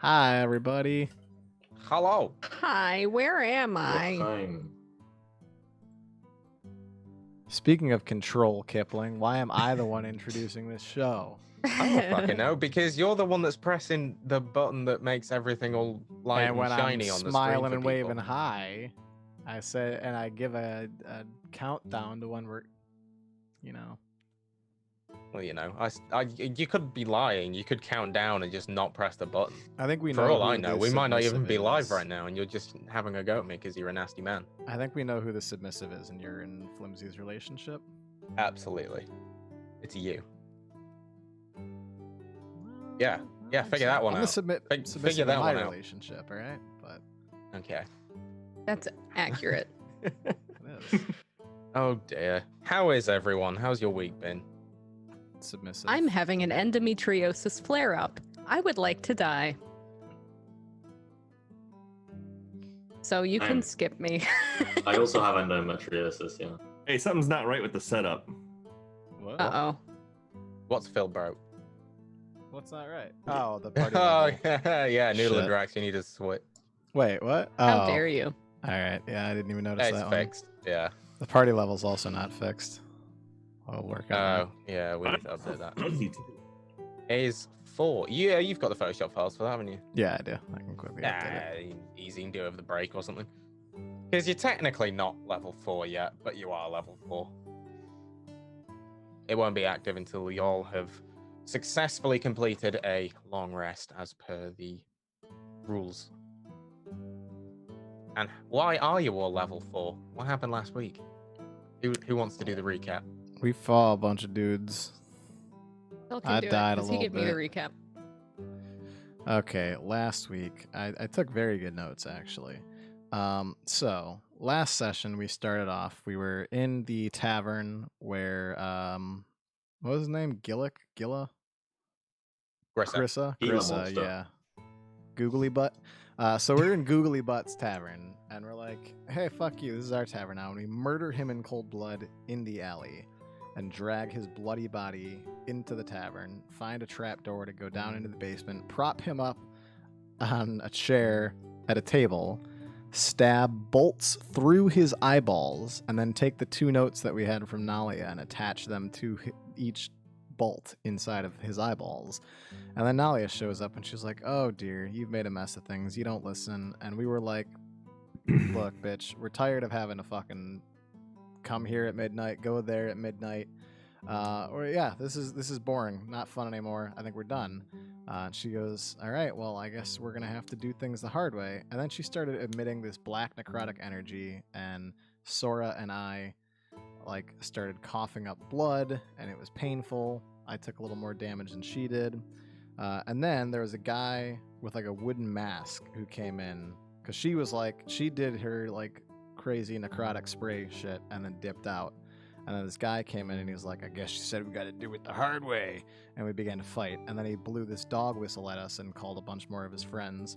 Hi, everybody. Hello. Hi, where am I? Time. Speaking of control, Kipling, why am I the one introducing this show? I don't fucking know, because you're the one that's pressing the button that makes everything all light And and when shiny I'm on the screen smiling for and people. waving hi, I say, and I give a countdown to when we're, you know. Well, you know, you could be lying. You could count down and just not press the button. I think we know. For all who I know, the we might not even submissive be live is. right now, and you're just having a go at me because you're a nasty man. I think we know who the submissive is, and you're in Flimsy's relationship. Absolutely. It's you. Yeah. Yeah, figure that one I'm out. the submissive Figure in that my one out. relationship, all right? But Okay. That's accurate. it is. Oh dear. How is everyone? How's your week been? Submissive. I'm having an endometriosis flare-up. I would like to die. So you can skip me. I also have endometriosis, yeah. Hey, something's not right with the setup. What? Uh-oh. What's Phil broke? What's not right? Oh, the party. Oh, level. yeah, Noodle Shit. and Drax, you need to switch. Wait, what? How Oh. dare you? All right. Yeah, I didn't even notice It's that fixed. Yeah. one. The party level's also not fixed. I'll work on Oh, yeah, we need to update that. What did he do? Is 4. Yeah, you've got the Photoshop files for that, haven't you? that. Yeah, I do. I can quickly update it. Easy, you can do it over the break or something. Because you're technically not level 4 yet, but you are level 4. It won't be active until you all have successfully completed a long rest as per the rules. And why are you all level 4? What happened last week? Who wants to do the recap? We fought a bunch of dudes. Phil I can do died it, a 'cause he little gave me the bit. recap. Okay, last week I took very good notes actually. So last session we started off. We were in the tavern where what was his name? Gilla? Grissa. Gila Grissa, monster. yeah. Googly Butt. So we're in Googly Butt's tavern, and we're like, hey, fuck you, this is our tavern now. And we murder him in cold blood in the alley and drag his bloody body into the tavern, find a trap door to go down into the basement, prop him up on a chair at a table, stab bolts through his eyeballs, and then take the 2 notes that we had from Nalia and attach them to each bolt inside of his eyeballs. And then Nalia shows up and she's like, oh dear, you've made a mess of things, you don't listen. And we were like, look, bitch, we're tired of having to fucking come here at midnight, go there at midnight. Or yeah, this is boring, not fun anymore. I think we're done. And she goes, all right, well, I guess we're gonna have to do things the hard way. And then she started emitting this black necrotic energy, and Sora and I like started coughing up blood, and it was painful. I took a little more damage than she did. And then there was a guy with like a wooden mask who came in, because she did her like crazy necrotic spray shit and then dipped out. And then this guy came in and he was like, I guess she said we got to do it the hard way. And we began to fight. And then he blew this dog whistle at us and called a bunch more of his friends.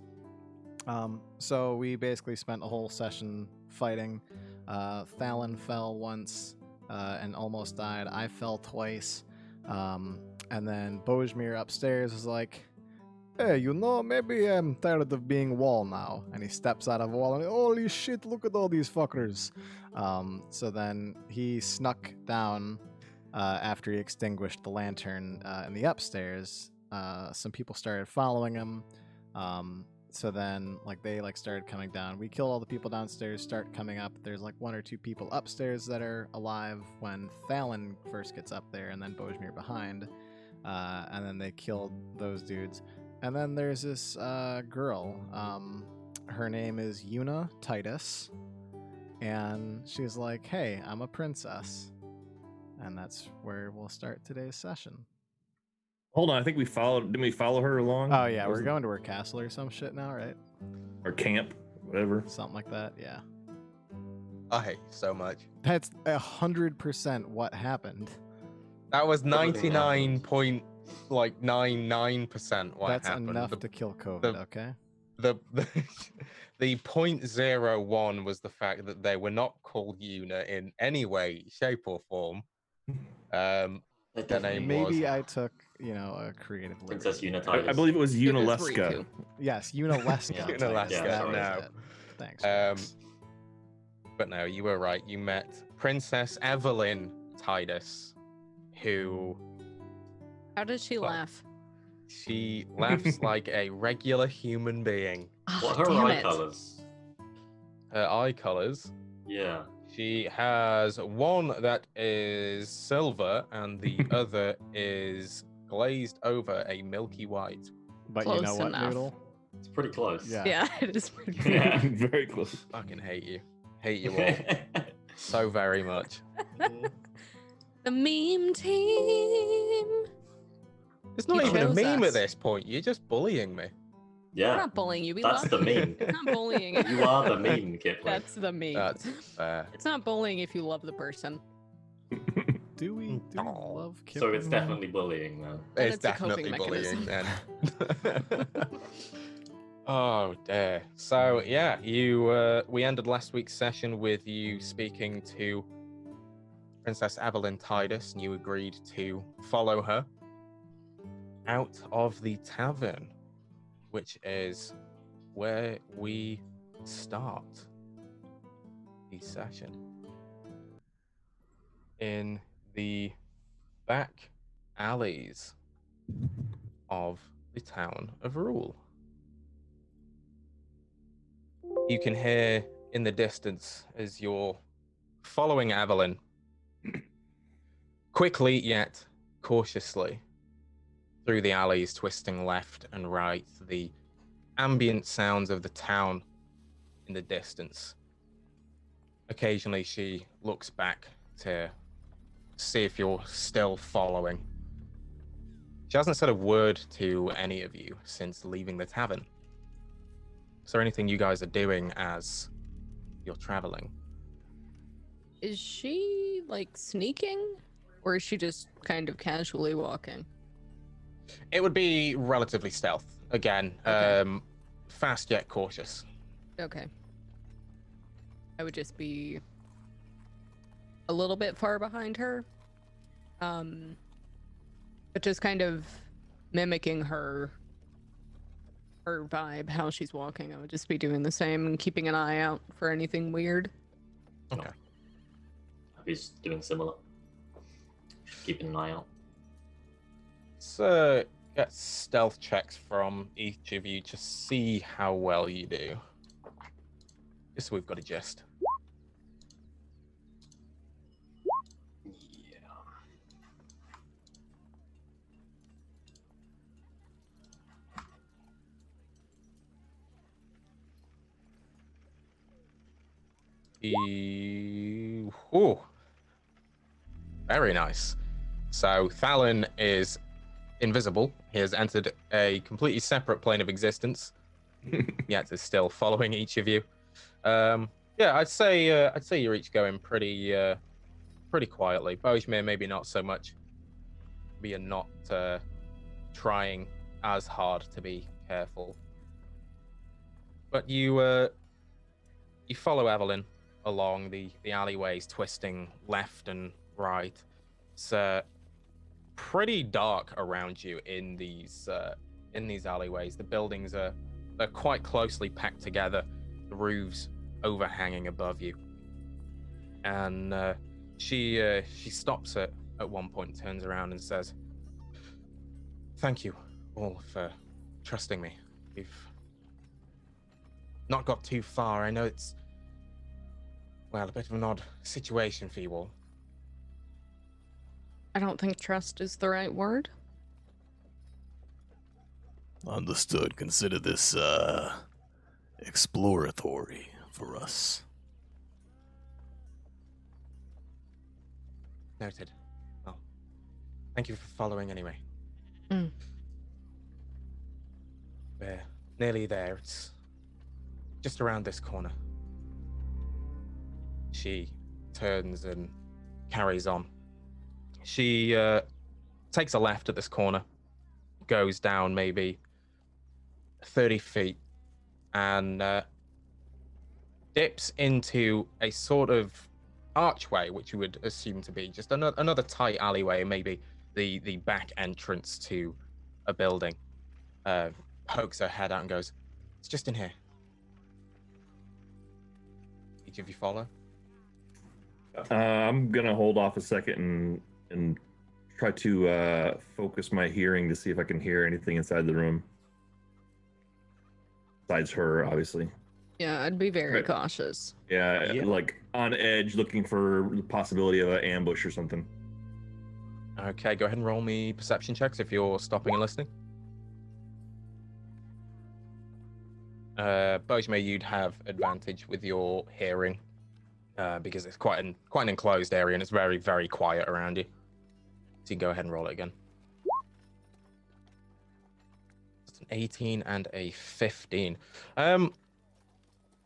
So we basically spent a whole session fighting. Thalon fell once and almost died. I fell twice. And then Bojmir upstairs was like, hey, maybe I'm tired of being wall now. And he steps out of a wall and, holy shit, look at all these fuckers. So then he snuck down after he extinguished the lantern in the upstairs. Some people started following him. So then they started coming down. We kill all the people downstairs, start coming up. There's 1 or 2 people upstairs that are alive when Thalon first gets up there, and then Bojmir behind. And then they killed those dudes. And then there's this girl. Her name is Yuna Titus. And she's like, hey, I'm a princess. And that's where we'll start today's session. Hold on, I think didn't we follow her along? Oh, yeah, we're going to her castle or some shit now, right? Or camp, whatever. Something like that, yeah. I hate you so much. That's 100% what happened. That was Everything 99.99% what That's happened. enough to kill COVID, okay? The 0.01 was the fact that they were not called Una in any way, shape, or form. That definitely Maybe was. I took a creative Princess liberty. Unititis. I believe it was It is Unaleska. Riku. Yes, Unaleska. Yeah. Titus, Unaleska, that was no. it. Thanks. Jax. But no, you were right. You met Princess Evelyn Titus, who How does she Well, laugh? she laughs like a regular human being. What Oh, are her damn eye it. colors? Her eye colors. Yeah. She has one that is silver and the other is glazed over a milky white. But you know Close what, enough. Noodle? It's pretty close. Yeah. Yeah, it is pretty Yeah. Very close. Fucking hate you. Hate you all so very much. The meme team. It's not You even a chose meme us. at this point. You're just bullying me. We're Yeah. not bullying you. We That's love the you. meme. It's not bullying. You are the meme, Kipling. That's the meme. That's fair. It's not bullying if you love the person. Do we Aw. love So Kipling? it's definitely bullying then. And It's it's a coping definitely bullying mechanism. then. Oh dear. So yeah, you we ended last week's session with you speaking to Princess Evelyn Titus, and you agreed to follow her out of the tavern, which is where we start the session. In the back alleys of the town of Rule. You can hear in the distance as you're following Evelyn, quickly yet cautiously, through the alleys, twisting left and right, the ambient sounds of the town in the distance. Occasionally she looks back to see if you're still following. She hasn't said a word to any of you since leaving the tavern. Is there anything you guys are doing as you're traveling? Is she like sneaking, or is she just kind of casually walking? It would be relatively stealth. Again, Okay. fast yet cautious. Okay. I would just be a little bit far behind her. But just kind of mimicking her vibe, how she's walking. I would just be doing the same and keeping an eye out for anything weird. Okay. I'd be just doing similar. Keeping an eye out. So get stealth checks from each of you to see how well you do. Just so we've got a gist. Yeah. Ooh. Very nice. So Thalon is invisible. He has entered a completely separate plane of existence. Yet is still following each of you. Yeah, I'd say you're each going pretty quietly. Bojmir maybe not so much. But you're not trying as hard to be careful. But you follow Evelyn along the alleyways, twisting left and right. It's pretty dark around you in these alleyways. The buildings are quite closely packed together, the roofs overhanging above you. And she stops at one point, turns around and says, "Thank you all for trusting me. We've not got too far. I know it's, well, a bit of an odd situation for you all." I don't think trust is the right word. Understood. Consider this exploratory for us. Noted. Well, thank you for following anyway. Mm. We're nearly there. It's just around this corner. She turns and carries on. She takes a left at this corner, goes down maybe 30 feet, and dips into a sort of archway, which you would assume to be just another tight alleyway, maybe the back entrance to a building, pokes her head out and goes, "It's just in here." Each of you follow? I'm gonna hold off a second and try to focus my hearing to see if I can hear anything inside the room. Besides her, obviously. Yeah, I'd be very Right. cautious. Yeah, Yeah. like on edge, looking for the possibility of an ambush or something. Okay, go ahead and roll me perception checks if you're stopping and listening. Bojme, you'd have advantage with your hearing because it's quite an enclosed area and it's very, very quiet around you. So you can go ahead and roll it again. It's an 18 and a 15.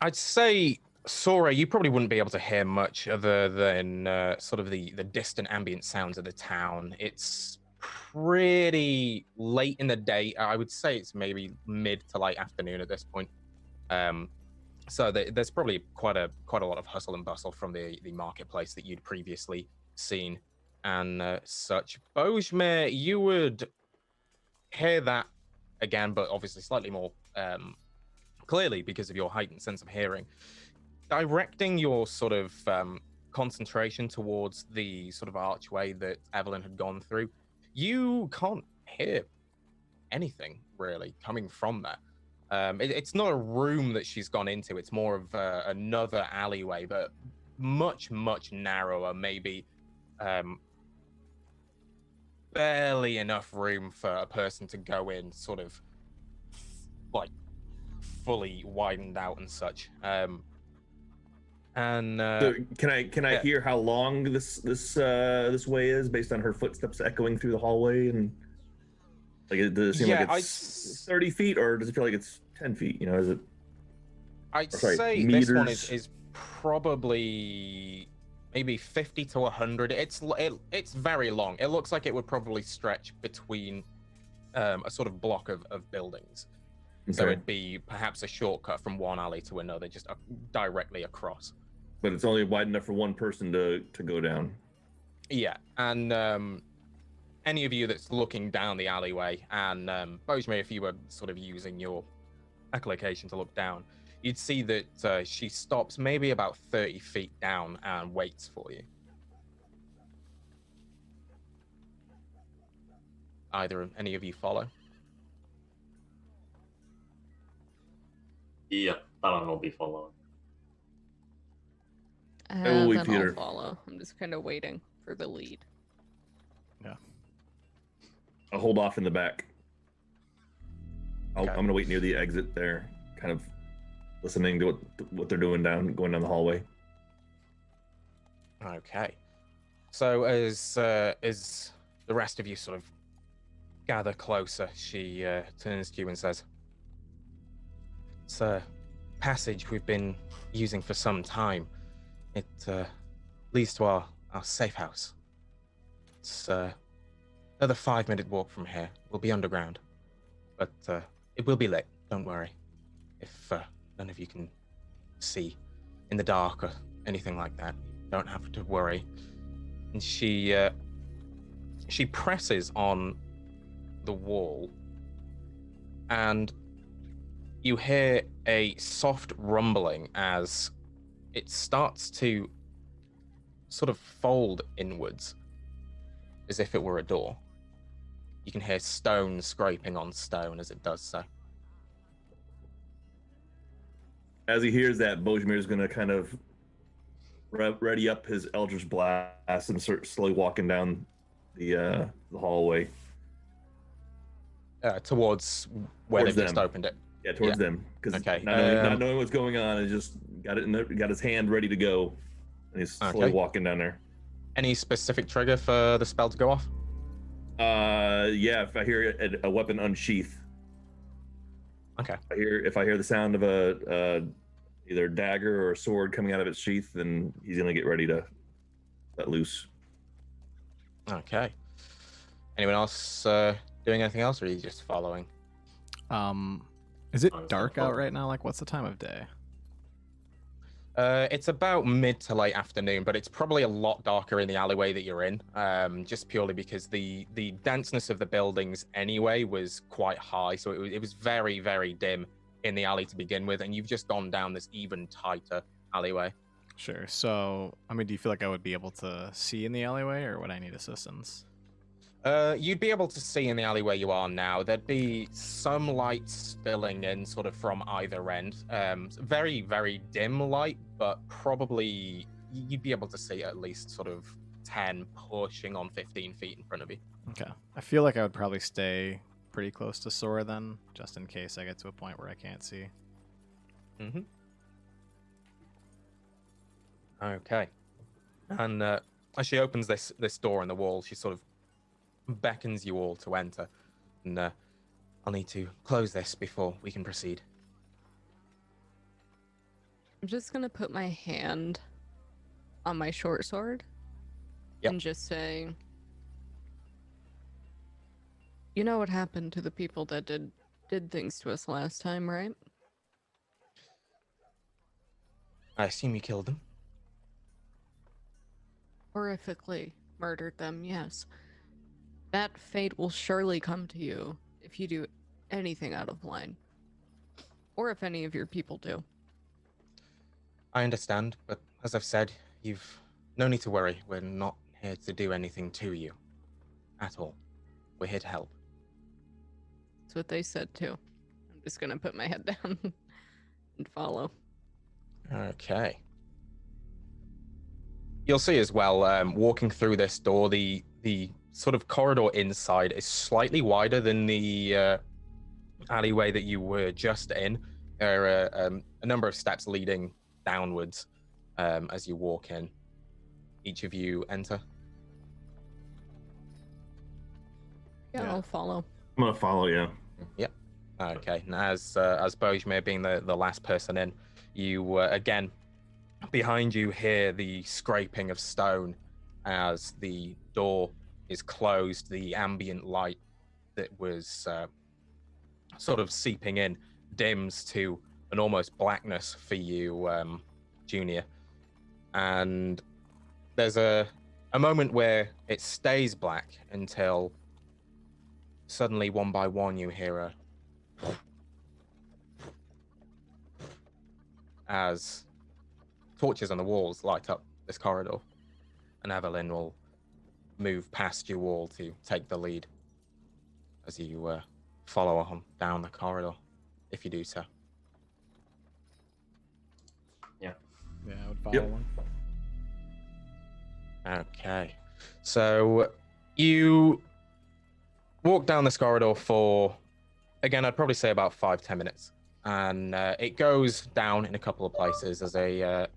I'd say, Sora, you probably wouldn't be able to hear much other than sort of the distant ambient sounds of the town. It's pretty late in the day. I would say it's maybe mid to late afternoon at this point. So there's probably quite a lot of hustle and bustle from the marketplace that you'd previously seen and such. Bojme, you would hear that again, but obviously slightly more clearly because of your heightened sense of hearing. Directing your sort of concentration towards the sort of archway that Evelyn had gone through, you can't hear anything really coming from there. It's not a room that she's gone into. It's more of another alleyway, but much, much narrower, maybe barely enough room for a person to go in, sort of like fully widened out and such. So can I hear how long this way is based on her footsteps echoing through the hallway? And like, does it seem like it's 30 feet, or does it feel like it's 10 feet? You know, is it? I'd sorry, say this one meters? is probably maybe 50 to 100. It's very long. It looks like it would probably stretch between a sort of block of buildings. So Okay. it'd be perhaps a shortcut from one alley to another, just directly across. But it's only wide enough for one person to go down. Yeah, and any of you that's looking down the alleyway, and Bojme, if you were sort of using your echolocation to look down, you'd see that she stops maybe about 30 feet down and waits for you. Any of you follow? Yeah, Talon will be following. will wait, Then Peter. I'll follow. I'm just kind of waiting for the lead. I'll hold off in the back. Okay. I'm gonna wait near the exit there, kind of listening to what they're doing going down the hallway. Okay. So as the rest of you sort of gather closer, she turns to you and says, "It's a passage we've been using for some time. It leads to our safe house. It's another 5-minute walk from here. We'll be underground. But it will be lit, don't worry. If none of you can see in the dark or anything like that, you don't have to worry." And she presses on the wall, and you hear a soft rumbling as it starts to sort of fold inwards, as if it were a door. You can hear stone scraping on stone as it does so. As he hears that, Bojmir's gonna kind of ready up his Eldritch Blast and start slowly walking down the hallway. Towards where Towards they've just them. opened it. Yeah, towards them, because Okay, not knowing what's going on, he just got his hand ready to go, and he's slowly Okay. walking down there. Any specific trigger for the spell to go off? Yeah, if I hear a weapon unsheath. Okay. If I hear the sound of a either a dagger or a sword coming out of its sheath, then he's gonna get ready to let loose. Okay. Anyone else doing anything else, or are you just following? Is it I was dark gonna out follow. right now? Like, what's the time of day? It's about mid to late afternoon, but it's probably a lot darker in the alleyway that you're in, just purely because the denseness of the buildings anyway was quite high, so it was very, very dim in the alley to begin with, and you've just gone down this even tighter alleyway. Sure. So, I mean, do you feel like I would be able to see in the alleyway, or would I need assistance? You'd be able to see in the alley where you are now. There'd be some light spilling in sort of from either end. Very, very dim light, but probably you'd be able to see at least sort of 10 pushing on 15 feet in front of you. Okay. I feel like I would probably stay pretty close to Sora then, just in case I get to a point where I can't see. Mm-hmm. Okay. And as she opens this door in the wall, she sort of beckons you all to enter, and I'll need to close this before we can proceed. I'm just gonna put my hand on my short sword Yep. and just say, you know what happened to the people that did things to us last time, right? I assume you killed them. Horrifically murdered them, yes. That fate will surely come to you if you do anything out of line. Or if any of your people do. I understand, but as I've said, you've no need to worry. We're not here to do anything to you. At all. We're here to help. That's what they said too. I'm just gonna put my head down and follow. Okay. You'll see as well, walking through this door, the sort of corridor inside is slightly wider than the alleyway that you were just in. There are a number of steps leading downwards as you walk in. Each of you enter. Yeah, I'll follow. I'm gonna follow you. Yep. Okay. And as Bojmir being the last person in, you again behind you hear the scraping of stone as the door is closed. The ambient light that was sort of seeping in dims to an almost blackness for you, Junior. And there's a moment where it stays black until suddenly, one by one, you hear as torches on the walls light up this corridor, and Evelyn will move past you all to take the lead as you follow on down the corridor, if you do so. Yeah, I would follow Yep. one. Okay, so you walk down this corridor for, again, I'd probably say about 5-10 minutes, and it goes down in a couple of places. There's a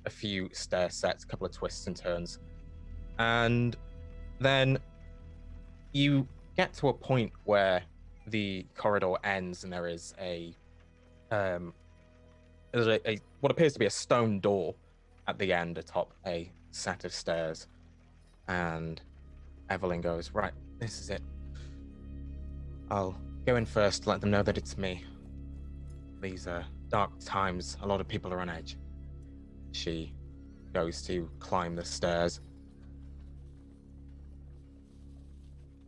few stair sets, a couple of twists and turns, and then you get to a point where the corridor ends, and there is there's what appears to be a stone door at the end atop a set of stairs. And Evelyn goes, right, this is it. I'll go in first, let them know that it's me. These are dark times, a lot of people are on edge. She goes to climb the stairs.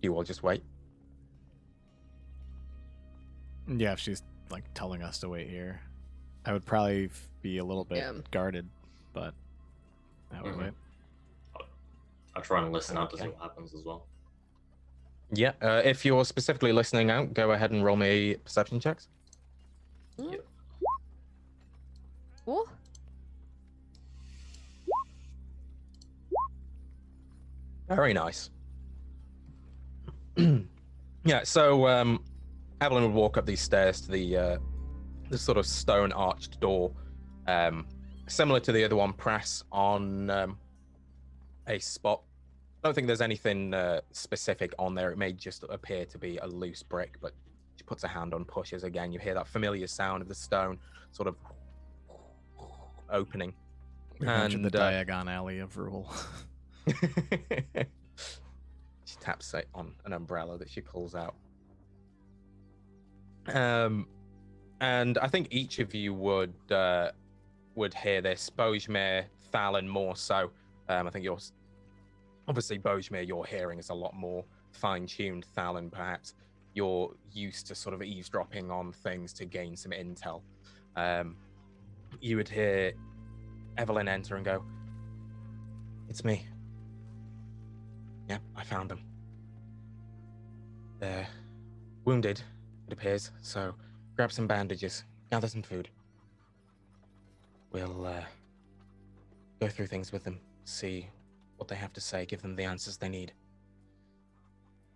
You all just wait. Yeah, if she's like telling us to wait here, I would probably be a little bit guarded, but I would wait. I'll try and listen out to see what happens as well. Yeah, if you're specifically listening out, go ahead and roll me perception checks. Yep. Oh, Very nice. Yeah, so Evelyn would walk up these stairs to the sort of stone arched door, similar to the other one, press on a spot. I don't think there's anything specific on there. It may just appear to be a loose brick, but she puts her hand on, pushes again. You hear that familiar sound of the stone sort of opening. We mentioned the Diagon Alley of rule. She taps it on an umbrella that she pulls out. And I think each of you would would hear this. Bojmir, Thalon more so. I think you're obviously Bojmir. Your hearing is a lot more fine-tuned. Thalon, perhaps you're used to sort of eavesdropping on things to gain some intel. You would hear Evelyn enter and go, "It's me. Yep, I found them. They're wounded, it appears, so grab some bandages, gather some food. We'll go through things with them, see what they have to say, give them the answers they need.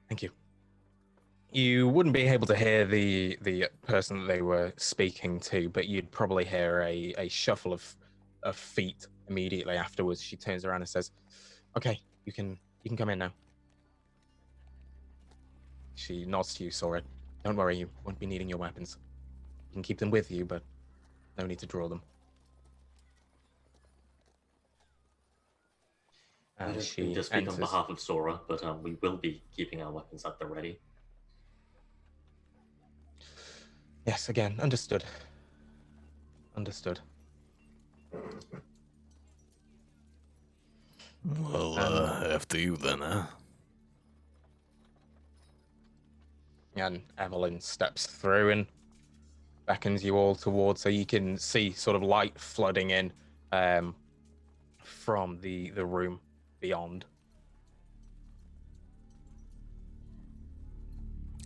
Thank you." You wouldn't be able to hear the person that they were speaking to, but you'd probably hear a shuffle of feet immediately afterwards. She turns around and says, "Okay, you can come in now." She nods to you, Sora. "Don't worry, you won't be needing your weapons. You can keep them with you, but no need to draw them." I don't She mean to speak on enters. behalf of Sora, but we will be keeping our weapons at the ready. Yes, again, understood. Understood. Well, after you then, huh? And Evelyn steps through and beckons you all towards her. You can see sort of light flooding in from the room beyond.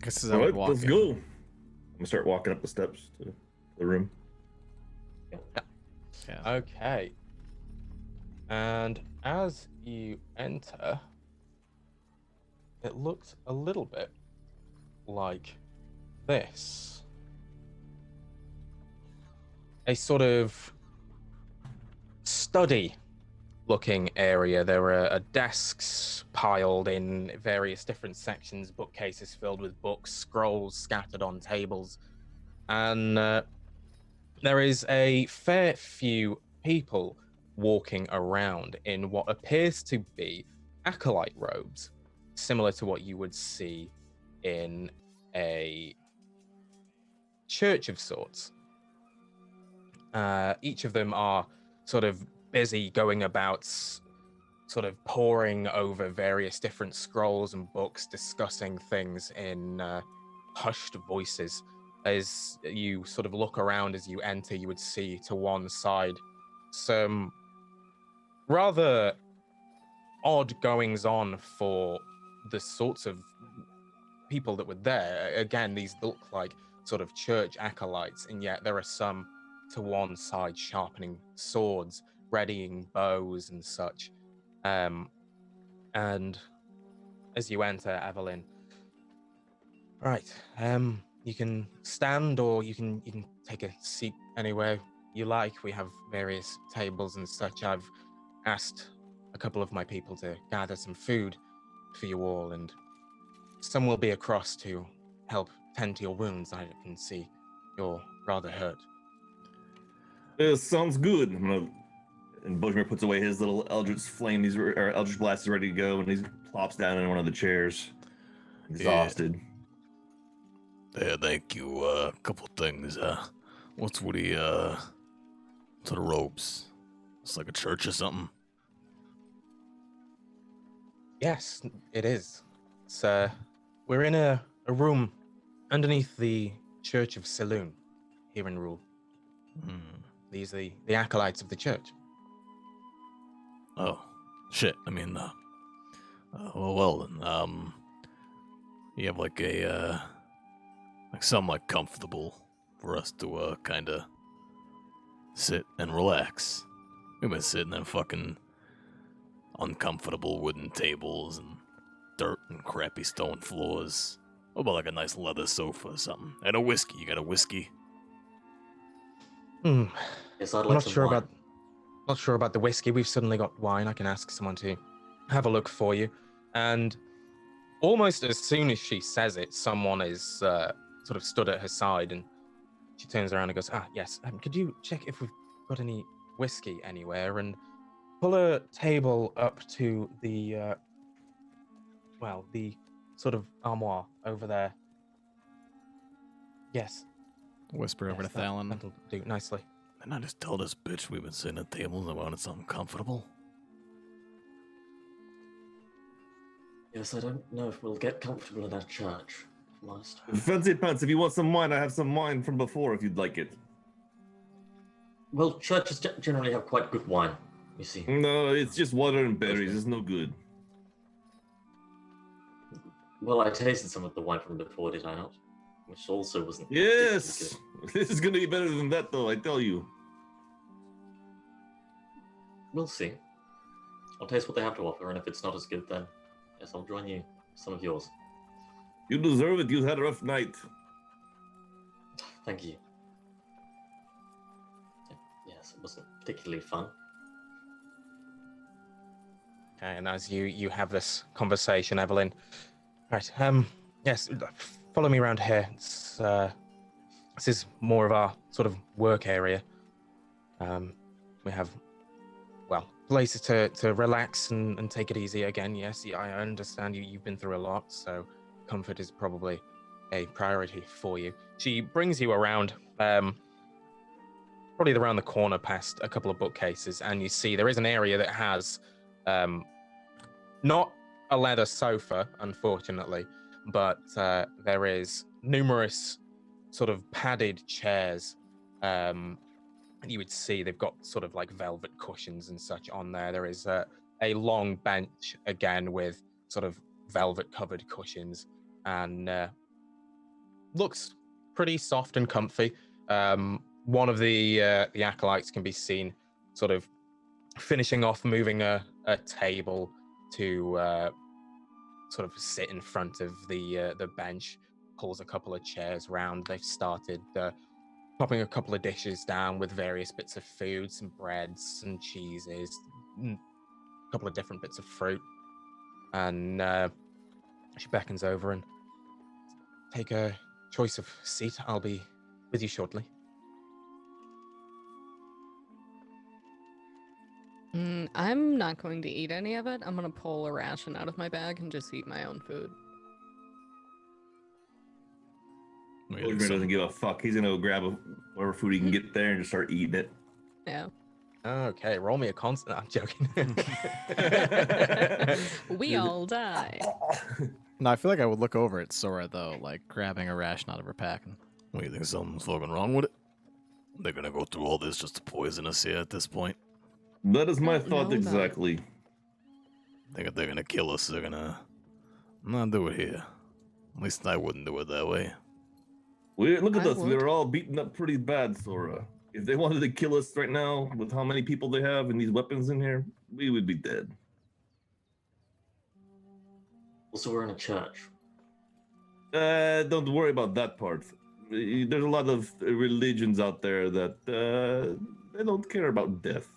Guess as I All would right, walk let's in. go. I'm gonna start walking up the steps to the room. Yeah. Okay. And as you enter, it looks a little bit like this. A sort of study looking area. There are desks piled in various different sections, bookcases filled with books, scrolls scattered on tables, and there is a fair few people walking around in what appears to be acolyte robes, similar to what you would see in a church of sorts. Each of them are sort of busy going about, sort of poring over various different scrolls and books, discussing things in hushed voices. As you sort of look around as you enter, you would see to one side some rather odd goings on for the sorts of people that were there. Again, these look like sort of church acolytes, and yet there are some to one side sharpening swords, readying bows and such. And as you enter, Evelyn, right, you can stand or you can take a seat anywhere you like. We have various tables and such. I've asked a couple of my people to gather some food for you all, and some will be across to help tend to your wounds. I can see you're rather hurt. Sounds good. And Bojmir puts away his little Eldritch Flame, or Eldritch Blast is ready to go, and he plops down in one of the chairs, exhausted. Yeah, thank you. A couple things. What's with the robes? It's like a church or something. Yes, it is. It's, we're in a room underneath the Church of Saloon here in Rule. These are the acolytes of the church. Oh, shit. I mean, well then, you have like a, like something like comfortable for us to, kind of sit and relax. We've been sitting on fucking uncomfortable wooden tables and dirt and crappy stone floors. What about like a nice leather sofa or something? And a whiskey. You got a whiskey? Yes, I'd I'm like not some sure wine. not sure about the whiskey. We've suddenly got wine. I can ask someone to have a look for you. And almost as soon as she says it, someone is sort of stood at her side, and she turns around and goes, yes, could you check if we've got any whiskey anywhere, and pull a table up to the the sort of armoire over there. Yes. Whisper over to Thalon. That'll do nicely. Didn't I just tell this bitch we've been sitting at tables and wanted something comfortable? Yes, I don't know if we'll get comfortable in that church. If I'm honest. Fancy pants, if you want some wine, I have some wine from before if you'd like it. Well, churches generally have quite good wine, you see. No, it's just water and berries. It's no good. Well, I tasted some of the wine from before, did I not? Which also wasn't. Yes! This is going to be better than that, though, I tell you. We'll see. I'll taste what they have to offer, and if it's not as good, then yes, I'll join you. Some of yours. You deserve it. You had a rough night. Thank you. Yes, it wasn't particularly fun. Okay, and as you have this conversation, Evelyn, right? Yes, follow me around here. It's this is more of our sort of work area. We have, well, places to relax and take it easy again. Yes, I understand you've been through a lot, so comfort is probably a priority for you. She brings you around, probably around the corner past a couple of bookcases, and you see there is an area that has not a leather sofa, unfortunately, but there is numerous sort of padded chairs. You would see they've got sort of like velvet cushions and such on there. There is a long bench again with sort of velvet covered cushions, and looks pretty soft and comfy. One of the acolytes can be seen sort of finishing off moving a table to sort of sit in front of the bench, pulls a couple of chairs round. They've started popping a couple of dishes down with various bits of food, some breads, some cheeses, a couple of different bits of fruit. And she beckons over and take a choice of seat. I'll be with you shortly. I'm not going to eat any of it. I'm going to pull a ration out of my bag and just eat my own food. Oliver doesn't give a fuck. He's gonna go grab whatever food he can get there and just start eating it. Yeah. Okay, roll me a constant. I'm joking. We all die. No, I feel like I would look over at Sora, though, like grabbing a ration out of her pack. What, you think something's fucking wrong with it? They're gonna go through all this just to poison us here at this point? That is my Don't thought know, exactly. Think if they're gonna kill us, they're gonna not do it here. At least I wouldn't do it that way. Look at I us. would. We're all beaten up pretty bad, Sora. If they wanted to kill us right now with how many people they have and these weapons in here, we would be dead. Also, we're in a church. Don't worry about that part. There's a lot of religions out there that they don't care about death.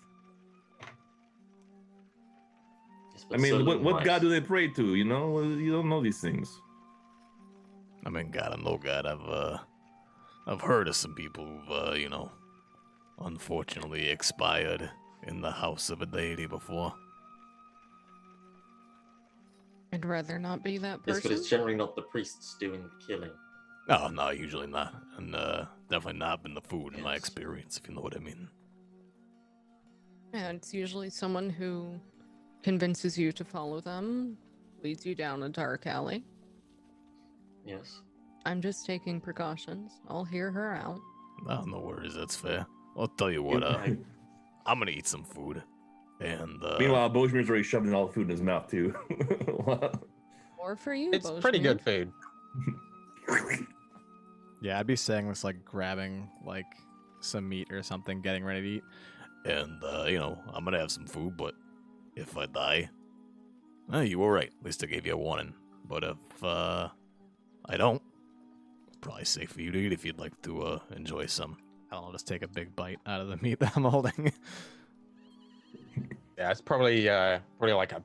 Yes, I but so mean, do what mice. God do they pray to? You know, you don't know these things. I mean, God, I know God. I've heard of some people who've, unfortunately expired in the house of a deity before. I'd rather not be that Yes, person. but it's generally not the priests doing the killing. Oh, no, usually not. And definitely not been the food in my Yes. experience, if you know what I mean. Yeah, it's usually someone who convinces you to follow them, leads you down a dark alley. Yes. I'm just taking precautions. I'll hear her out. Oh, no worries, that's fair. I'll tell you what, I'm gonna eat some food. And, Meanwhile, Bojmir's already shoving all the food in his mouth, too. Or for you, It's pretty Boshmir. good food. Yeah, I'd be saying this like grabbing like some meat or something, getting ready to eat. And, I'm gonna have some food, but if I die, you were right. At least I gave you a warning. But if, I don't, probably safe for you to eat if you'd like to, enjoy some. I'll just take a big bite out of the meat that I'm holding. Yeah, it's probably like a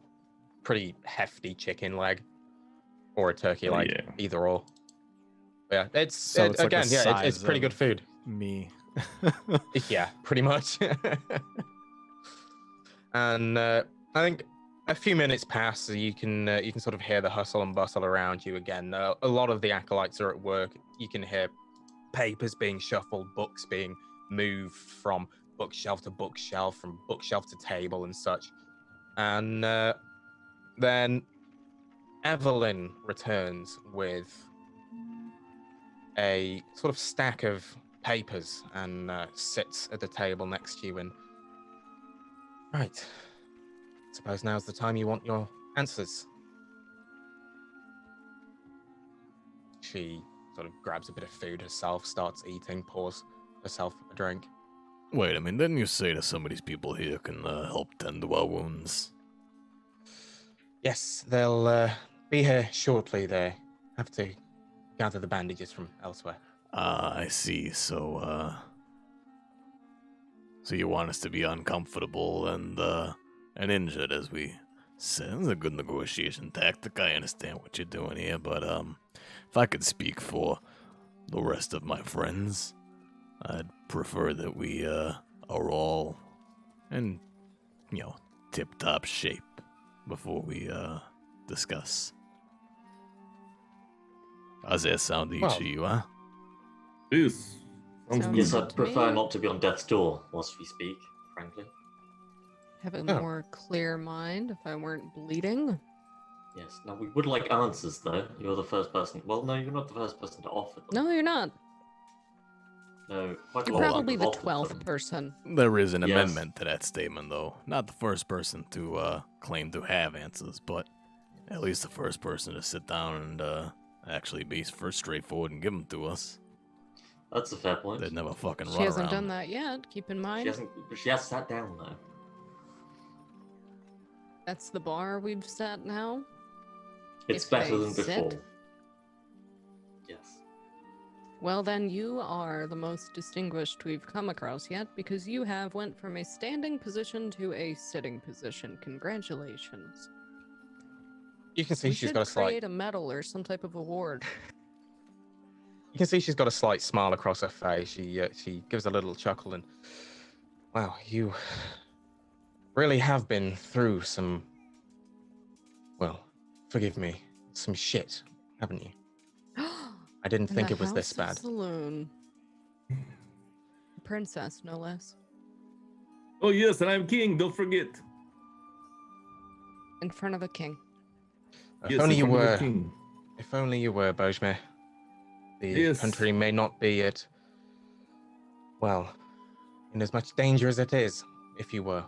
pretty hefty chicken leg or a turkey leg, yeah. either or. Yeah, it's like the again, it's size pretty good of food. Me. Yeah, pretty much. And I think a few minutes pass, so you can sort of hear the hustle and bustle around you again. A lot of the acolytes are at work. You can hear papers being shuffled, books being move from bookshelf to bookshelf, from bookshelf to table and such. And then Evelyn returns with a sort of stack of papers and sits at the table next to you. And right, suppose now's the time you want your answers. She sort of grabs a bit of food herself, starts eating, pours herself a drink. Wait, didn't you say that some of these people here can help tend to our wounds? Yes, they'll be here shortly. They have to gather the bandages from elsewhere. I see. So you want us to be uncomfortable and injured, as we said. It's a good negotiation tactic. I understand what you're doing here, but if I could speak for the rest of my friends, I'd prefer that we are all in, tip-top shape before we discuss. How's that sound to each of you, huh? Yes. Yes, good I'd to prefer me. not to be on death's door whilst we speak, frankly. Have a Oh. more clear mind if I weren't bleeding. Yes. Now, we would like answers, though. You're the first person. Well, no, you're not the first person to offer them. No, you're not. No, quite a You're lot of probably people the have offered 12th them. person. There is an Yes. amendment to that statement, though. Not the first person to claim to have answers, but at least the first person to sit down and actually be first straightforward and give them to us. That's a fair point. They'd never fucking She run hasn't around. done that yet. Keep in She mind. hasn't, but she has sat down, though. That's the bar we've set now. It's If better they than sit. before. Yes. Well, then you are the most distinguished we've come across yet, because you have went from a standing position to a sitting position. Congratulations. You can see We she's should got a slight. create a medal or some type of award. You can see she's got a slight smile across her face. She gives a little chuckle and, wow, you really have been through some, well, forgive me, some shit, haven't you? I didn't think it was this bad. Saloon. Princess, no less. Oh yes, and I'm king. Don't forget. In front of a king. If Yes, only in you front of the were. king. If only you were, Bojme. The Yes. country may not be at, well, in as much danger as it is, if you were.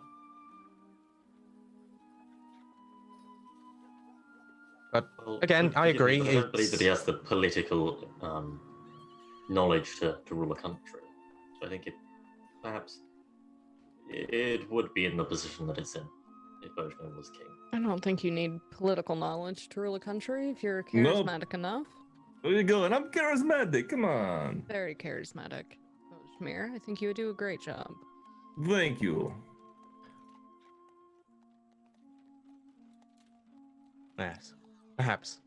But Well, again, I forgive me, agree. but I don't believe that he It's- has the political knowledge to rule a country. So I think perhaps it would be in the position that it's in if Bojman was king. I don't think you need political knowledge to rule a country if you're Nope. charismatic enough. Where you going? I'm charismatic. Come on. Very charismatic. Shmir, I think you would do a great job. Thank you. Yes, perhaps.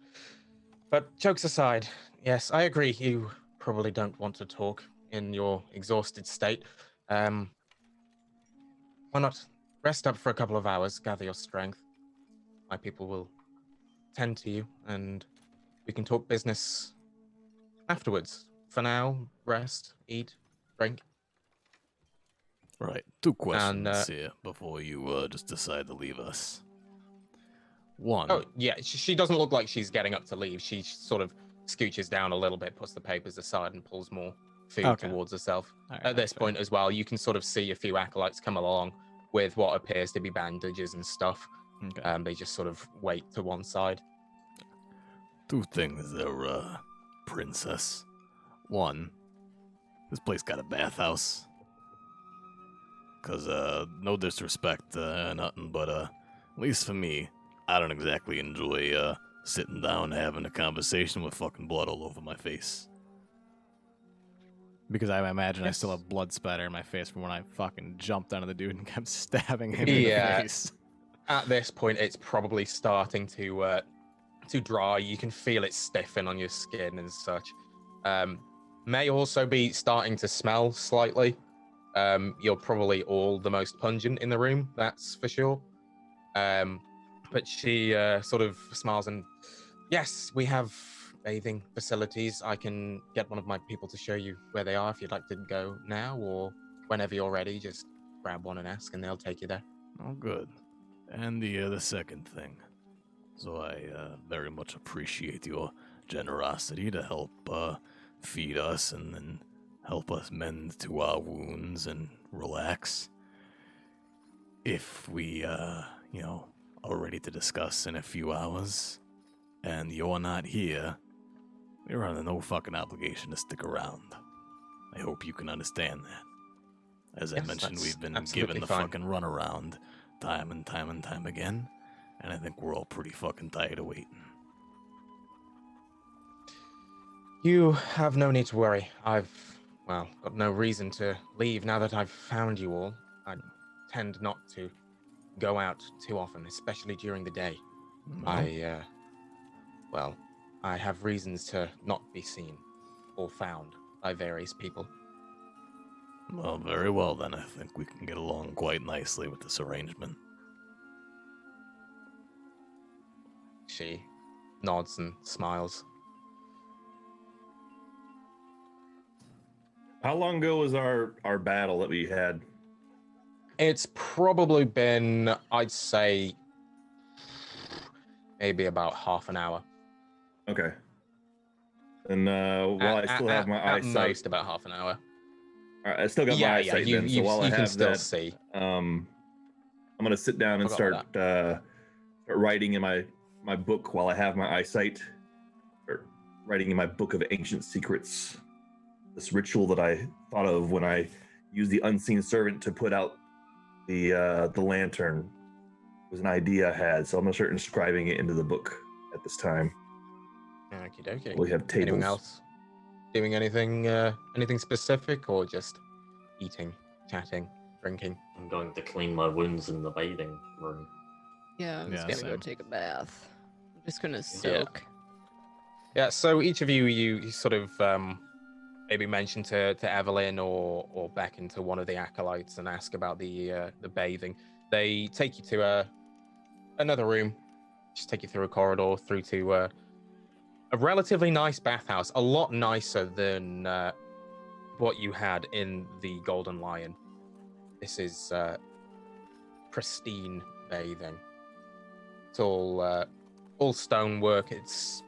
But jokes aside, yes, I agree. You probably don't want to talk in your exhausted state. Why not rest up for a couple of hours, gather your strength? My people will tend to you, and we can talk business afterwards. For now, rest, eat, drink. Right. 2 questions And, here before you just decide to leave us. One. Oh, yeah, she doesn't look like she's getting up to leave. She sort of scooches down a little bit, puts the papers aside, and pulls more food Okay. towards herself. All right, At this that's point as well, you can sort of see a few acolytes come along with what appears to be bandages and stuff. fair. Okay. They just sort of wait to one side. 2 things there, princess. One, this place got a bathhouse. Cause, no disrespect, nothing, but, at least for me, I don't exactly enjoy, sitting down and having a conversation with fucking blood all over my face. Because I imagine I Yes. still have blood spatter in my face from when I fucking jumped onto the dude and kept stabbing him in Yeah. the face. At this point, it's probably starting to dry. You can feel it stiffen on your skin and such. May also be starting to smell slightly. You're probably all the most pungent in the room, that's for sure. But she sort of smiles and, yes, we have bathing facilities. I can get one of my people to show you where they are if you'd like to go now, or whenever you're ready, just grab one and ask, and they'll take you there. Oh, good. And the second thing. So I very much appreciate your generosity to help feed us and then help us mend to our wounds and relax. If we, are ready to discuss in a few hours, and you're not here, we're under no fucking obligation to stick around. I hope you can understand that. As I mentioned, we've been given the fucking runaround time and time and time again, and I think we're all pretty fucking tired of waiting. You have no need to worry. I've got no reason to leave now that I've found you all. I tend not to go out too often, especially during the day. No? I have reasons to not be seen or found by various people. Well, very well then. I think we can get along quite nicely with this arrangement. She nods and smiles. How long ago was our battle that we had? It's probably been, I'd say, maybe about half an hour. Okay. And while I still have my eyesight, at most about half an hour. All right, I still got my eyesight then. So while I have still that, see. I'm gonna sit down and start writing in my book while I have my eyesight, or writing in my book of ancient secrets. This ritual that I thought of when I used the unseen servant to put out the lantern was an idea I had, so I'm gonna start inscribing it into the book at this time. Okie dokie. We have tables. Anyone else doing anything specific, or just eating, chatting, drinking? I'm going to clean my wounds in the bathing room. Yeah, I'm just gonna go take a bath. I'm just gonna soak. Yeah, so each of you sort of maybe mention to Evelyn or beckon to one of the acolytes and ask about the bathing. They take you to another room, just take you through a corridor through to a relatively nice bathhouse, a lot nicer than what you had in the Golden Lion. This is pristine bathing. It's all stonework. It's,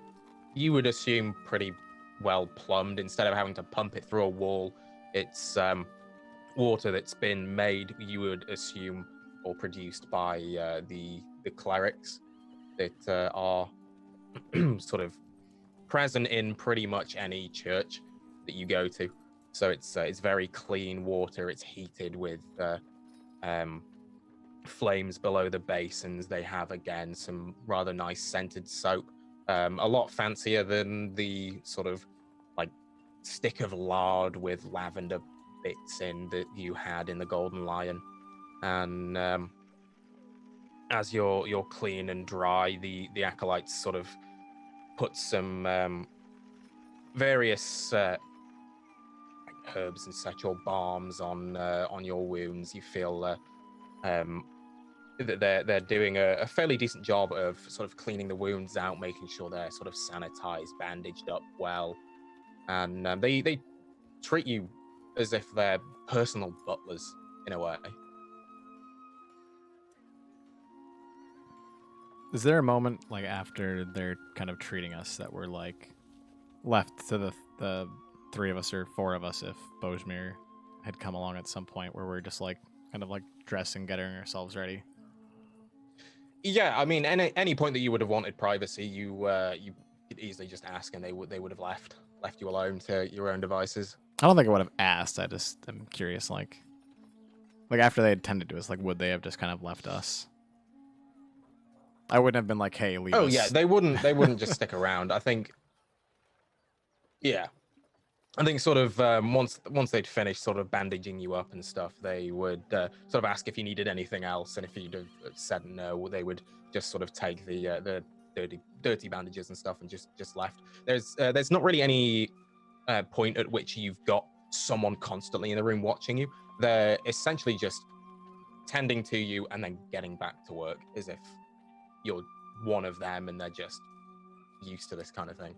you would assume, pretty well plumbed. Instead of having to pump it through a wall, it's water that's been made, you would assume, or produced by the clerics that are sort of present in pretty much any church that you go to. So it's very clean water. It's heated with flames below the basins. They have, again, some rather nice scented soap, a lot fancier than the sort of like stick of lard with lavender bits in that you had in the Golden Lion. And as you're clean and dry, the acolytes sort of put some various herbs and such, or balms on your wounds. You feel that they're doing a fairly decent job of sort of cleaning the wounds out, making sure they're sort of sanitized, bandaged up well, and they treat you as if they're personal butlers in a way. Is there a moment, like, after they're kind of treating us that we're, like, left to the three of us or four of us, if Bojmir had come along at some point, where we're just, like, kind of, like, dressing, getting ourselves ready? Yeah, I mean, any point that you would have wanted privacy, you could easily just ask, and they would have left you alone to your own devices. I don't think I would have asked. I'm curious, like after they had tended to us, like, would they have just kind of left us? I wouldn't have been like, "Hey, leave us." Oh yeah, they wouldn't just stick around. I think sort of once they'd finished sort of bandaging you up and stuff, they would sort of ask if you needed anything else, and if you'd have said no, they would just sort of take the dirty bandages and stuff and just left. There's not really any point at which you've got someone constantly in the room watching you. They're essentially just tending to you and then getting back to work, as if you're one of them and they're just used to this kind of thing.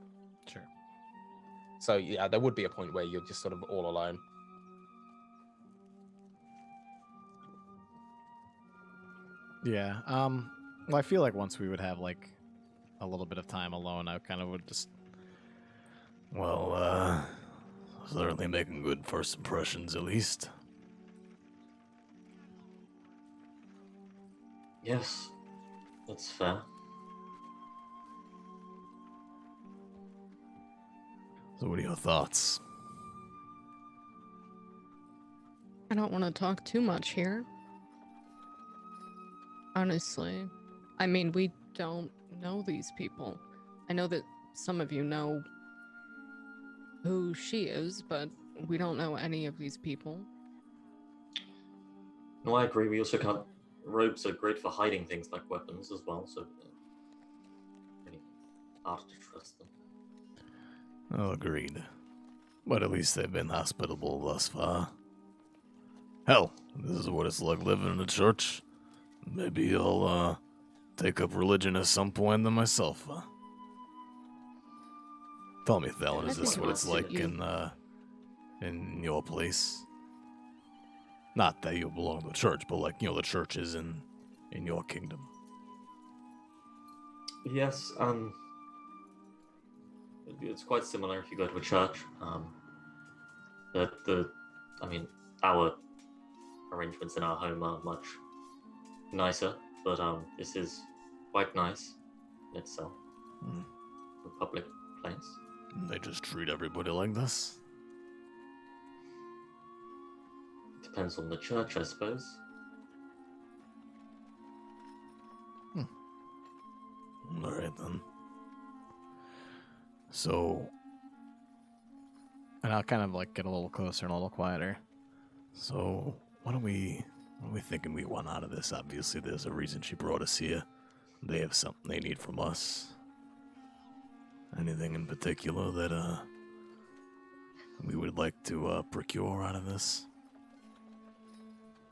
Sure. So yeah, there would be a point where you're just sort of all alone. Yeah. Well, I feel like once we would have like a little bit of time alone, I kind of would just. Well, certainly making good first impressions, at least. Yes, that's fair. So, what are your thoughts? I don't want to talk too much here. Honestly. I mean, we don't know these people. I know that some of you know who she is, but we don't know any of these people. No, I agree. We also can't. Robes are great for hiding things like weapons as well, so really hard to trust them. Oh, agreed. But at least they've been hospitable thus far. Hell, this is what it's like living in a church. Maybe I'll, take up religion at some point then myself, huh? Tell me, Thalen, I is this think what it it's was like you. in your place? Not that you belong to the church, but like, the church is in your kingdom. Yes, it's quite similar if you go to a church. Our arrangements in our home are much nicer, but this is quite nice in itself. A public place. They just treat everybody like this? Depends on the church, I suppose. Alright then. So, And I'll kind of like get a little closer and a little quieter. So, what are we thinking we want out of this? Obviously, there's a reason she brought us here. They have something they need from us. Anything in particular that, we would like to, procure out of this?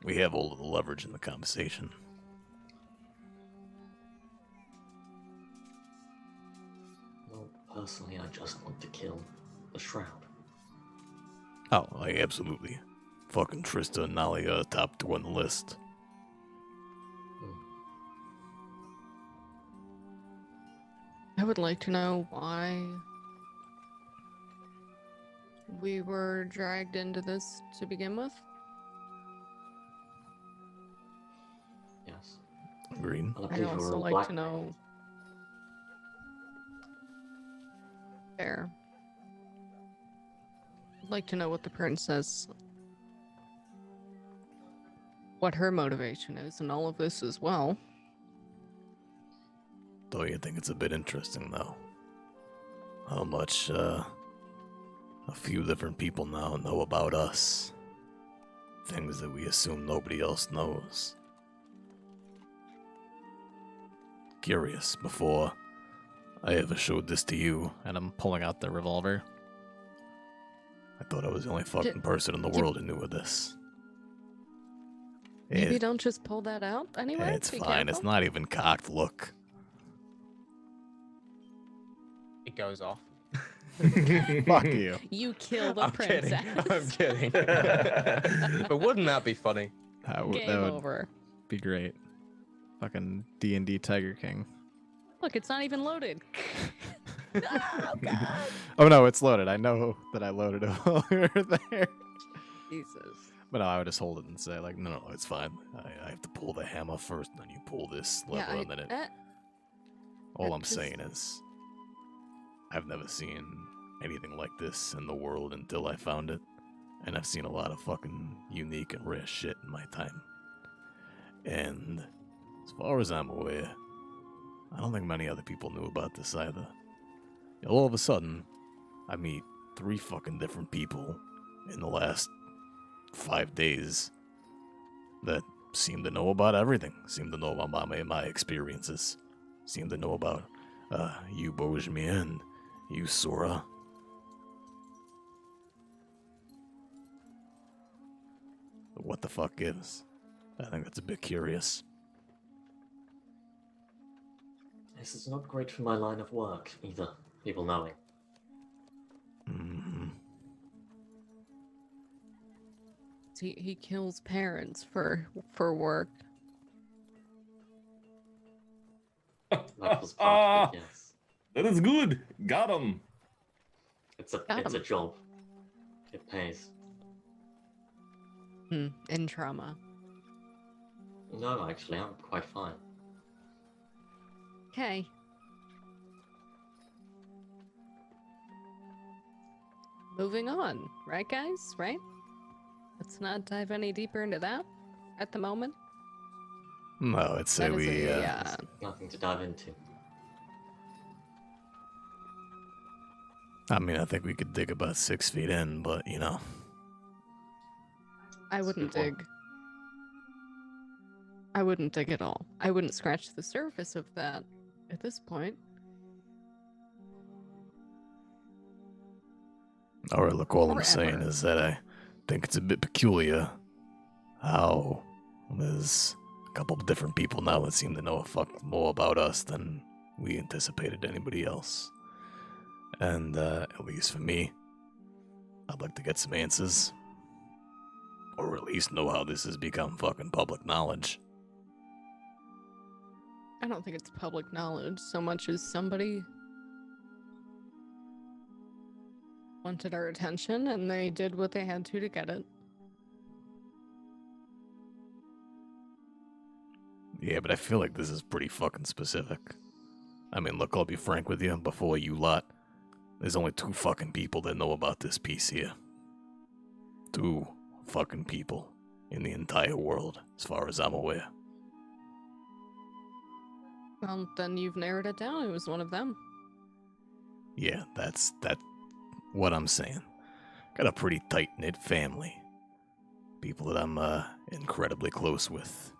We have all of the leverage in the conversation. Well, personally, I just want to kill the Shroud. Oh, absolutely. Fucking Trista and Nalia are top 2 on the list. I would like to know why we were dragged into this to begin with. Yes. Agreed. I'd also like to know. Fair. I'd like to know what the princess, what her motivation is in all of this as well. Don't you think it's a bit interesting, though? How much, a few different people now know about us. Things that we assume nobody else knows. Curious, before I ever showed this to you, And I'm pulling out the revolver. I thought I was the only fucking person in the world who knew of this. Maybe don't just pull that out anyway. It's Be fine, it's careful. not even cocked, look. It goes off. Fuck you. You kill the I'm princess. kidding. I'm kidding. But wouldn't that be funny? That Game would over. be great. Fucking D&D Tiger King. Look, it's not even loaded. Oh, God. Oh no, it's loaded. I know that I loaded it while we were there. Jesus. But no, I would just hold it and say like, No, it's fine. I have to pull the hammer first, then you pull this lever, Yeah, and then it... all I'm just- saying is, I've never seen anything like this in the world until I found it. And I've seen a lot of fucking unique and rare shit in my time. And as far as I'm aware, I don't think many other people knew about this either. All of a sudden, I meet 3 fucking different people in the last 5 days that seem to know about everything. Seem to know about my experiences. Seem to know about you, Bojimir, and you, Sora. What the fuck gives? I think that's a bit curious. This is not great for my line of work, either. People knowing. He kills parents for work. That was part of it, yes. That is good. Got him. It's a job. It pays. In trauma. No, actually, I'm quite fine. Okay. Moving on, right, guys? Right? Let's not dive any deeper into that at the moment. No, I'd say That is we. Nothing to dive into. I mean, I think we could dig about 6 feet in, but you know. I wouldn't Good one. dig. I wouldn't dig at all. I wouldn't scratch the surface of that at this point. All right, look, all I'm Or saying ever. is that I think it's a bit peculiar how there's a couple of different people now that seem to know a fuck more about us than we anticipated anybody else. And at least for me, I'd like to get some answers. Or at least know how this has become fucking public knowledge. I don't think it's public knowledge so much as somebody wanted our attention and they did what they had to get it. Yeah, but I feel like this is pretty fucking specific. I mean, look, I'll be frank with you, before you lot, there's only 2 fucking people that know about this piece here. 2 fucking people in the entire world, as far as I'm aware. Well, then you've narrowed it down. It was one of them. Yeah, that's what I'm saying. Got a pretty tight-knit family. People that I'm incredibly close with.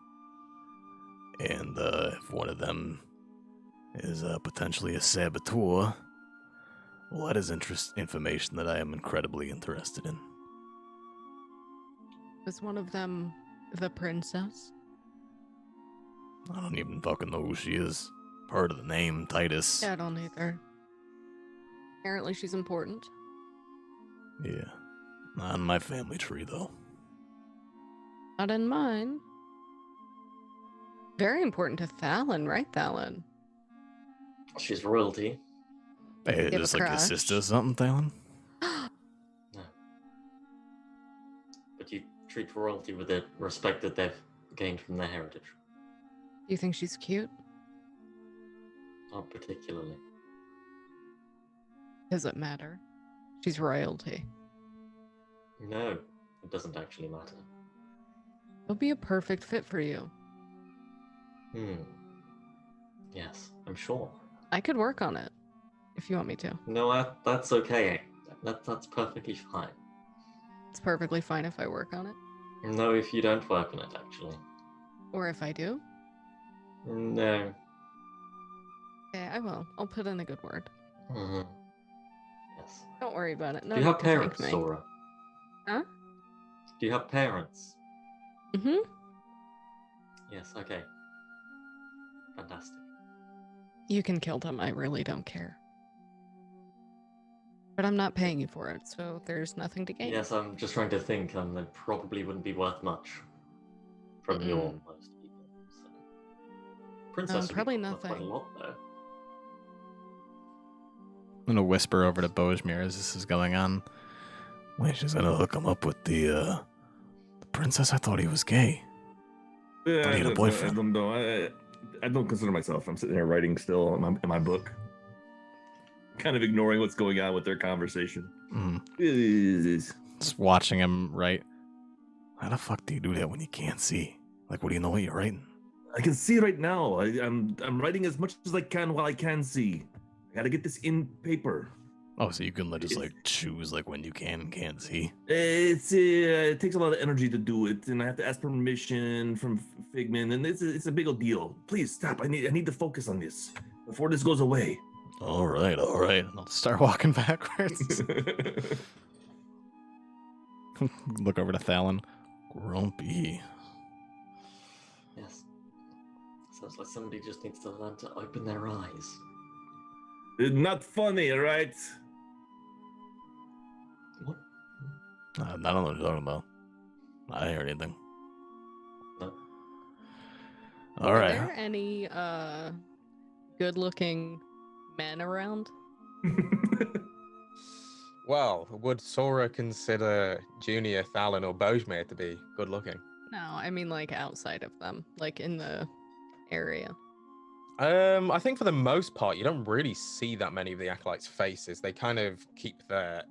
And if one of them is potentially a saboteur, well, that is information that I am incredibly interested in. Was one of them the princess? I don't even fucking know who she is. Heard of the name, Titus. Yeah, I don't either. Apparently she's important. Yeah. Not in my family tree, though. Not in mine. Very important to Thalen, right, Thalen? She's royalty. Hey, You have just a like your crush? sister or something, Thalen? No. But you treat royalty with the respect that they've gained from their heritage. You think she's cute? Not particularly. Does it matter? She's royalty. No, it doesn't actually matter. It'll be a perfect fit for you. Yes, I'm sure. I could work on it, if you want me to. No, that's okay. That's perfectly fine. It's perfectly fine if I work on it. No, if you don't work on it, actually. Or if I do. No. Okay, I will. I'll put in a good word. Yes. Don't worry about it. No Do you need have to thank parents, me. Sora? Huh? Do you have parents? Mm-hmm. Yes, okay. Fantastic. You can kill them. I really don't care. But I'm not paying you for it, so there's nothing to gain. Yes, I'm just trying to think. They probably wouldn't be worth much from your most people. So. Princess would probably be worth quite a nothing. lot, though. I'm gonna whisper over to Bojmir as this is going on. Wait, she's gonna hook him up with the princess? I thought he was gay. Yeah, Thought he had a boyfriend. I don't know. I don't consider myself. I'm sitting here writing still in my book. Kind of ignoring what's going on with their conversation. Just watching him write. How the fuck do you do that when you can't see? Like, what do you know what you're writing? I can see right now. I'm writing as much as I can while I can see. I gotta get this in paper. Oh, so you can just like choose like when you can and can't see. It takes a lot of energy to do it, and I have to ask permission from Figment, and it's a big old deal. Please stop. I need to focus on this before this goes away. All right. I'll start walking backwards. Look over to Thalen. Grumpy. Yes. Sounds like somebody just needs to learn to open their eyes. Not funny, right? What? I don't know what you're talking about. I hear anything. No. All Are right. there any good-looking men around? Well, would Sora consider Junior, Thalon, or Bojmir to be good looking? No, I mean like outside of them, like in the area. I think for the most part, you don't really see that many of the acolytes' faces. They kind of keep their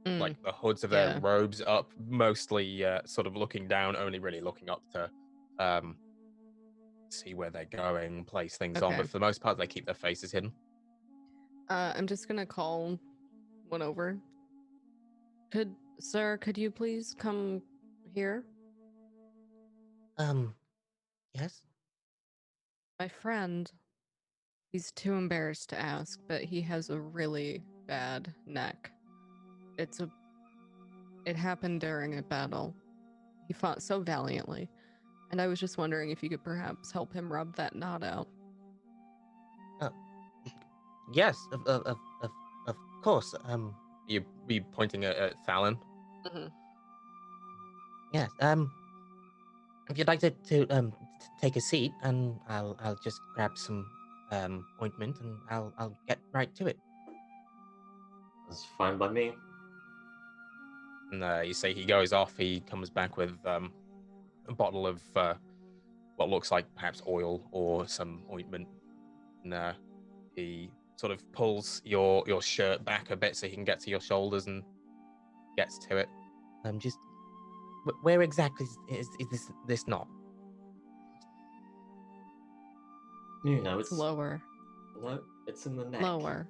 like the hoods of their robes up, mostly sort of looking down, only really looking up to see where they're going, place things on. But for the most part, they keep their faces hidden. I'm just gonna call one over. Sir, could you please come here? Yes. My friend, he's too embarrassed to ask, but he has a really bad neck. It happened during a battle. He fought so valiantly, and I was just wondering if you could perhaps help him rub that knot out. Yes, of course. You be pointing at Thalon. Mm-hmm. Yes. If you'd like to take a seat, and I'll just grab some ointment, and I'll get right to it. That's fine by me. And you see he goes off. He comes back with a bottle of what looks like perhaps oil or some ointment. And he sort of pulls your shirt back a bit so he can get to your shoulders and gets to it. Just where exactly is this knot? You know, it's lower. No, it's in the neck. Lower.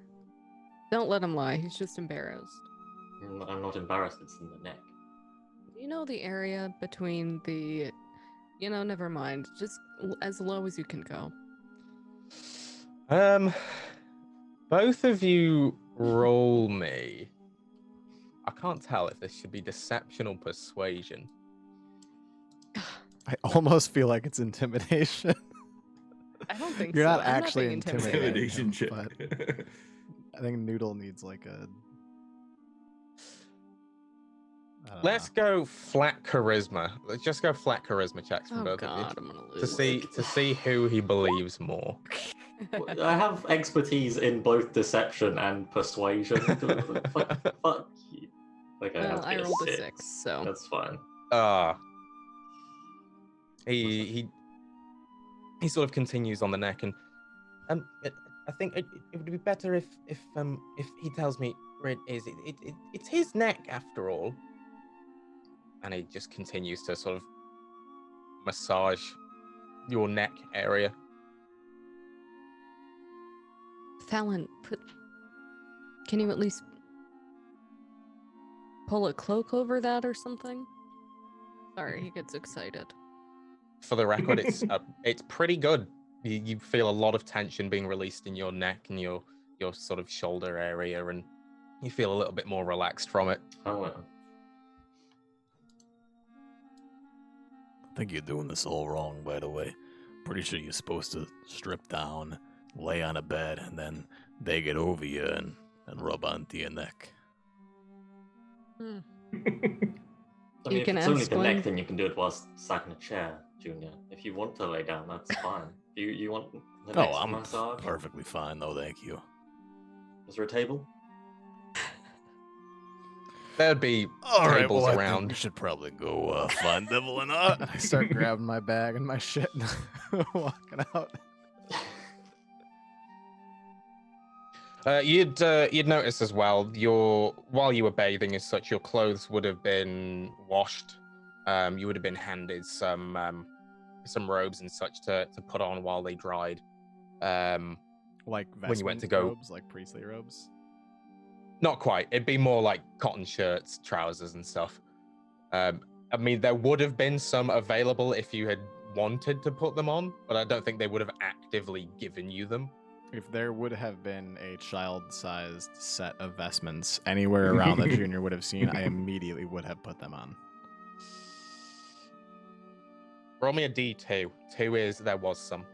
Don't let him lie. He's just embarrassed. I'm not embarrassed. It's in the neck. You know the area between the... never mind. Just as low as you can go. Both of you roll me. I can't tell if this should be deception or persuasion. I almost feel like it's intimidation. I don't think You're so. not I'm actually being Intimidation check. but I think Noodle needs like a... Let's go flat charisma. Let's just go flat charisma checks from both of you I'm gonna lose. to see who he believes more. I have expertise in both deception and persuasion. Fuck you. Okay, well, I rolled a 6, so that's fine. He sort of continues on the neck, and I think it would be better if he tells me where it is. It's his neck after all. And he just continues to sort of massage your neck area. Thalon, can you at least pull a cloak over that or something? Sorry, he gets excited. For the record, it's pretty good. You feel a lot of tension being released in your neck and your sort of shoulder area, and you feel a little bit more relaxed from it. Oh, well. I think you're doing this all wrong, by the way. Pretty sure you're supposed to strip down, lay on a bed, and then they get over you and rub onto your neck. I mean, if it's only the neck, then you can do it whilst sat in a chair, Junior. If you want to lay down, that's fine. You want the neck massage? Perfectly fine, though, thank you. Is there a table? There'd be tables I around. think we should probably go find Devil and Art. I start grabbing my bag and my shit and walking out. You'd notice as well. While you were bathing as such, your clothes would have been washed. You would have been handed some robes and such to put on while they dried. Like when you went to go, robes, like priestly robes. Not quite. It'd be more like cotton shirts, trousers, and stuff. I mean, there would have been some available if you had wanted to put them on, but I don't think they would have actively given you them. If there would have been a child-sized set of vestments anywhere around that Junior would have seen, I immediately would have put them on. Roll me a D2. 2 is there was some.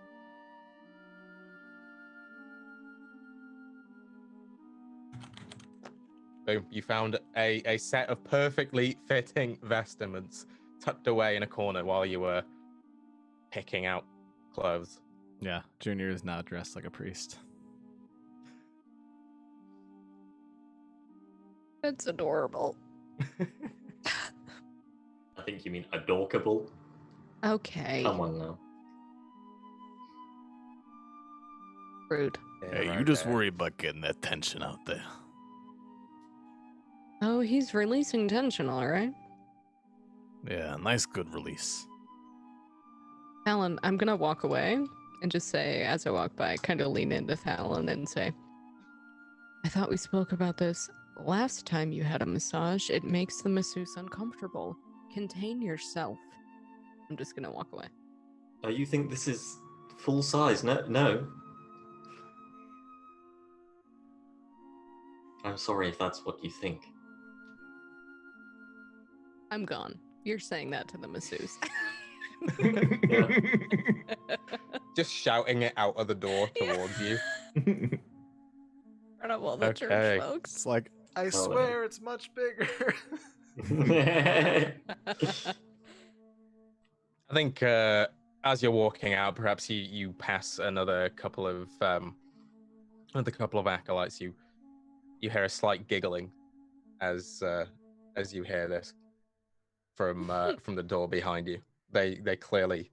Boom, you found a set of perfectly fitting vestments tucked away in a corner while you were picking out clothes. Yeah, Junior is now dressed like a priest. It's adorable. I think you mean adorkable. Okay. Come on now. Rude. Hey, you just worry about getting that tension out there. Oh, he's releasing tension, all right. Yeah, nice good release. Fallon, I'm gonna walk away and just say, as I walk by, kind of lean into Fallon and say, I thought we spoke about this last time you had a massage. It makes the masseuse uncomfortable. Contain yourself. I'm just gonna walk away. Oh, you think this is full size? No. I'm sorry if that's what you think. I'm gone. You're saying that to the masseuse. Just shouting it out of the door towards you. In front of all the church folks. It's like, I swear it's much bigger. I think as you're walking out, perhaps you pass another couple of acolytes. You hear a slight giggling as you hear this from the door behind you. They clearly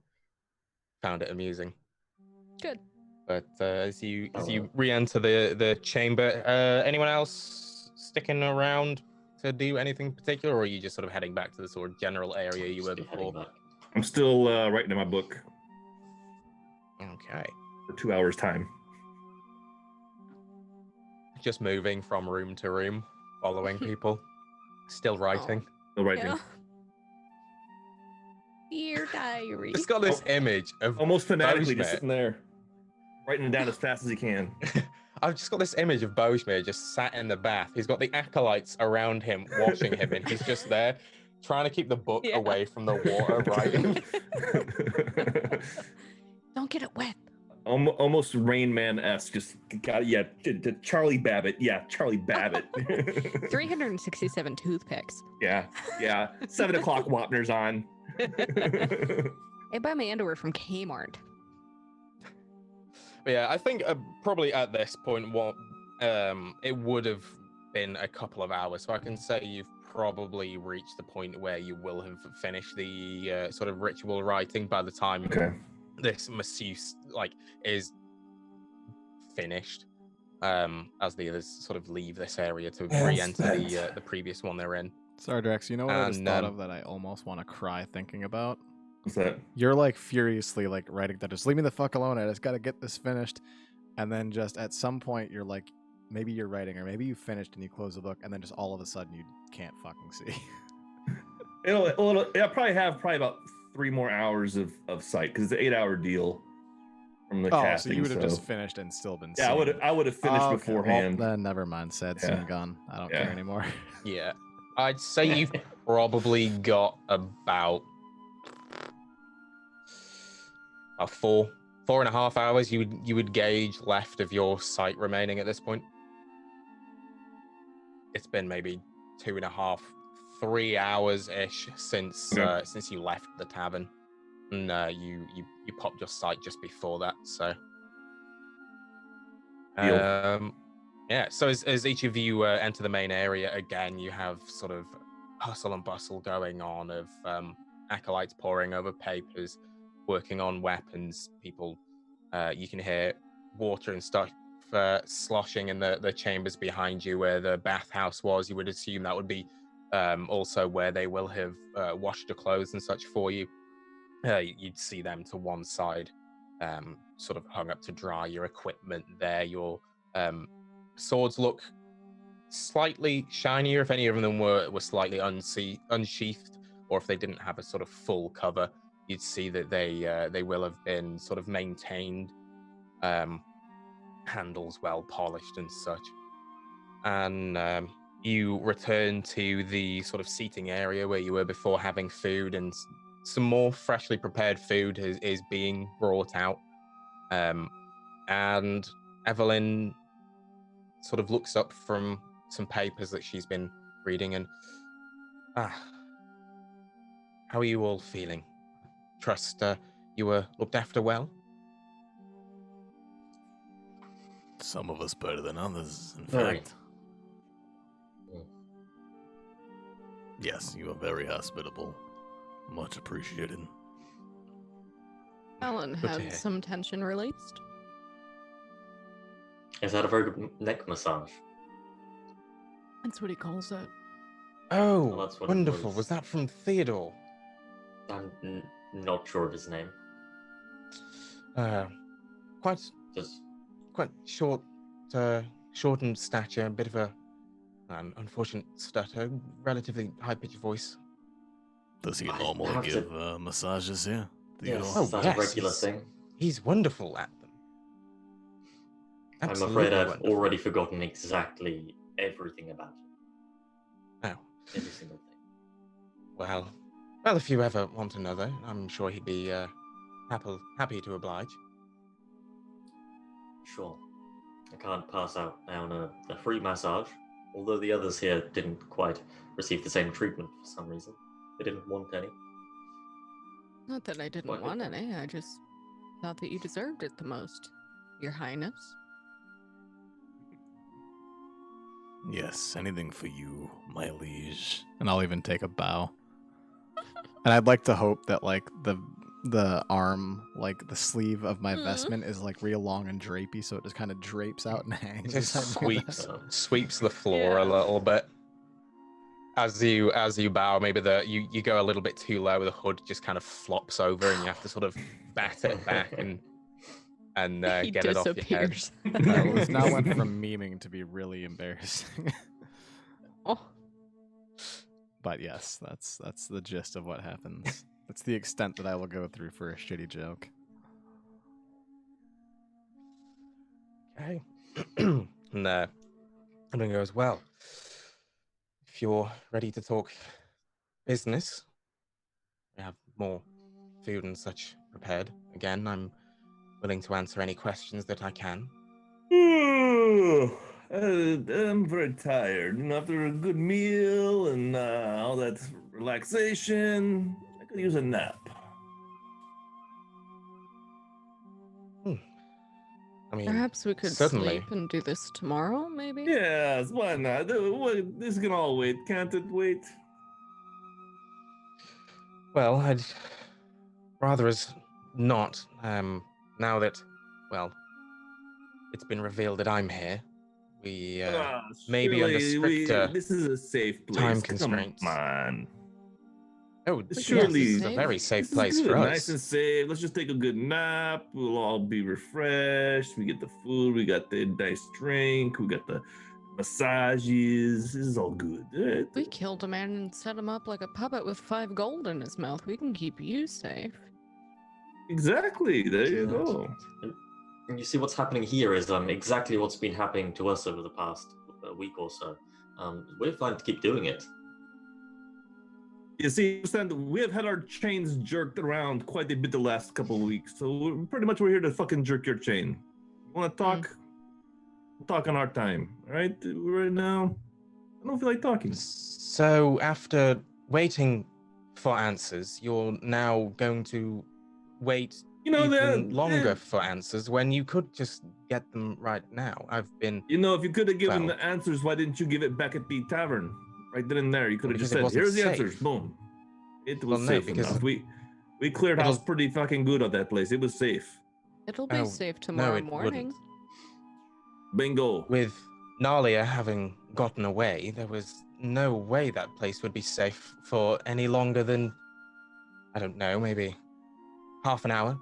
found it amusing. Good. But as you re-enter the chamber, anyone else sticking around to do anything particular, or are you just sort of heading back to the sort of general area you were before? I'm still writing in my book. Okay. For 2 hours time. Just moving from room to room, following people, still writing. Still writing. Yeah. Dear diary. It's got this image of almost fanatically Bojmir. just sitting there, writing it down as fast as he can. I've just got this image of Bojmir just sat in the bath. He's got the acolytes around him, watching him, and he's just there, trying to keep the book away from the water, writing. Don't get it wet. Almost Rain Man-esque. Just got Charlie Babbitt. Yeah, Charlie Babbitt. 367 toothpicks. Yeah. 7 o'clock Wapner's on. I buy my underwear from Kmart. But yeah, I think probably at this point, it would have been a couple of hours. So I can say you've probably reached the point where you will have finished the sort of ritual writing by the time this masseuse is finished. As the others sort of leave this area to re-enter the previous one they're in. Sardrex, you know what I just thought of that I almost want to cry thinking about? What's that? You're like furiously like writing that, just leave me the fuck alone, I just gotta get this finished. And then just at some point you're like, maybe you're writing, or maybe you finished and you close the book, and then just all of a sudden you can't fucking see. I'll probably have about 3 more hours of sight, because it's an 8-hour deal from the casting. So you would have just finished and still been seeing. I would have finished beforehand. Well, then never mind. Said, soon gone. I don't care anymore. Yeah. I'd say you've probably got about 4.5 hours you would gauge left of your sight remaining at this point. It's been maybe 2.5, 3 hours ish since you left the tavern, and you popped your sight just before that. So, so as each of you enter the main area again, you have sort of hustle and bustle going on of acolytes poring over papers, working on weapons. People, you can hear water and stuff sloshing in the chambers behind you where the bathhouse was. You would assume that would be also where they will have washed your clothes and such for you. You'd see them to one side, sort of hung up to dry. Your equipment there, your swords look slightly shinier if any of them were slightly unsheathed, or if they didn't have a sort of full cover, you'd see that they will have been sort of maintained, handles well polished and such. And you return to the sort of seating area where you were before, having food, and some more freshly prepared food is being brought out. And Evelyn sort of looks up from some papers that she's been reading, and how are you all feeling? Trust you were looked after well? Some of us better than others, in Very. fact. Yes, you are very hospitable. Much appreciated. Alan Good to had hear. some tension released. Is that a very good neck massage? That's what he calls it. Oh, Well, that's what it wonderful. was. Was that from Theodore? I'm not sure of his name. Quite Just short, short in stature, a bit of a unfortunate stutter, relatively high-pitched voice. Does he I normally have to- give massages here? yes, Oh, is that yes, a regular he's- thing? He's wonderful at them. I'm Absolutely afraid I've wonderful. already forgotten exactly everything about it. Oh, Every single thing. well, if you ever want another, I'm sure he'd be happy to oblige. Sure. I can't pass out down a free massage, although the others here didn't quite receive the same treatment for some reason. They didn't want any. Not that I didn't What? want any, I just thought that you deserved it the most, Your Highness. Yes, anything for you, my liege. And I'll even take a bow. And I'd like to hope that like the arm, like the sleeve of my vestment is like real long and drapey, so it just kind of drapes out and hangs. Just as I do that. sweeps the floor a Yeah. little bit. As you bow, maybe you go a little bit too low, the hood just kind of flops over, and you have to sort of bat it back and He get it off your head. disappears. Well, this now went from memeing to be really embarrassing. Oh, But yes, that's the gist of what happens. That's the extent that I will go through for a shitty joke. Okay. And everything goes well. If you're ready to talk business, we have more food and such prepared. Again, I'm willing to answer any questions that I can. I'm very tired. And after a good meal and all that relaxation, I could use a nap. I mean, perhaps we could certainly. sleep and do this tomorrow, maybe? Yes, why not? This can all wait. Can't it wait? Well, I'd rather as not. Now that, well, it's been revealed that I'm here, we maybe under surely stricter this is a safe place. time Come constraints. on. Oh, Surely yes, it's a safe. very safe This is place good, for nice us. and safe. Let's just take a good nap. We'll all be refreshed. We get the food. We got the nice drink. We got the massages. This is all good. We killed a man and set him up like a puppet with 5 gold in his mouth. We can keep you safe. Exactly. There you Yes. go. And you see what's happening here is exactly what's been happening to us over the past week or so. We're fine to keep doing it. You see, understand, we have had our chains jerked around quite a bit the last couple of weeks, so we're here to fucking jerk your chain. You want to talk? We'll talk on our time, all right? Right now, I don't feel like talking. So after waiting for answers, you're now going to wait even longer for answers when you could just get them right now. I've been... You know, if you could have given Well- the answers, why didn't you give it back at the tavern? Right then and there, you could have Because just it said, wasn't here's the safe. answers, boom. It was Well, no, safe because enough. We cleared house it'll- pretty fucking good on that place. It was safe. It'll be Oh, safe no, tomorrow it morning. wouldn't. Bingo. With Nalia having gotten away, there was no way that place would be safe for any longer than, I don't know, maybe half an hour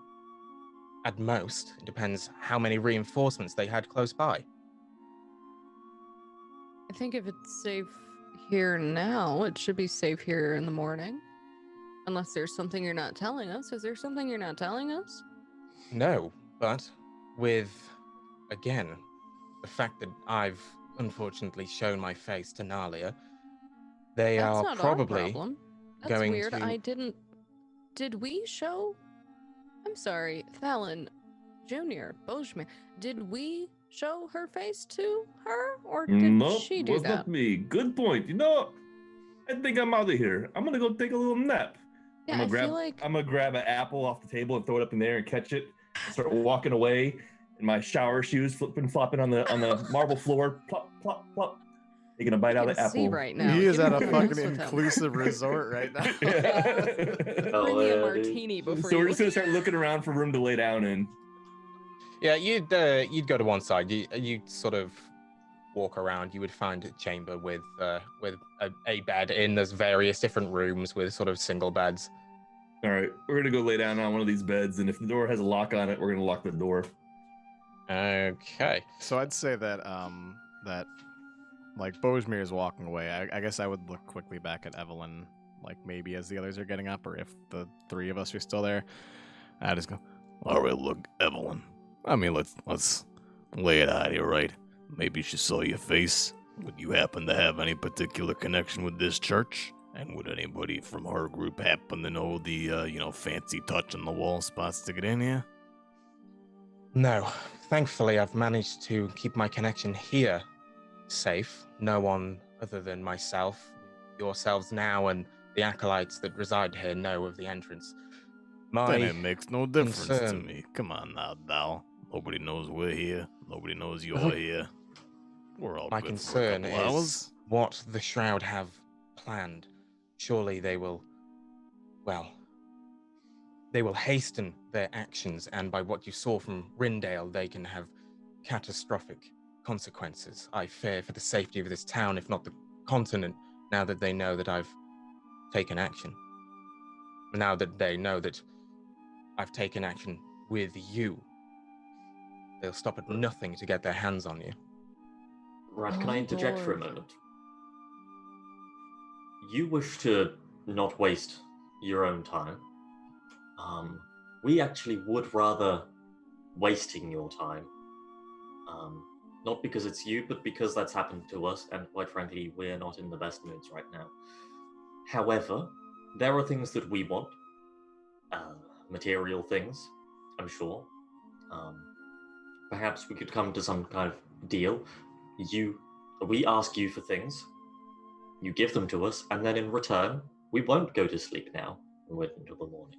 at most. It depends how many reinforcements they had close by. I think if it's safe here now, it should be safe here in the morning. Unless there's something you're not telling us. Is there something you're not telling us? No, but with, again, the fact that I've unfortunately shown my face to Nalia, they That's are not probably our problem. That's going weird. to... I didn't. Did we show? I'm sorry, Thalen, Junior, Boschman. Did we show her face to her, or did Nope, she do was that? not me. Good point. You know, I think I'm out of here. I'm gonna go take a little nap. Yeah, I'm gonna grab an apple off the table and throw it up in the air and catch it. Start walking away in my shower shoes, flopping on the marble floor, plop, plop, plop. Taking a bite out of the See apple. right now. He is Get at a over fucking this with him. inclusive resort right now. Bring me a martini before So you. we're just gonna start looking around for room to lay down in. Yeah, you'd go to one side. You sort of walk around. You would find a chamber with a bed in. There's various different rooms with sort of single beds. All right, we're gonna go lay down on one of these beds, and if the door has a lock on it, we're gonna lock the door. Okay. So I'd say that like Bojmir is walking away. I guess I would look quickly back at Evelyn, like maybe as the others are getting up, or if the three of us are still there. I just go, all right, look, Evelyn. I mean, let's lay it out here, right? Maybe she saw your face. Would you happen to have any particular connection with this church? And would anybody from her group happen to know the, fancy touch on the wall spots to get in here? No. Thankfully, I've managed to keep my connection here safe. No one other than myself, yourselves now, and the acolytes that reside here know of the entrance. Then it makes no difference to concern- me. Come on now, Dal. Nobody knows we're here. Nobody knows you're here. We're all My good concern for a couple is hours. what the Shroud have planned. Surely they will hasten their actions, and by what you saw from Rindale, they can have catastrophic consequences. I fear for the safety of this town, if not the continent, now that they know that I've taken action. Now that they know that I've taken action with you, they'll stop at nothing to get their hands on you. Right, can I interject for a moment? You wish to not waste your own time. We actually would rather wasting your time. Not because it's you, but because that's happened to us, and quite frankly, we're not in the best moods right now. However, there are things that we want. Material things, I'm sure. Perhaps we could come to some kind of deal. We ask you for things, you give them to us, and then in return, we won't go to sleep now and wait until the morning.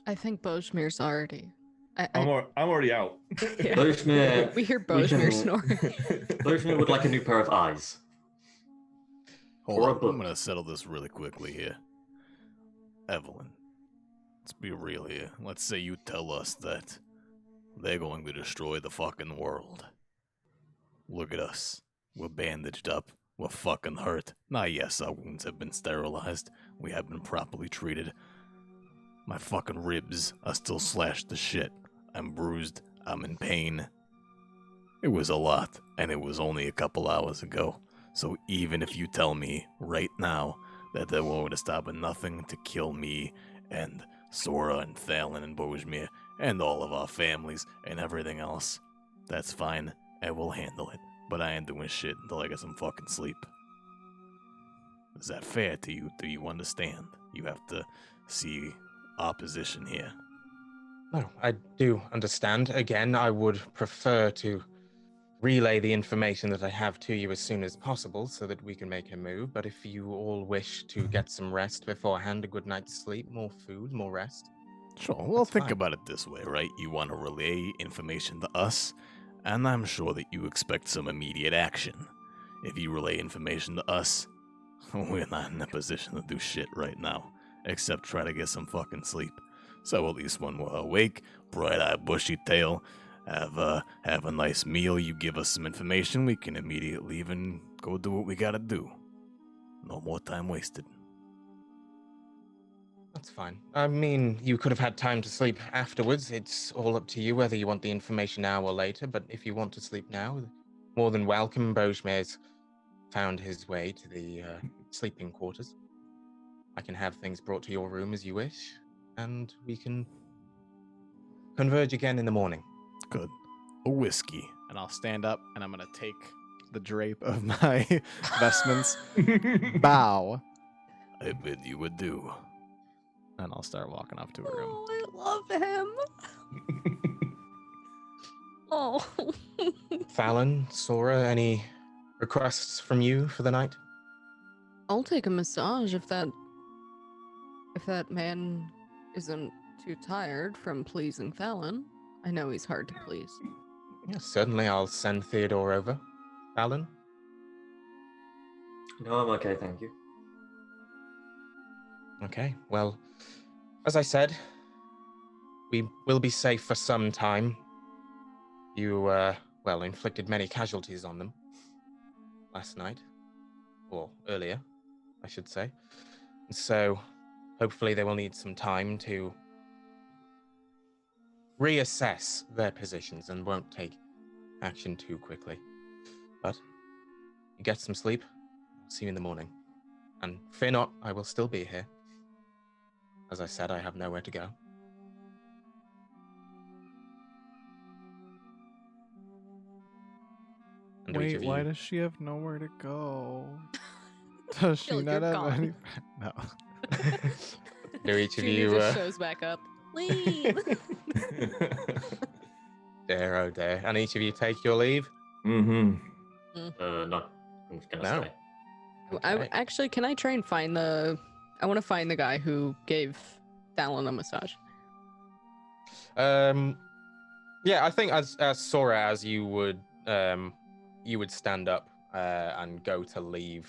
I think Bojmir's already. I'm already out. Yeah. Bojmir, We hear Bojmir snoring. Bojmir would like a new pair of eyes. Hold Or a on, book. I'm gonna settle this really quickly here. Evelyn, let's be real here. Let's say you tell us that they're going to destroy the fucking world. Look at us. We're bandaged up. We're fucking hurt. Now, yes, our wounds have been sterilized. We have been properly treated. My fucking ribs are still slashed to shit. I'm bruised. I'm in pain. It was a lot, and it was only a couple hours ago. So even if you tell me right now that they're going to stop at nothing to kill me and Sora and Thalen and Bojmir and all of our families and everything else, that's fine. I will handle it. But I ain't doing shit until I get some fucking sleep. Is that fair to you? Do you understand? You have to see our position here. No, I do understand. Again, I would prefer to relay the information that I have to you as soon as possible so that we can make a move. But if you all wish to get some rest beforehand, a good night's sleep, more food, more rest. Sure, well, That's think fine. about it this way, right? You want to relay information to us, and I'm sure that you expect some immediate action. If you relay information to us, we're not in a position to do shit right now, except try to get some fucking sleep. So at least when we're awake, bright-eyed, bushy-tail, have a nice meal, you give us some information, we can immediately leave and go do what we gotta do. No more time wasted. That's fine. I mean, you could have had time to sleep afterwards. It's all up to you whether you want the information now or later, but if you want to sleep now, more than welcome. Bojmir's found his way to the sleeping quarters. I can have things brought to your room as you wish, and we can converge again in the morning. Good. A whiskey. And I'll stand up and I'm gonna take the drape of my vestments, bow, I bid you adieu. and I'll start walking off to a room. Oh, I love him. Oh. Fallon, Sora, any requests from you for the night? I'll take a massage if If that man isn't too tired from pleasing Fallon, I know he's hard to please. Yeah, certainly I'll send Theodore over. Fallon? No, I'm okay, thank you. Okay, well, as I said, we will be safe for some time. You, inflicted many casualties on them last night. Or earlier, I should say. So, hopefully they will need some time to reassess their positions and won't take action too quickly. But you get some sleep. I'll see you in the morning. And fear not, I will still be here. As I said, I have nowhere to go. And Wait, why does she have nowhere to go? Does she Phil, not you're have gone. any? No. Do each of Junior you just shows back up. Leave. dare, oh dare. And each of you take your leave? Mm-hmm. No, I'm gonna No. stay. Okay. Actually, can I try and find the... I want to find the guy who gave Fallon a massage. Yeah, I think as Sora, as you would stand up and go to leave,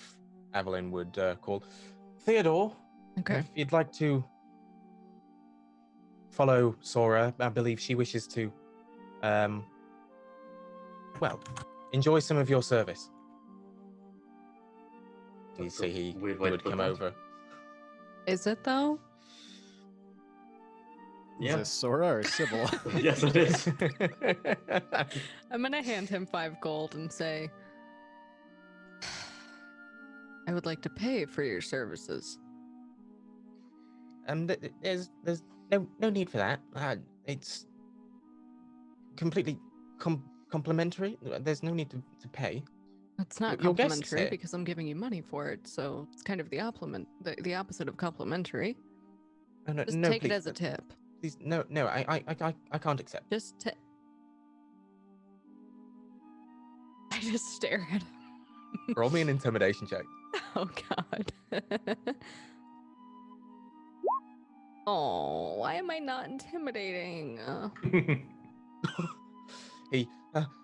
Evelyn would call, Theodore, Okay. if you'd like to follow Sora, I believe she wishes to, enjoy some of your service. You That's see, a he weird way to would put come that. over. Is it, though? Is Yeah. this Sora or Sybil? Yes, it is. I'm going to hand him 5 gold and say, I would like to pay for your services. There's no need for that. It's completely complimentary. There's no need to pay. It's not Your guests complimentary here. because I'm giving you money for it, so it's kind of the opposite of complimentary. Oh, no, Just no, take please, it as a tip. Please, no, I can't accept. Just I just stare at him. Roll me an intimidation check. Oh god. Oh, why am I not intimidating? He,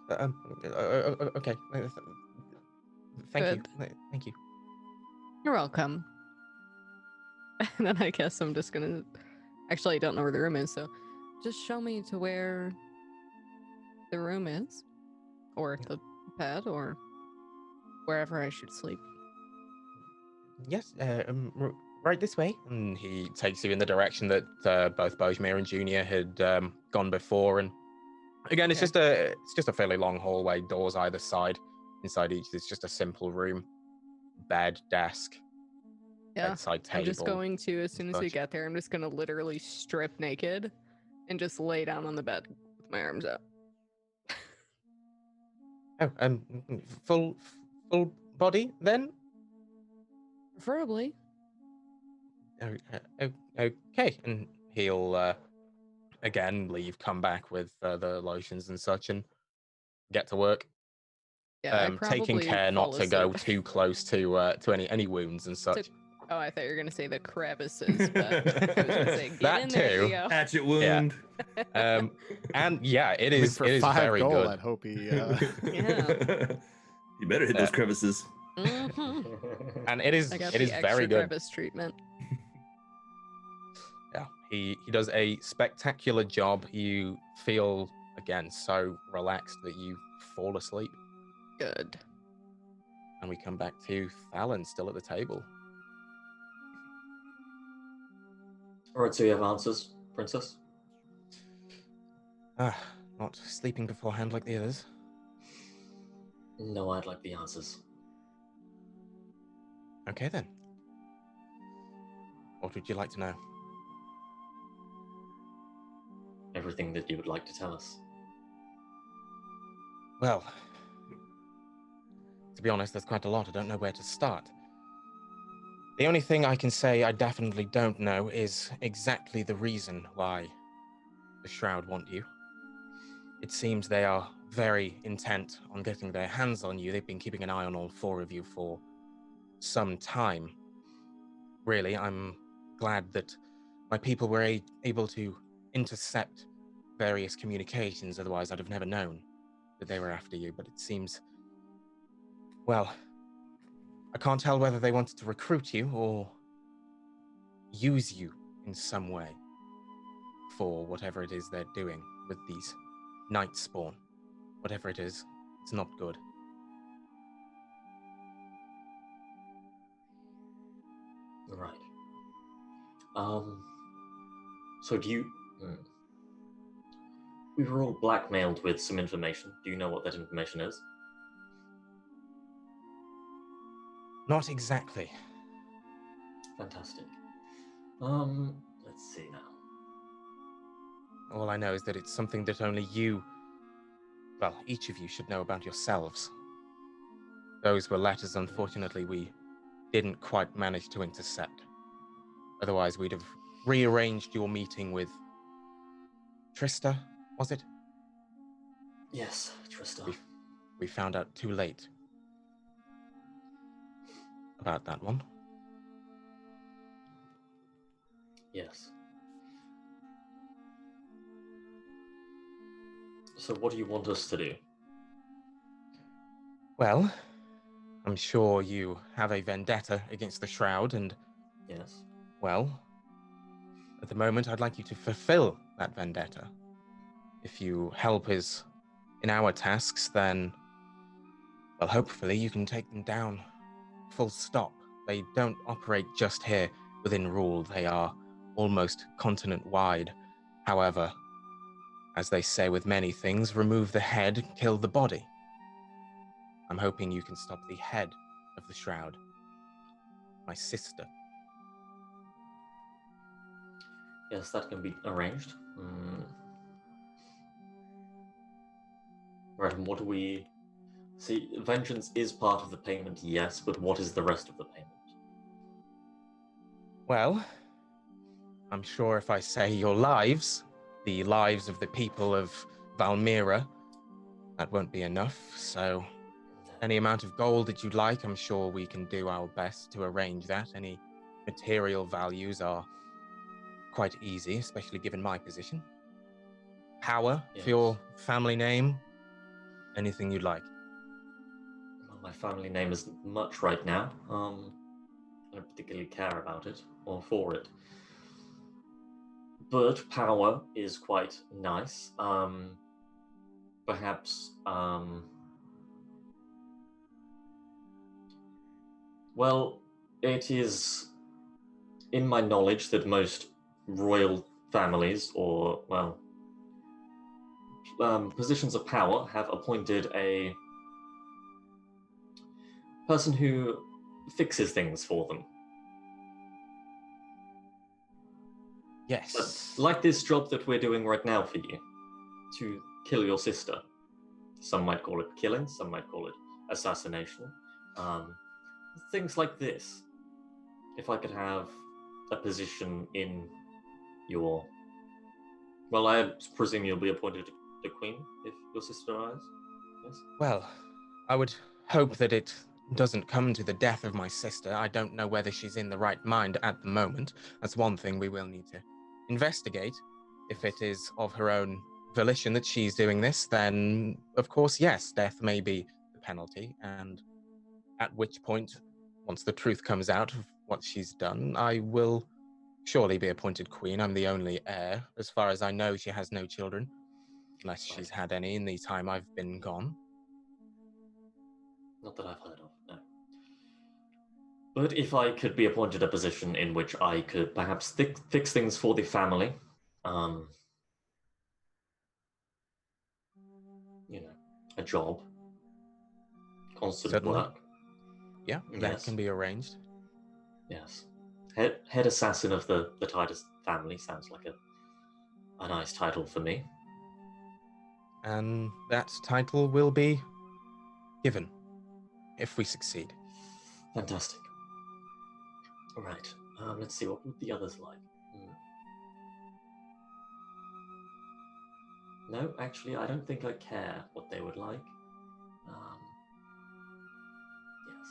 okay. Thank Good. you. Thank you. You're welcome. And then I guess I'm just gonna... Actually, I don't know where the room is, so just show me to where the room is. Or the bed, or wherever I should sleep. Yes, right this way. And he takes you in the direction that both Bojmir and Junior had gone before. And again, it's Okay. just a fairly long hallway, doors either side. Inside each, it's just a simple room, bed, desk, Yeah, bedside table. I'm just going to, as soon as we such. get there, I'm just gonna literally strip naked and just lay down on the bed with my arms out. Oh, full body then? Preferably. Okay, and he'll again leave, come back with the lotions and such, and get to work. Yeah, I probably taking care not fall to go asleep. too close to any wounds and such. Oh, I thought you were gonna say the crevices, but I was gonna say, get That in there, too. Theo. Hatchet wound. And yeah, it I mean, is for it is 5 very gold, good. I'd hope he. You better hit those crevices. Mhm. And it is I got very extra good. crevice treatment. Yeah, he does a spectacular job. You feel again so relaxed that you fall asleep. Good. And we come back to Fallon still at the table. Alright, so you have answers, Princess? Not sleeping beforehand like the others. No, I'd like the answers. Okay then. What would you like to know? Everything that you would like to tell us. Well, to be honest, there's quite a lot. I don't know where to start. The only thing I can say I definitely don't know is exactly the reason why the Shroud want you. It seems they are very intent on getting their hands on you. They've been keeping an eye on all 4 of you for some time. Really, I'm glad that my people were able to intercept various communications, otherwise I'd have never known that they were after you, but it seems, well, I can't tell whether they wanted to recruit you or use you in some way for whatever it is they're doing with these Nightspawn. Whatever it is, it's not good. Right. So do you... We were all blackmailed with some information. Do you know what that information is? Not exactly. Fantastic. Let's see now. All I know is that it's something that only you, well, each of you should know about yourselves. Those were letters, unfortunately, we didn't quite manage to intercept. Otherwise, we'd have rearranged your meeting with Trista, was it? Yes, Trista. We found out too late about that one. Yes. So what do you want us to do? Well, I'm sure you have a vendetta against the Shroud, and... Yes. Well, at the moment, I'd like you to fulfill that vendetta. If you help us in our tasks, then... Well, hopefully you can take them down. Full stop. They don't operate just here within Rule. They are almost continent-wide. However, as they say with many things, remove the head, kill the body. I'm hoping you can stop the head of the Shroud. My sister. Yes, that can be arranged. Right, and what do we... See, vengeance is part of the payment, yes, but what is the rest of the payment? Well, I'm sure if I say your lives, the lives of the people of Valmiira, that won't be enough, so any amount of gold that you'd like, I'm sure we can do our best to arrange that. Any material values are quite easy, especially given my position. Power for your family name, anything you'd like. Well, my family name isn't much right now. I don't particularly care about it, or for it. But power is quite nice. Perhaps, well, it is in my knowledge that most royal families, or, well, positions of power have appointed a person who fixes things for them. Yes. But like this job that we're doing right now for you, to kill your sister. Some might call it killing, some might call it assassination. Things like this. If I could have a position in your... Well, I presume you'll be appointed the queen if your sister dies? Yes? Well, I would hope that it doesn't come to the death of my sister. I don't know whether she's in the right mind at the moment. That's one thing we will need to investigate. If it is of her own volition that she's doing this, then of course, yes, death may be the penalty. And at which point, once the truth comes out of what she's done, I will surely be appointed queen. I'm the only heir. As far as I know, she has no children, unless she's had any in the time I've been gone. Not that I've heard of, no. But if I could be appointed a position in which I could perhaps fix things for the family, you know, a job, constant Certainly. work. Yeah, that can be arranged. Yes. Head assassin of the Titus family sounds like a nice title for me. And that title will be given if we succeed. Fantastic. All right. Let's see, what would the others like? No, actually, I don't think I care what they would like. Yes.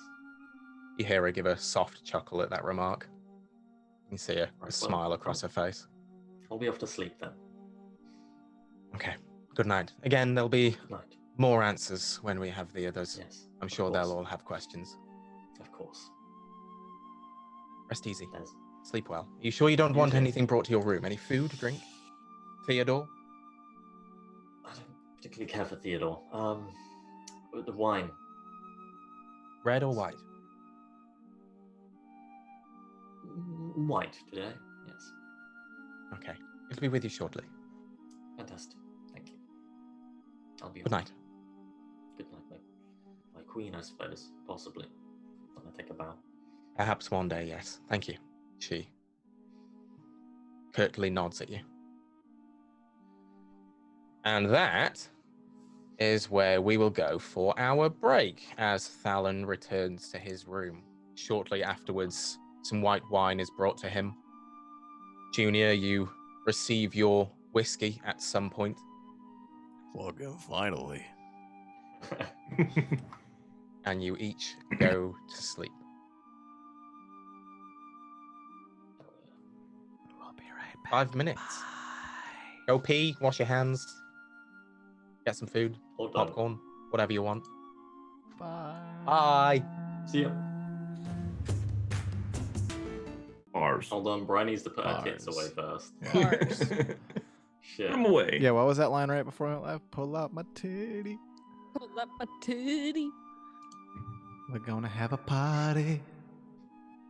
You hear her give a soft chuckle at that remark. You can see a smile across her face. I'll be off to sleep then. Okay. Good night. Again, there'll be Good night. more answers when we have the others. Yes. I'm sure they'll all have questions. Of course. Rest easy. There's... Sleep well. You sure you don't want too. anything brought to your room? Any food, drink? Theodore? I don't particularly care for Theodore. The wine. Red or white? White today, yes. Okay. It'll be with you shortly. Fantastic. Thank you. I'll be Good night. Good night, my queen, I suppose, possibly. When I take a bow. Perhaps one day, yes. Thank you. She curtly nods at you. And that is where we will go for our break as Thalon returns to his room. Shortly afterwards, some white wine is brought to him. Junior, you receive your whiskey at some point. Fucking finally. And you each go to sleep. We'll be right back. 5 minutes. Go pee, wash your hands, get some food, All done. popcorn, whatever you want. Bye. Bye. See ya. Bars. Hold on, Brian needs to put our tits Bars. away first. Bars. Shit. Put them away. Yeah, what was that line right before I left? Pull out my titty. Pull up my titty. We're gonna have a party.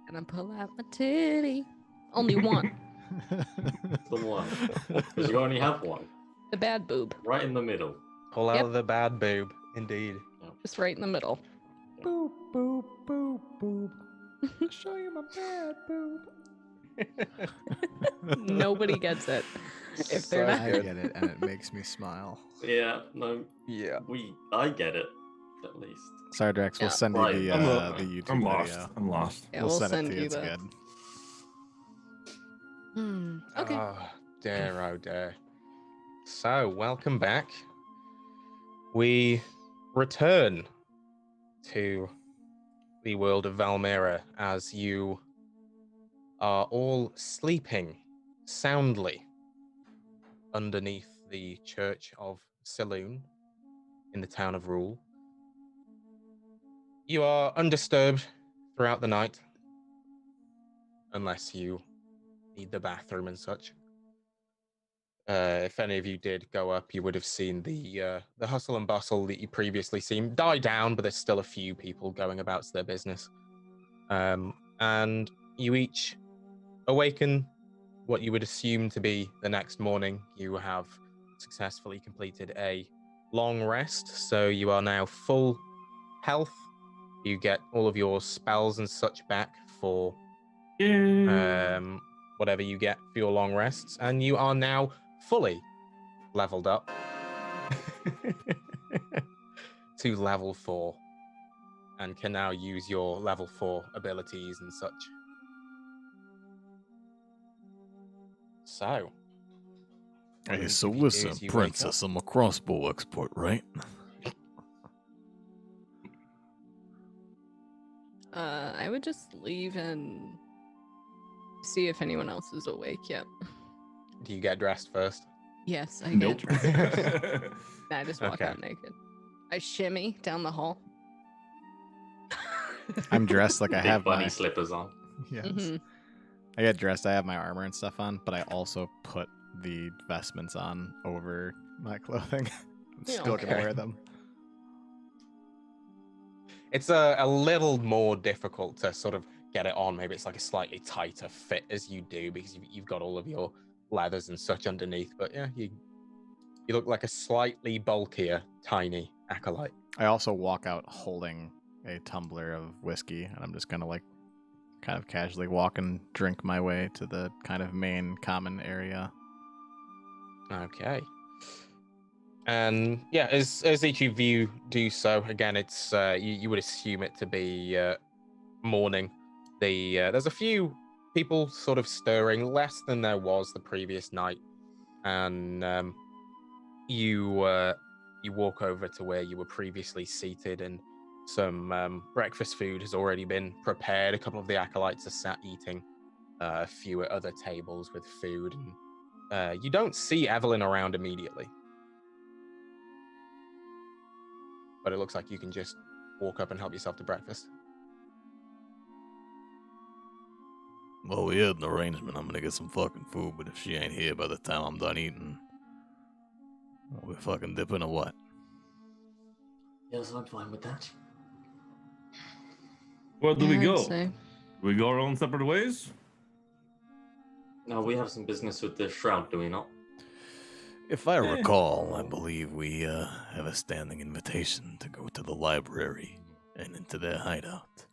And I pull out my titty. Only one. The one. Because you only have one. The bad boob. Right in the middle. Pull out Yep. the bad boob, indeed. Just right in the middle. Boop, boop, boop, boop. I'll show you my bad boob. Nobody gets it. If they're So not. I good. get it, and it makes me smile. Yeah, no, Yeah. I get it, at least. Sorry, Drex, we'll Yeah. send Right. you the YouTube I'm lost. video. I'm lost. Yeah, we'll we'll send send it to you. you It's the. good. Okay. Oh, dear, oh, dear. So, welcome back. We return to the world of Valmiira as you are all sleeping soundly underneath the Church of Saloon in the town of Rule. You are undisturbed throughout the night, unless you need the bathroom and such. If any of you did go up, you would have seen the hustle and bustle that you previously seen die down, but there's still a few people going about their business. And you each awaken what you would assume to be the next morning. You have successfully completed a long rest, so you are now full health. You get all of your spells and such back for whatever you get for your long rests, and you are now fully leveled up to level 4 and can now use your level 4 abilities and such. So, Hey, what so you do listen, is you wake princess, I'm a crossbow expert, right? I would just leave and see if anyone else is awake yet. Do you get dressed first? Yes, I Nope. get dressed. I just walk Okay. out naked. I shimmy down the hall. I'm dressed like I Big have bunny my. slippers on. Yes. Mhm. I get dressed. I have my armor and stuff on, but I also put the vestments on over my clothing. I'm Yeah, still gonna okay. wear them. It's a little more difficult to sort of get it on. Maybe it's like a slightly tighter fit as you do because you've got all of your leathers and such underneath. But yeah, you look like a slightly bulkier, tiny acolyte. I also walk out holding a tumbler of whiskey, and I'm just gonna like kind of casually walk and drink my way to the kind of main common area. Okay. And yeah, as each of you do so, again, it's you would assume it to be morning. There's a few people sort of stirring, less than there was the previous night, and you walk over to where you were previously seated, and some breakfast food has already been prepared. A couple of the acolytes are sat eating, a few other tables with food. And you don't see Evelyn around immediately. But it looks like you can just walk up and help yourself to breakfast. Well, we had an arrangement. I'm gonna get some fucking food, but if she ain't here by the time I'm done eating, we fucking dipping or what? Yes, I'm fine with that. Where do we I'd go? say. We go our own separate ways? No, we have some business with the shroud, do we not? If I recall, I believe we have a standing invitation to go to the library and into their hideout.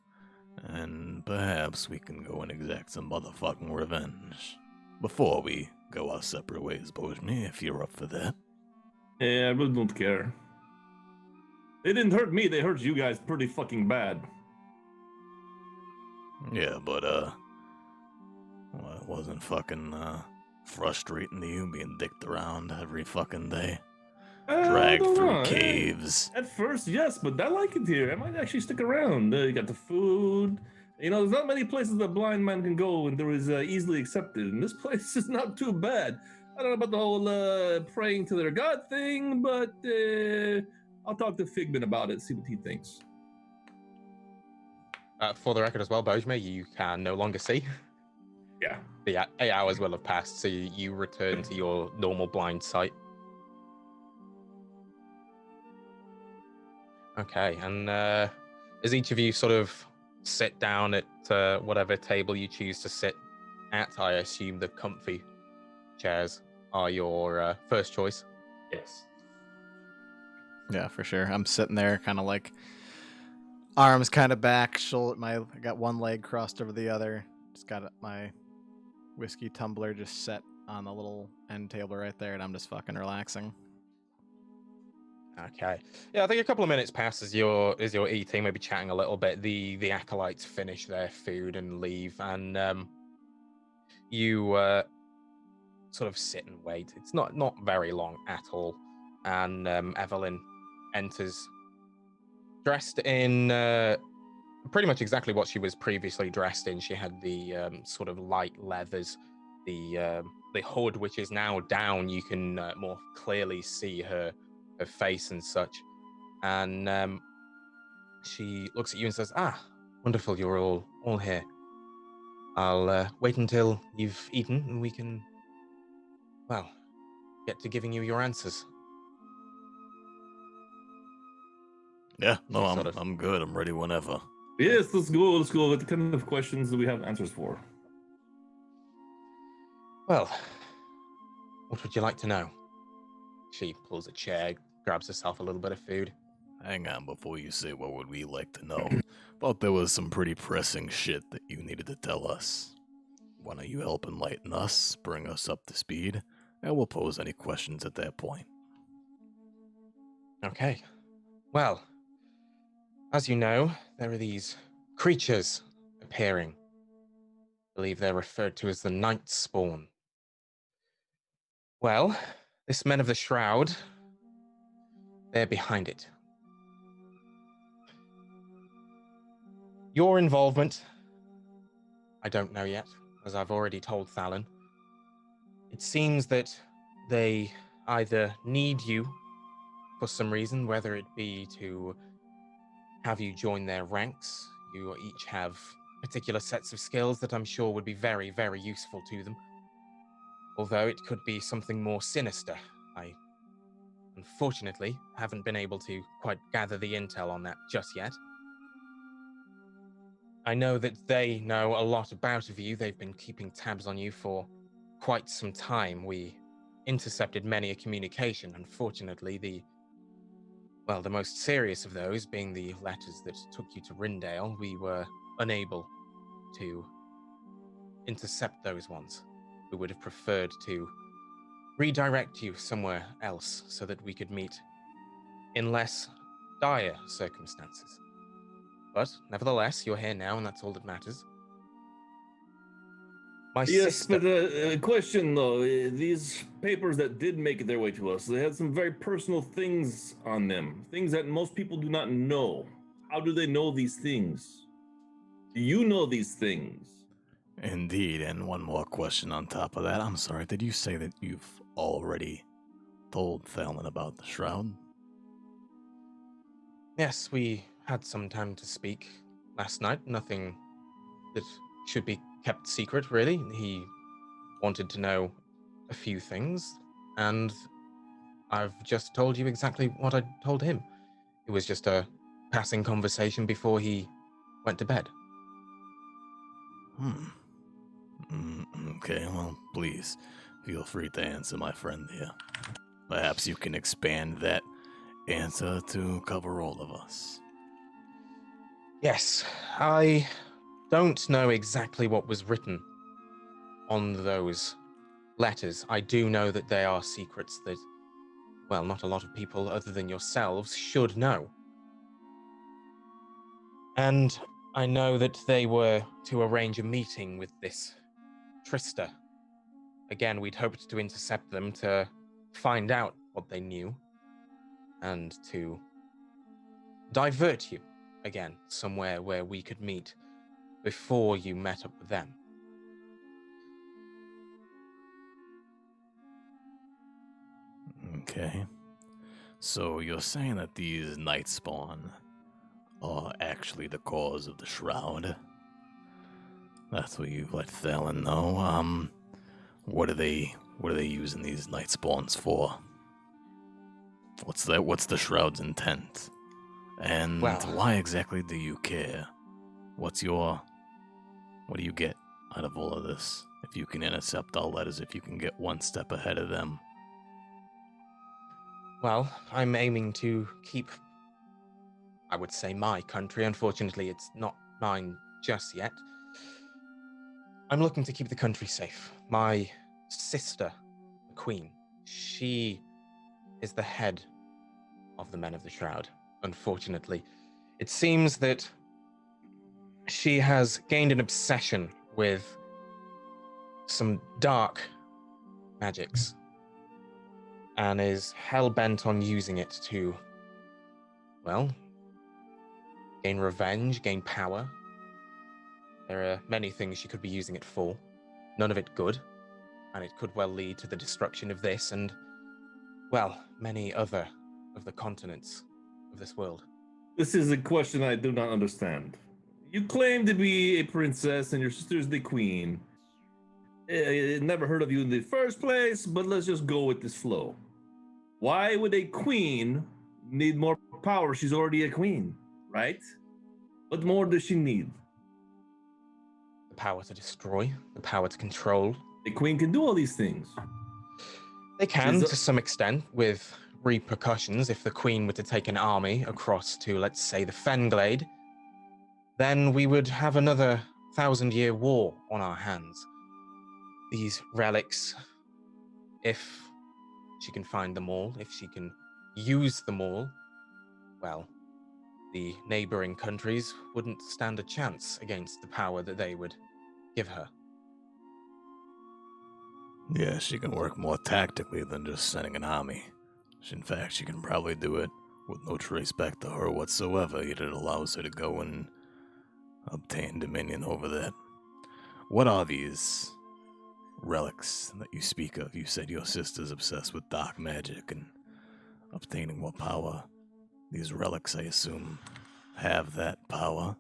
And perhaps we can go and exact some motherfucking revenge before we go our separate ways, Bojmi, if you're up for that. Yeah, I really don't care. They didn't hurt me, they hurt you guys pretty fucking bad. Yeah, but, well, it wasn't fucking, frustrating to you being dicked around every fucking day. Dragged through caves. At first, yes, but I like it here. I might actually stick around. You got the food. You know, there's not many places a blind man can go and there is easily accepted. And this place is not too bad. I don't know about the whole praying to their god thing, but I'll talk to Figman about it, see what he thinks. For the record as well, Bojma, you can no longer see. Yeah. The 8 hours will have passed, so you return to your normal blind sight. Okay, and as each of you sort of sit down at whatever table you choose to sit at, I assume the comfy chairs are your first choice. Yes. Yeah, for sure. I'm sitting there kind of like arms kind of back, I got one leg crossed over the other. Just got my whiskey tumbler just set on the little end table right there, and I'm just fucking relaxing. Okay. Yeah, I think a couple of minutes pass as you're eating, maybe chatting a little bit. The acolytes finish their food and leave, and you sort of sit and wait. It's not very long at all, and Evelyn enters dressed in pretty much exactly what she was previously dressed in. She had the sort of light leathers, the hood, which is now down. You can more clearly see her face and such, and she looks at you and says, wonderful, you're all here. I'll wait until you've eaten and we can, well, get to giving you your answers. Yeah, no, I'm good. I'm ready whenever. Yes, let's go. What the kind of questions do we have answers for? Well, what would you like to know? She pulls a chair, grabs herself a little bit of food. Hang on before you say what would we like to know. Thought there was some pretty pressing shit that you needed to tell us. Why don't you help enlighten us, bring us up to speed, and we'll pose any questions at that point. Okay. Well, as you know, there are these creatures appearing. I believe they're referred to as the Nightspawn. Well, this Men of the Shroud, they're behind it. Your involvement, I don't know yet, as I've already told Thalen. It seems that they either need you for some reason, whether it be to have you join their ranks. You each have particular sets of skills that I'm sure would be very, very useful to them. Although it could be something more sinister. I, unfortunately, haven't been able to quite gather the intel on that just yet. I know that they know a lot about you. They've been keeping tabs on you for quite some time. We intercepted many a communication. Unfortunately, the most serious of those being the letters that took you to Rindale, we were unable to intercept those ones. We would have preferred to redirect you somewhere else so that we could meet in less dire circumstances. But nevertheless, you're here now, and that's all that matters. My sister... but question though, these papers that did make their way to us, they had some very personal things on them, things that most people do not know. How do they know these things? Do you know these things? Indeed, and one more question on top of that. I'm sorry, did you say that you've already told Thalon about the shroud? Yes, we had some time to speak last night. Nothing that should be kept secret, really. He wanted to know a few things, and I've just told you exactly what I told him. It was just a passing conversation before he went to bed. Okay, well, please, feel free to answer, my friend here. Perhaps you can expand that answer to cover all of us. Yes, I don't know exactly what was written on those letters. I do know that they are secrets that, well, not a lot of people other than yourselves should know. And I know that they were to arrange a meeting with this Trista. Again, we'd hoped to intercept them to find out what they knew and to divert you again somewhere where we could meet before you met up with them. Okay. So you're saying that these Nightspawn are actually the cause of the shroud? That's what you let Thalon know. What are they using these Nightspawns for? What's the shroud's intent? And Well, why exactly do you care? What do you get out of all of this? If you can intercept our letters, if you can get one step ahead of them. well, I'm aiming to keep, I would say, my country. Unfortunately, it's not mine just yet. I'm looking to keep the country safe. My sister, the Queen, she is the head of the Men of the Shroud. Unfortunately, it seems that she has gained an obsession with some dark magics and is hell-bent on using it to, well, gain revenge, gain power. There are many things she could be using it for, none of it good, and it could well lead to the destruction of this and, well, many other of the continents of this world. This is a question I do not understand. You claim to be a princess and your sister's the queen. I never heard of you in the first place, but let's just go with this flow. Why would a queen need more power? She's already a queen, right? What more does she need? The power to destroy, the power to control. The queen can do all these things. They can, to some extent, with repercussions. If the Queen were to take an army across to, let's say, the Fenglade, then we would have another 1,000-year war on our hands. These relics, if she can find them all, if she can use them all, well, the neighboring countries wouldn't stand a chance against the power that they would give her. Yeah, she can work more tactically than just sending an army. In fact, she can probably do it with no trace back to her whatsoever, yet it allows her to go and obtain dominion over that. What are these relics that you speak of? You said your sister's obsessed with dark magic and obtaining more power. These relics, I assume, have that power.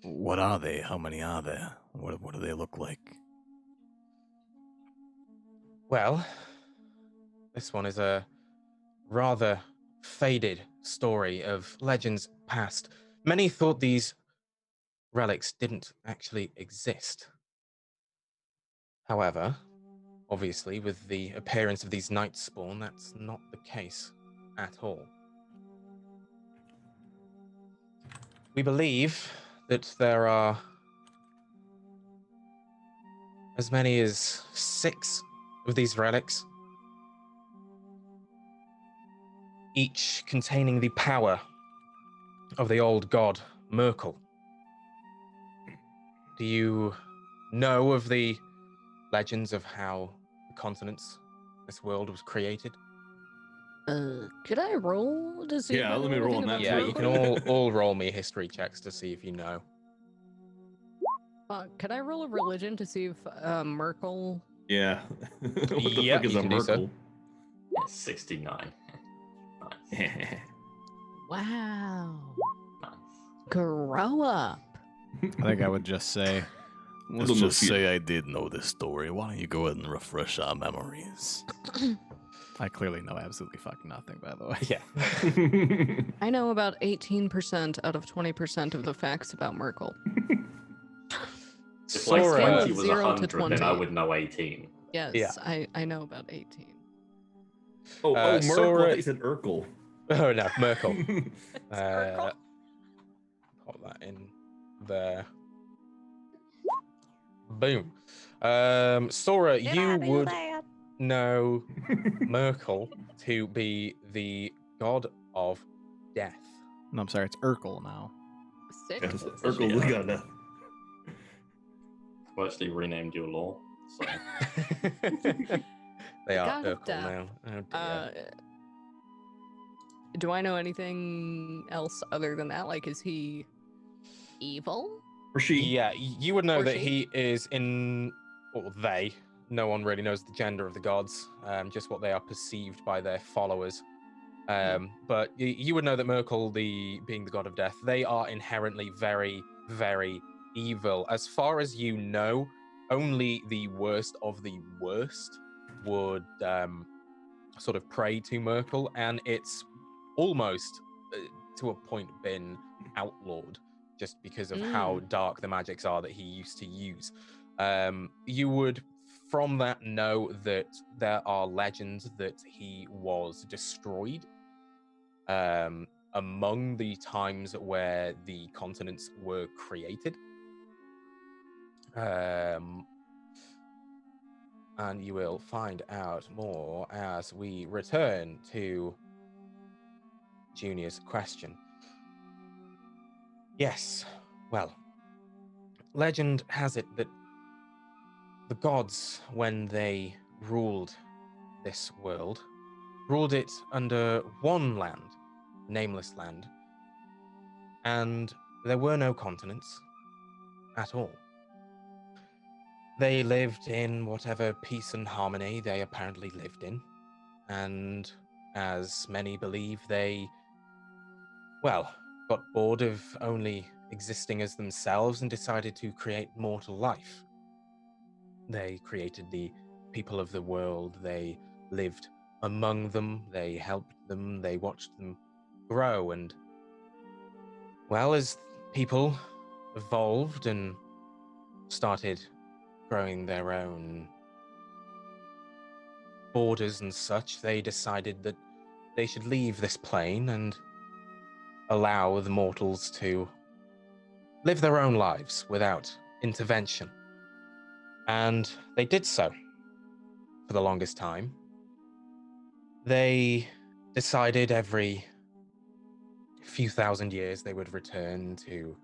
What are they? How many are there? What do they look like? Well, this one is a rather faded story of legends past. Many thought these relics didn't actually exist. However, obviously, with the appearance of these Nightspawn, that's not the case at all. We believe that there are as many as 6 of these relics, each containing the power of the old god Merkel. Do you know of the legends of how the continents, this world, was created? Could I roll to see? Yeah, let me roll on that. Yeah, you can all roll me history checks to see if you know. Can I roll a religion to see if Merkel? Yeah. What the Yeah, fuck is you a can do so. Merkel? Yeah, 69. Nice. Wow. Nice. Grow up. I think I would just say, Let's don't know just if you- say I did know this story. Why don't you go ahead and refresh our memories? I clearly know absolutely fucking nothing, by the way. Yeah. I know about 18% out of 20% of the facts about Merkel. If like Scale of 20 was 0 to 100, then I 20. would know 18. Yes, Yeah. I know about 18. Oh, Merkel. I Sora- thought you said Urkel. Oh no, Merkel. Merkel. Put that in there. Boom. Sora, you would know Merkel to be the god of death. No, I'm sorry, it's Urkel now. Sick. Yes, Urkel's the god now. Well, actually renamed your law. So They are God of Urkel death. now. Oh dear. Do I know anything else other than that? Like, is he evil? Or she. Yeah, you would know Or that she? he is in, or they. No one really knows the gender of the gods, just what they are perceived by their followers. But you would know that Merkel, being the god of death, they are inherently very, very evil. As far as you know, only the worst of the worst would sort of pray to Merkel, and it's almost to a point been outlawed just because of how dark the magics are that he used to use. You would from that know that there are legends that he was destroyed among the times where the continents were created. And you will find out more as we return to Junior's question. Yes, well, legend has it that the gods, when they ruled this world, ruled it under one land, nameless land, and there were no continents at all. They lived in whatever peace and harmony they apparently lived in, and as many believe, they, well, got bored of only existing as themselves and decided to create mortal life. They created the people of the world, they lived among them, they helped them, they watched them grow, and, well, as people evolved and started growing their own borders and such, they decided that they should leave this plane and allow the mortals to live their own lives without intervention. And they did so for the longest time. They decided every few thousand years they would return to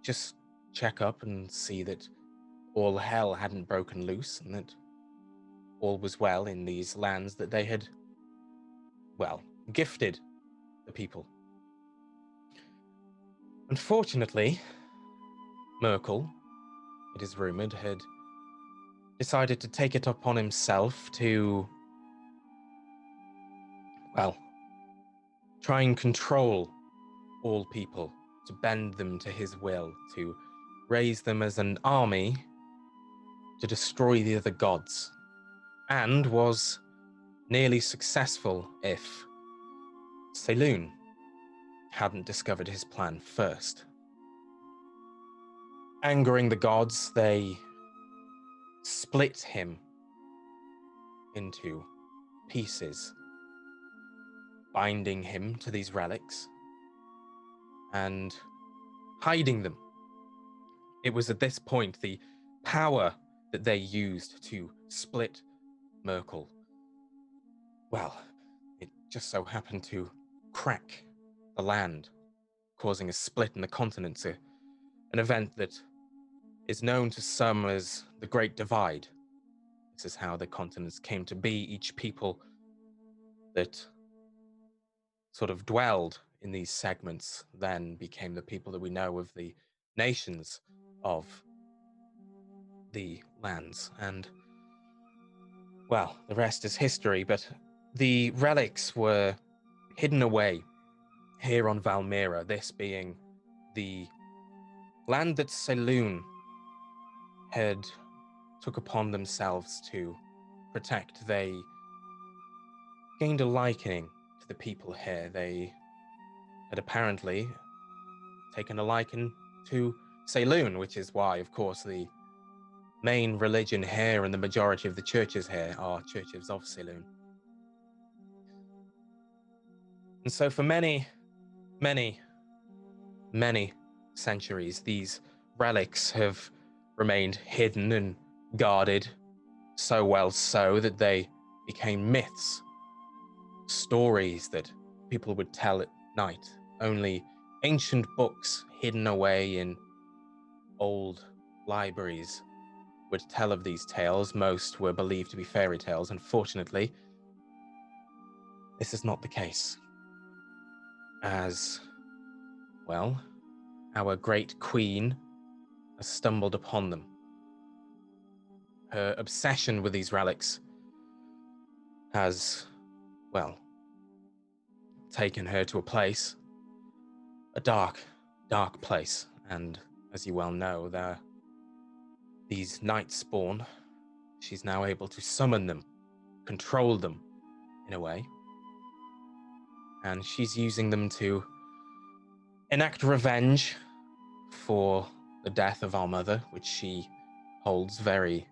just check up and see that all hell hadn't broken loose and that all was well in these lands that they had, well, gifted the people. Unfortunately, Merkel, it is rumored, had decided to take it upon himself to, well, try and control all people, to bend them to his will, to raise them as an army to destroy the other gods, and was nearly successful if Saloon hadn't discovered his plan first. Angering the gods, they split him into pieces, binding him to these relics and hiding them. It was at this point the power that they used to split Merkel, well, it just so happened to crack the land, causing a split in the continents, an event that is known to some as the Great Divide. This is how the continents came to be. Each people that sort of dwelled in these segments then became the people that we know of the nations of the lands. And, well, the rest is history, but the relics were hidden away here on Valmiira, this being the land that Saloon had took upon themselves to protect. They gained a liking to the people here. They had apparently taken a liking to Saloon, which is why, of course, the main religion here and the majority of the churches here are churches of Saloon. And so for many, many, many centuries, these relics have remained hidden and guarded, so well so that they became myths, stories that people would tell at night. Only ancient books hidden away in old libraries would tell of these tales. Most were believed to be fairy tales. Unfortunately, this is not the case. As, well, our great queen has stumbled upon them. Her obsession with these relics has, well, taken her to a place, a dark, dark place. And as you well know, these Nightspawn, she's now able to summon them, control them in a way. And she's using them to enact revenge for the death of our mother, which she holds very,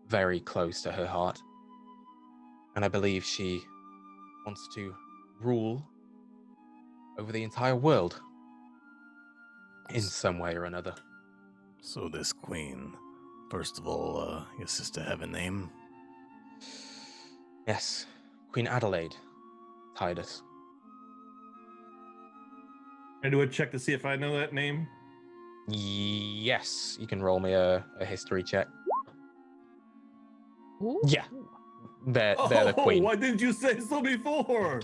very close to her heart. And I believe she wants to rule over the entire world in some way or another. So this queen, first of all, your sister have a name? Yes, Queen Adelaide Titus. I do a check to see if I know that name. Yes, you can roll me a history check. Ooh. Yeah, they're the queen. Why didn't you say so before?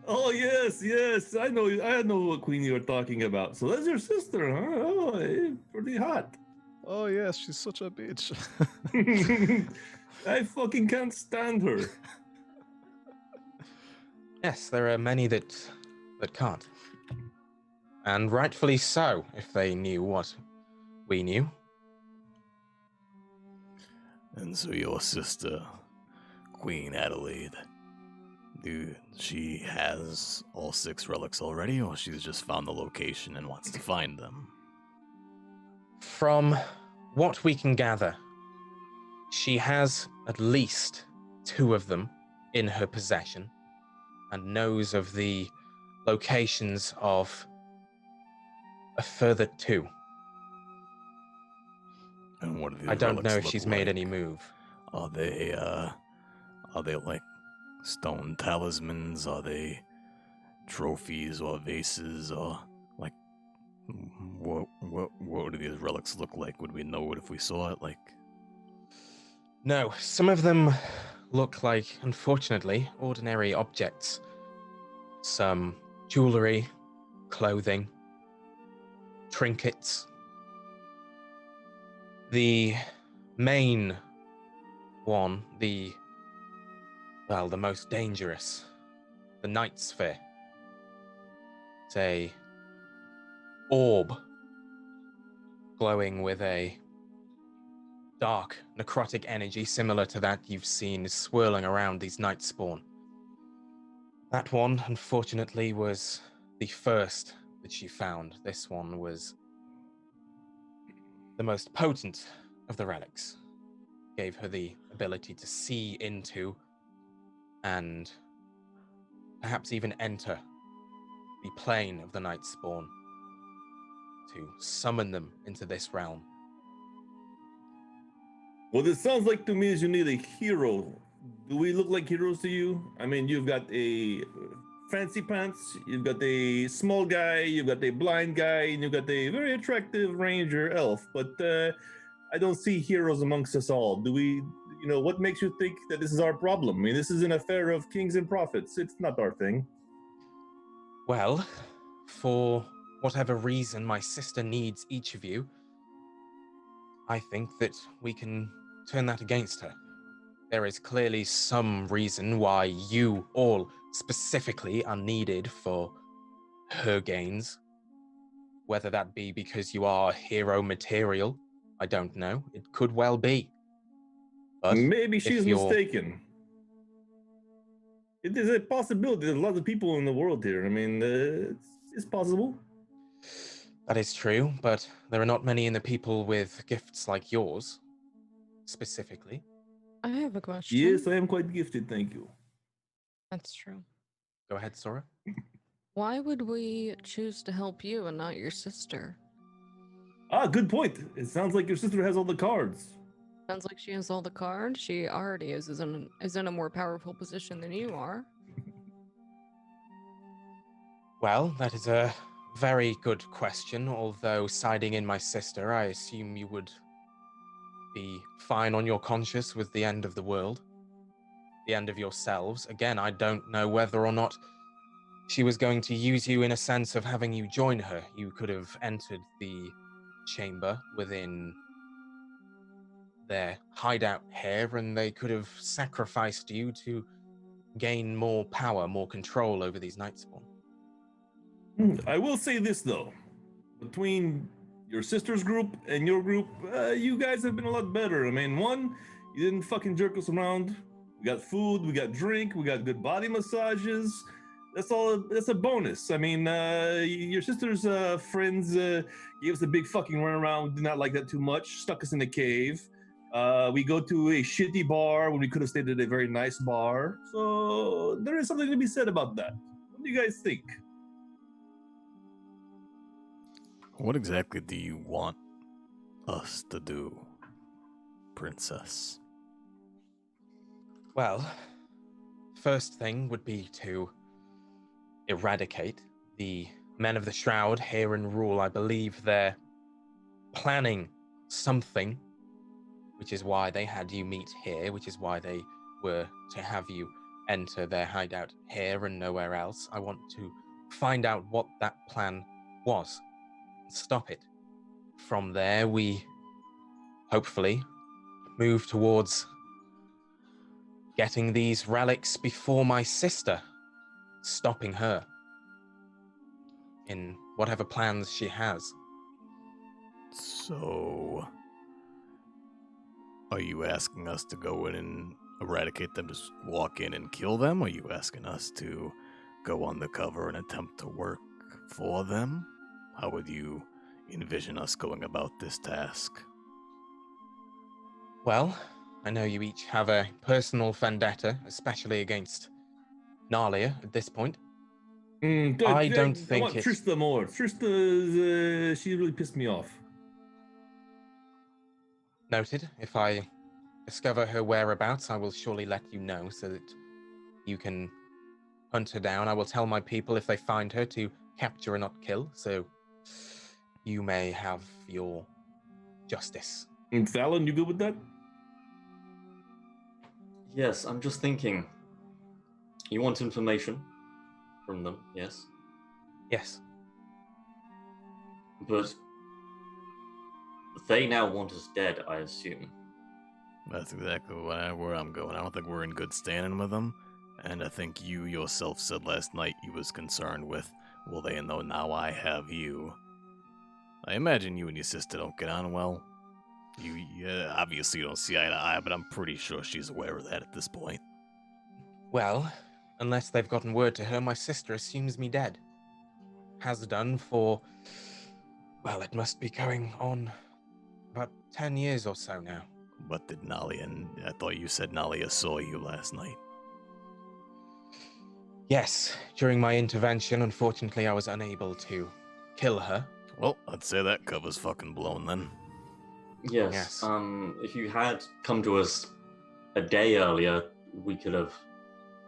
Oh yes, I know what queen you were talking about. So that's your sister, huh? Oh, pretty hot. Oh yes, she's such a bitch. I fucking can't stand her. Yes, there are many that can't. And rightfully so, if they knew what we knew. And so your sister, Queen Adelaide, she has all 6 relics already, or she's just found the location and wants to find them? From what we can gather, she has at least 2 of them in her possession and knows of the locations of a further 2. And what do the I don't relics know if look she's made like? any move. Are they like stone talismans? Are they trophies or vases? Or like what do these relics look like? Would we know it if we saw it? Like, No, some of them look like, unfortunately, ordinary objects. Some jewelry, clothing, trinkets. The main one, the most dangerous, the Nightsphear. It's a orb glowing with a dark, necrotic energy similar to that you've seen swirling around these Nightspawn. That one, unfortunately, was the first that she found. This one was the most potent of the relics. Gave her the ability to see into and perhaps even enter the plane of the Nightspawn to summon them into this realm. Well, this sounds like to me as you need a hero. Do we look like heroes to you? I mean, you've got a fancy pants, you've got a small guy, you've got a blind guy, and you've got a very attractive ranger elf, but I don't see heroes amongst us all. Do we, what makes you think that this is our problem? I mean, this is an affair of kings and prophets. It's not our thing. Well, for whatever reason my sister needs each of you, I think that we can turn that against her. There is clearly some reason why you all specifically are needed for her gains. Whether that be because you are hero material, I don't know. It could well be. But maybe she's if you're... mistaken. It is a possibility. There's a lot of people in the world here. I mean, it's possible. That is true, but there are not many in the people with gifts like yours, specifically. I have a question. Yes, I am quite gifted, thank you. That's true. Go ahead, Sora. Why would we choose to help you and not your sister? Good point. It sounds like your sister has all the cards. Sounds like she has all the cards. She already is in a more powerful position than you are. Well, that is a very good question, although siding in my sister, I assume you would be fine on your conscience with the end of the world. The end of yourselves. Again, I don't know whether or not she was going to use you in a sense of having you join her. You could have entered the chamber within their hideout here, and they could have sacrificed you to gain more power, more control over these Nightspawn. I will say this, though. Between your sister's group and your group, you guys have been a lot better. I mean, one, you didn't fucking jerk us around. We got food, we got drink, we got good body massages. That's a bonus. I mean, your sister's friends gave us a big fucking runaround. We did not like that too much. Stuck us in the cave. We go to a shitty bar when we could have stayed at a very nice bar. So there is something to be said about that. What do you guys think? What exactly do you want us to do, Princess? Well, first thing would be to eradicate the Men of the Shroud here in Rule. I believe they're planning something, which is why they had you meet here, which is why they were to have you enter their hideout here and nowhere else. I want to find out what that plan was. Stop it. From there, we hopefully move towards getting these relics before my sister, stopping her in whatever plans she has. So, are you asking us to go in and eradicate them, just walk in and kill them? Or are you asking us to go undercover and attempt to work for them? How would you envision us going about this task? Well, I know you each have a personal vendetta, especially against Nalia at this point. I don't think I want Trista more. Trista, she really pissed me off. Noted. If I discover her whereabouts, I will surely let you know so that you can hunt her down. I will tell my people if they find her to capture and not kill, so you may have your justice. And Fallon, you good with that? Yes, I'm just thinking. You want information from them, yes? Yes. But they now want us dead, I assume. That's exactly where I'm going. I don't think we're in good standing with them. And I think you yourself said last night you was concerned with, well, they know now I have you. I imagine you and your sister don't get on well. You obviously don't see eye to eye, but I'm pretty sure she's aware of that at this point. Well, unless they've gotten word to her, my sister assumes me dead. Has done for, well, it must be going on about 10 years or so now. But did Nalia, and I thought you said Nalia saw you last night. Yes, during my intervention, unfortunately, I was unable to kill her. Well, I'd say that cover's fucking blown then. Yes. If you had come to us a day earlier, we could have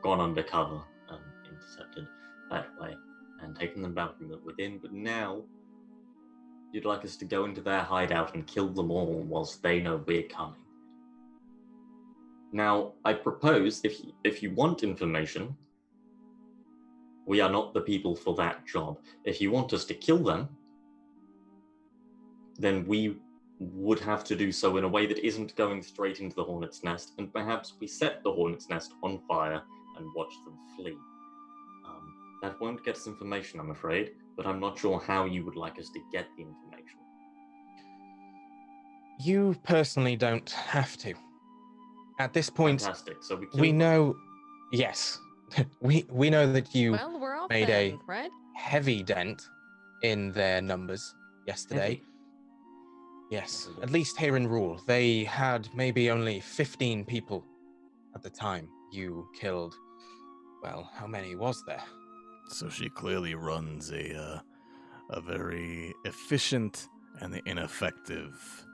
gone undercover and intercepted that way and taken them back from within. But now, you'd like us to go into their hideout and kill them all whilst they know we're coming. Now, I propose, if you want information, We are not the people for that job. If you want us to kill them, then we would have to do so in a way that isn't going straight into the hornet's nest, and perhaps we set the hornet's nest on fire and watch them flee. That won't get us information, I'm afraid, but I'm not sure how you would like us to get the information. You personally don't have to. At this point, Fantastic. So we know, yes, we know that you Well, we're off made then, a right? heavy dent in their numbers yesterday. Heavy. Yes, at least here in Rule, they had maybe only 15 people at the time. You killed, well, how many was there? So she clearly runs a very efficient and ineffective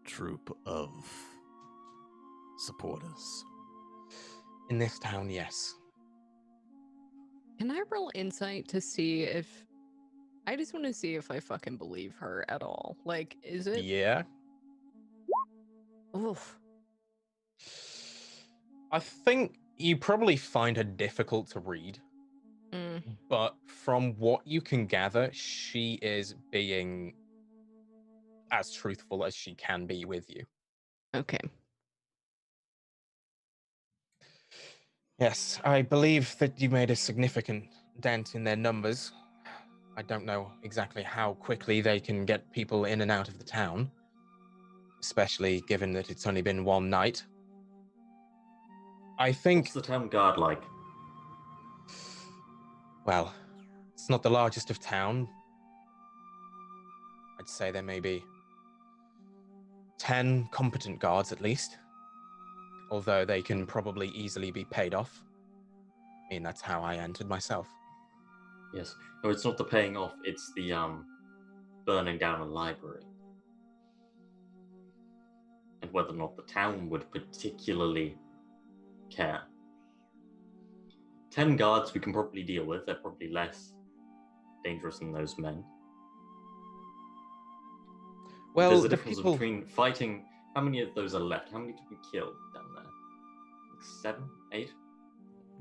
troop of supporters. In this town, yes. Can I roll insight to see if... I just want to see if I fucking believe her at all. Like, is it... Yeah. Oof. I think you probably find her difficult to read. But from what you can gather, she is being as truthful as she can be with you. Okay. Yes, I believe that you made a significant dent in their numbers. I don't know exactly how quickly they can get people in and out of the town, especially given that it's only been one night. I think... What's the town guard like? Well, it's not the largest of town. I'd say there may be 10 competent guards at least, although they can probably easily be paid off. I mean, that's how I entered myself. Yes. No, it's not the paying off, it's the burning down a library. And whether or not the town would particularly care. 10 guards we can probably deal with. They're probably less dangerous than those men. Well, there's a the difference people... between fighting... How many of those are left? How many did we kill down there? Like 7, 8?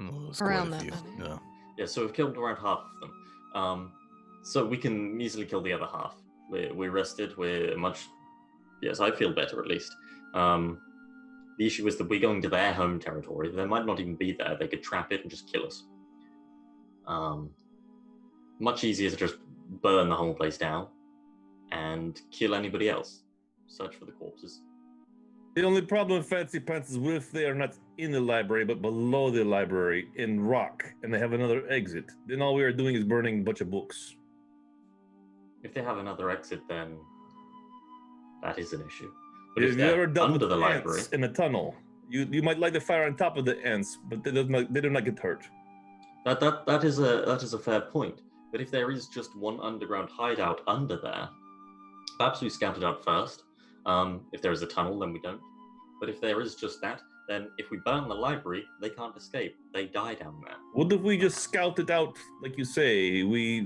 Well, there's Around quite a that few. many. Yeah. Yeah, so we've killed around half of them. So we can easily kill the other half. We're rested, we're much... Yes, I feel better at least. The issue is that we're going to their home territory. They might not even be there. They could trap it and just kill us. Much easier to just burn the whole place down and kill anybody else. Search for the corpses. The only problem with Fancy Pants is what if they are not in the library, but below the library in rock, and they have another exit? Then all we are doing is burning a bunch of books. If they have another exit, then that is an issue. But If if you they're ever dealt under with the ants library, in a tunnel, you might light the fire on top of the ants, but they do not get hurt. that is a fair point. But if there is just one underground hideout under there, perhaps we scout it out first. If there is a tunnel, then we don't. But if there is just that, then if we burn the library, they can't escape. They die down there. What if we just scout it out, like you say? We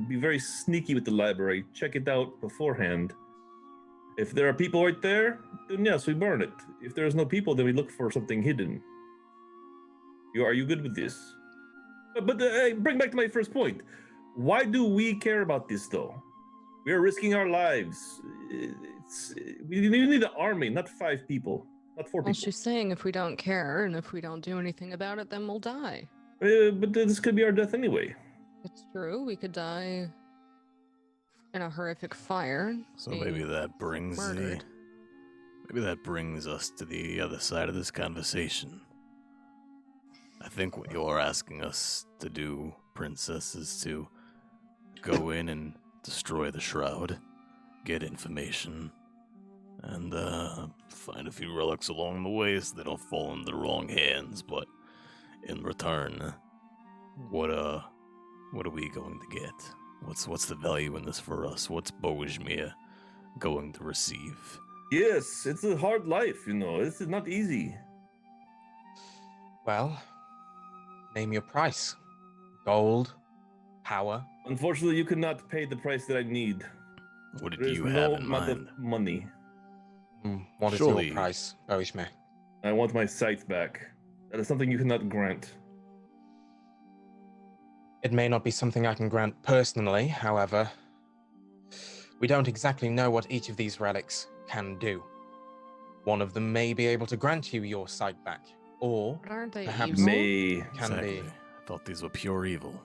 be very sneaky with the library, check it out beforehand. If there are people right there, then yes, we burn it. If there's no people, then we look for something hidden. Are you good with this? But bring back to my first point. Why do we care about this, though? We are risking our lives. We need an army, not 5 people, not 4 Well, people. she's saying if we don't care and if we don't do anything about it, then we'll die. But this could be our death anyway. It's true. We could die in a horrific fire. So maybe that brings murdered. maybe that brings us to the other side of this conversation. I think what you're asking us to do, Princess, is to go in and destroy the shroud, get information, and find a few relics along the way so they don't fall into the wrong hands. But in return, what are we going to get? What's the value in this for us? What's Bohemia going to receive? Yes, it's a hard life, This is not easy. Well, name your price. Gold, power. Unfortunately, you cannot pay the price that I need. What did There is you no have in amount mind? of money. What is Surely- your price, Bohemia? I want my sight back. That is something you cannot grant. It may not be something I can grant personally, however, we don't exactly know what each of these relics can do. One of them may be able to grant you your sight back, or But aren't they perhaps evil? May. can Exactly. be. I thought these were pure evil.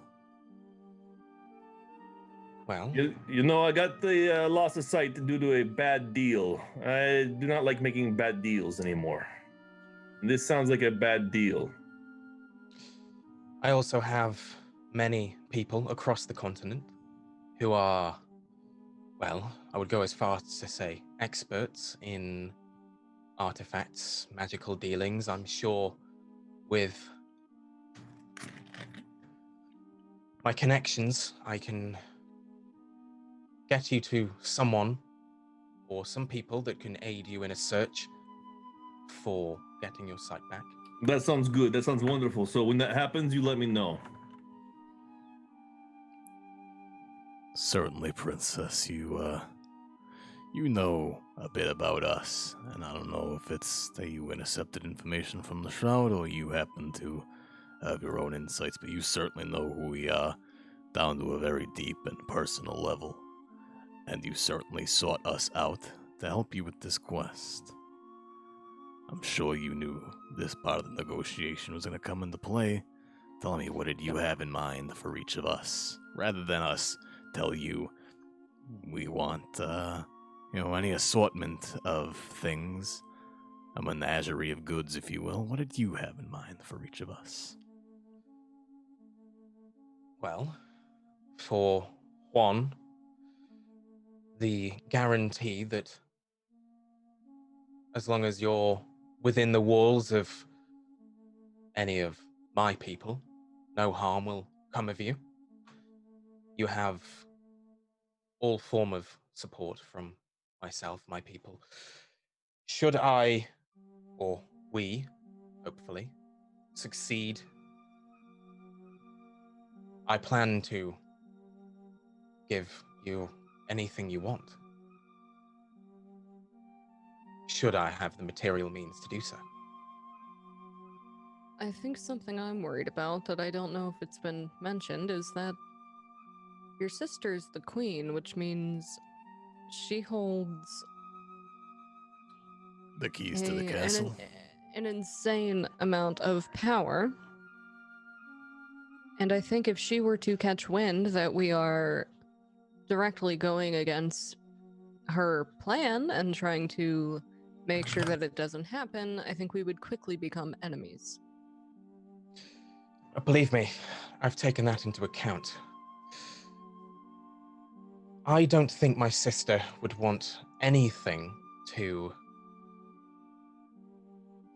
Well, You know, I got the loss of sight due to a bad deal. I do not like making bad deals anymore. This sounds like a bad deal. I also have many people across the continent who are, well, I would go as far as to say experts in artifacts, magical dealings. I'm sure with my connections, I can get you to someone or some people that can aid you in a search for getting your sight back. That sounds good. That sounds wonderful. So when that happens, you let me know. Certainly, Princess. You know a bit about us, and I don't know if it's that you intercepted information from the Shroud or you happen to have your own insights, but you certainly know who we are down to a very deep and personal level. And you certainly sought us out to help you with this quest. I'm sure you knew this part of the negotiation was going to come into play. Tell me, what did you have in mind for each of us? Rather than us tell you we want, any assortment of things, a menagerie of goods, if you will. What did you have in mind for each of us? Well, for one, the guarantee that as long as you're within the walls of any of my people, no harm will come of you. You have all form of support from myself, my people. Should I, or we, hopefully, succeed, I plan to give you anything you want. Should I have the material means to do so. I think something I'm worried about that I don't know if it's been mentioned is that your sister's the queen, which means she holds The keys to the castle. an insane amount of power. And I think if she were to catch wind that we are directly going against her plan and trying to make sure that it doesn't happen, I think we would quickly become enemies. Believe me, I've taken that into account. I don't think my sister would want anything to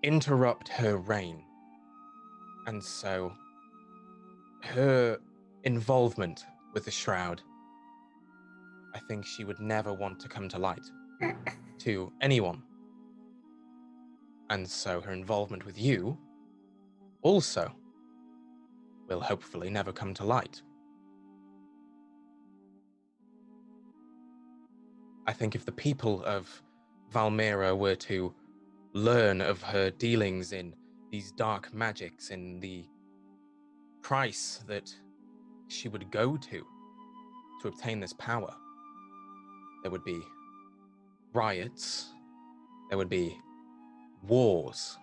interrupt her reign. And so, her involvement with the Shroud, I think she would never want to come to light to anyone. And so her involvement with you also will hopefully never come to light. I think if the people of Valmiira were to learn of her dealings in these dark magics, in the price that she would go to obtain this power, there would be riots, there would be wars.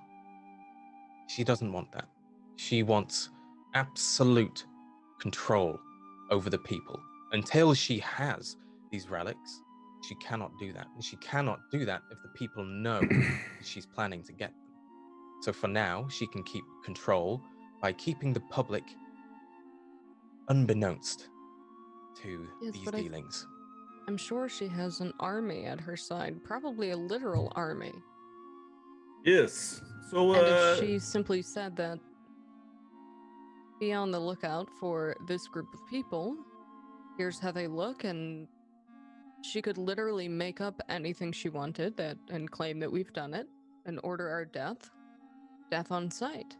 She doesn't want that. She wants absolute control over the people. Until she has these relics, she cannot do that. And she cannot do that if the people know that she's planning to get them. So for now, she can keep control by keeping the public unbeknownst to these dealings. I'm sure she has an army at her side, probably a literal army. Yes. So, and if she simply said that, be on the lookout for this group of people, here's how they look, and she could literally make up anything she wanted and claim that we've done it and order our death on sight.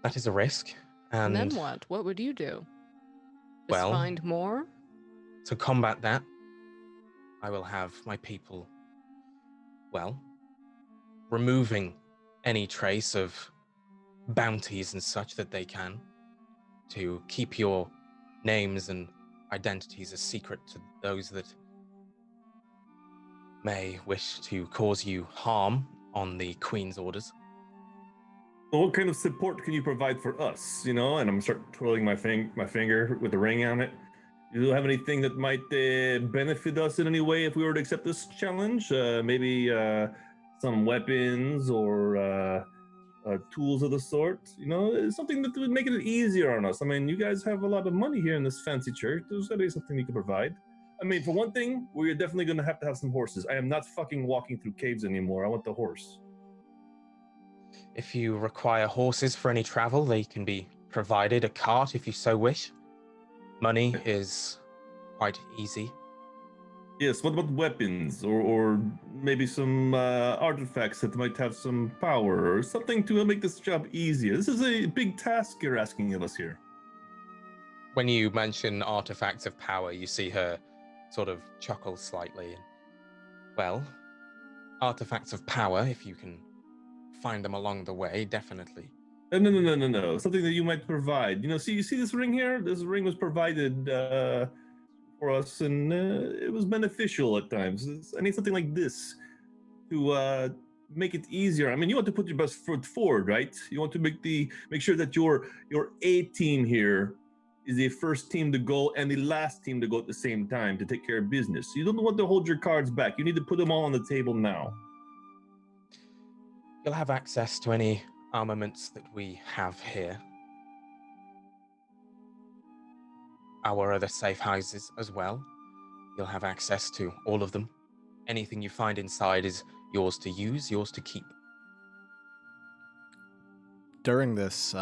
That is a risk. And then what? What would you do? Just well, find more? To combat that, I will have my people, removing any trace of bounties and such that they can. to keep your names and identities a secret to those that may wish to cause you harm on the Queen's orders. Well, what kind of support can you provide for us? And I'm start twirling my finger with the ring on it. Do you have anything that might benefit us in any way if we were to accept this challenge? Maybe some weapons or tools of the sort? Something that would make it easier on us. I mean, you guys have a lot of money here in this fancy church. There's got to be something you can provide. I mean, for one thing, we're definitely going to have some horses. I am not fucking walking through caves anymore. I want the horse. If you require horses for any travel, they can be provided. A cart, if you so wish. Money is quite easy. Yes, what about weapons? Or maybe some artifacts that might have some power or something to make this job easier? This is a big task you're asking of us here. When you mention artifacts of power, you see her sort of chuckle slightly. Well, artifacts of power, if you can find them along the way, definitely. No. Something that you might provide. You see this ring here? This ring was provided for us, and it was beneficial at times. I need something like this to make it easier. I mean, you want to put your best foot forward, right? You want to make sure that your A team here is the first team to go and the last team to go at the same time to take care of business. You don't want to hold your cards back. You need to put them all on the table now. You'll have access to any armaments that we have here. Our other safe houses as well. You'll have access to all of them. Anything you find inside is yours to use, yours to keep. During this